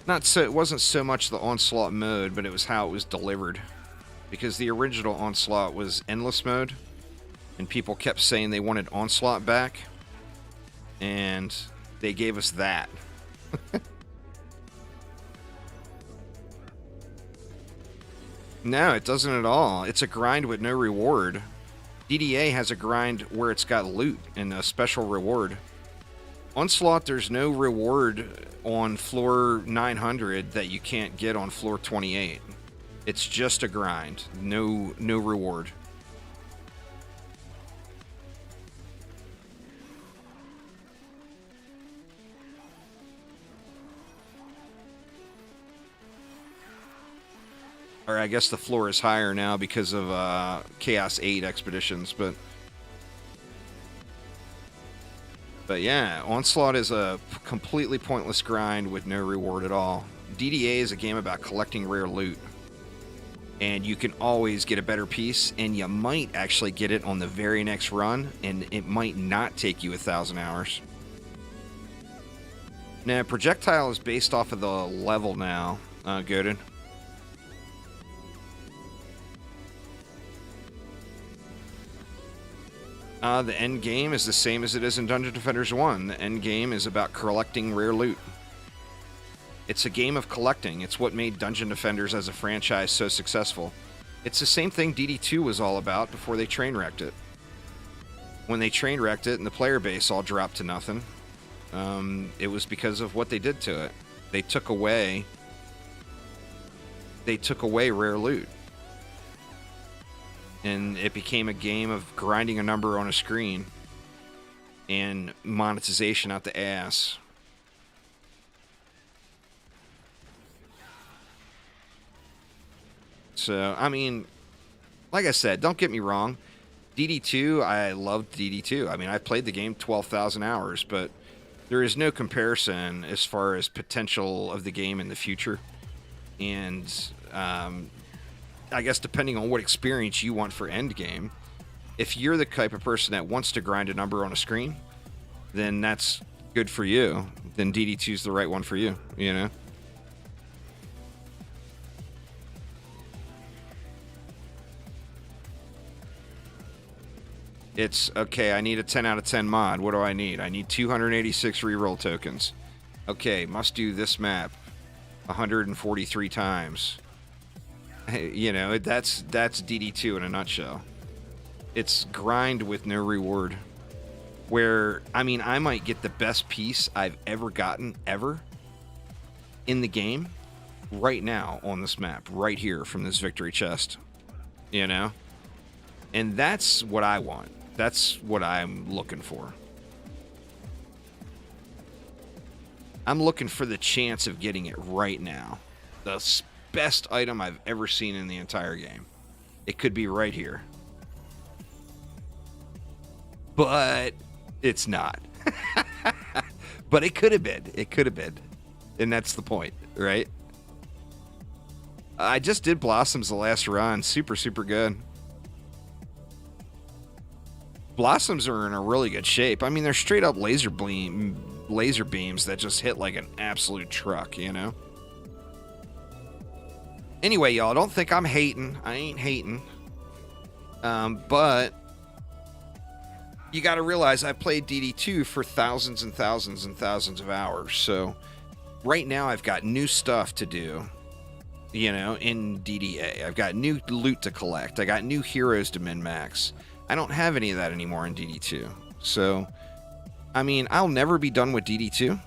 It wasn't so much the Onslaught mode, but it was how it was delivered. Because the original Onslaught was endless mode, and people kept saying they wanted Onslaught back, and they gave us that. No, it doesn't at all. It's a grind with no reward. DDA has a grind where it's got loot and a special reward. Onslaught, there's no reward on floor 900 that you can't get on floor 28. It's just a grind. No reward. Or I guess the floor is higher now because of Chaos 8 expeditions, but yeah, Onslaught is a completely pointless grind with no reward at all. DDA is a game about collecting rare loot. and you can always get a better piece, and you might actually get it on the very next run, and it might not take you 1,000 hours. Now, projectile is based off of the level now, Godin. The end game is the same as it is in Dungeon Defenders 1. The end game is about collecting rare loot. It's a game of collecting. It's what made Dungeon Defenders as a franchise so successful. It's the same thing DD2 was all about before they train wrecked it. When they train wrecked it and the player base all dropped to nothing, it was because of what they did to it. They took away rare loot. And it became a game of grinding a number on a screen and monetization out the ass. So, I mean, like I said, don't get me wrong. DD2, I loved DD2. I mean, I played the game 12,000 hours, but there is no comparison as far as potential of the game in the future. And, I guess depending on what experience you want for endgame, if you're the type of person that wants to grind a number on a screen, then that's good for you. Then DD2 is the right one for you, you know? It's, okay, I need a 10 out of 10 mod. What do I need? I need 286 reroll tokens. Okay, must do this map 143 times. You know, that's DD2 in a nutshell. It's grind with no reward. Where, I mean, I might get the best piece I've ever gotten, ever, in the game, right now on this map, right here from this victory chest. You know? And that's what I want. That's what I'm looking for. I'm looking for the chance of getting it right now. The best item I've ever seen in the entire game. It could be right here. But it's not. But it could have been. It could have been. And that's the point, right? I just did Blossoms the last run. Super, super good. Blossoms are in a really good shape. I mean, they're straight up laser beams that just hit like an absolute truck, you know? Anyway, y'all, don't think I'm hating. I ain't hating. But you got to realize I played DD2 for thousands and thousands and thousands of hours. So right now I've got new stuff to do, you know, in DDA. I've got new loot to collect. I got new heroes to min-max. I don't have any of that anymore in DD2. So, I mean, I'll never be done with DD2.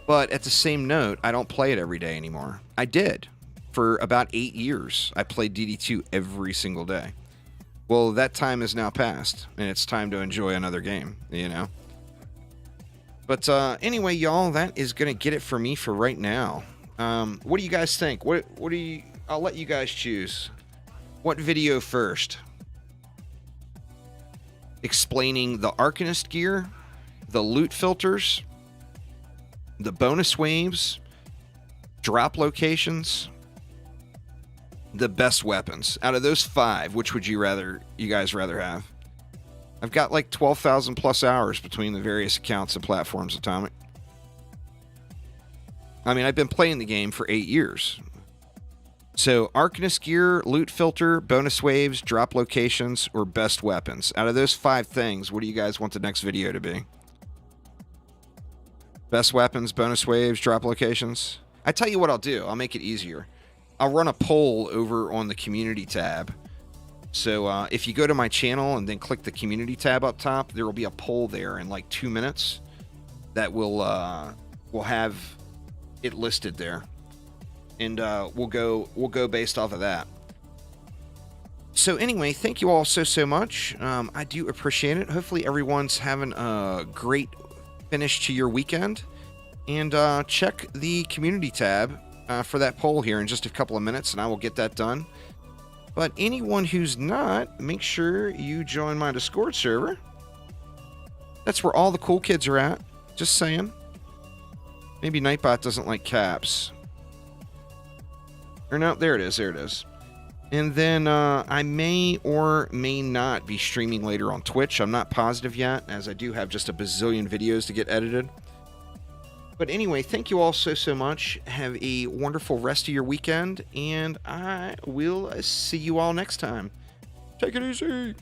But at the same note, I don't play it every day anymore. I did. For about 8 years, I played DD2 every single day. Well, that time is now past, and it's time to enjoy another game, you know? But anyway, y'all, that is going to get it for me for right now. What do you guys think? What do you... I'll let you guys choose. What video first? Explaining the Arcanist gear, the loot filters, the bonus waves, drop locations, the best weapons. Out of those 5, which would you guys rather have? I've got like 12,000 plus hours between the various accounts and platforms, Atomic. I mean, I've been playing the game for 8 years. So, Arcanist gear, loot filter, bonus waves, drop locations, or best weapons. Out of those 5 things, what do you guys want the next video to be? Best weapons, bonus waves, drop locations. I tell you what I'll do. I'll make it easier. I'll run a poll over on the community tab. So if you go to my channel and then click the community tab up top, there will be a poll there in like 2 minutes that will have it listed there, and we'll go based off of that. So anyway, thank you all so much. I do appreciate it. Hopefully everyone's having a great finish to your weekend, and check the community tab for that poll here in just a couple of minutes, and I will get that done. But anyone who's not, make sure you join my Discord server. That's where all the cool kids are at. Just saying. Maybe Nightbot doesn't like caps. Or no, there it is. There it is. And then I may or may not be streaming later on Twitch. I'm not positive yet, as I do have just a bazillion videos to get edited. But anyway, thank you all so much. Have a wonderful rest of your weekend, and I will see you all next time. Take it easy.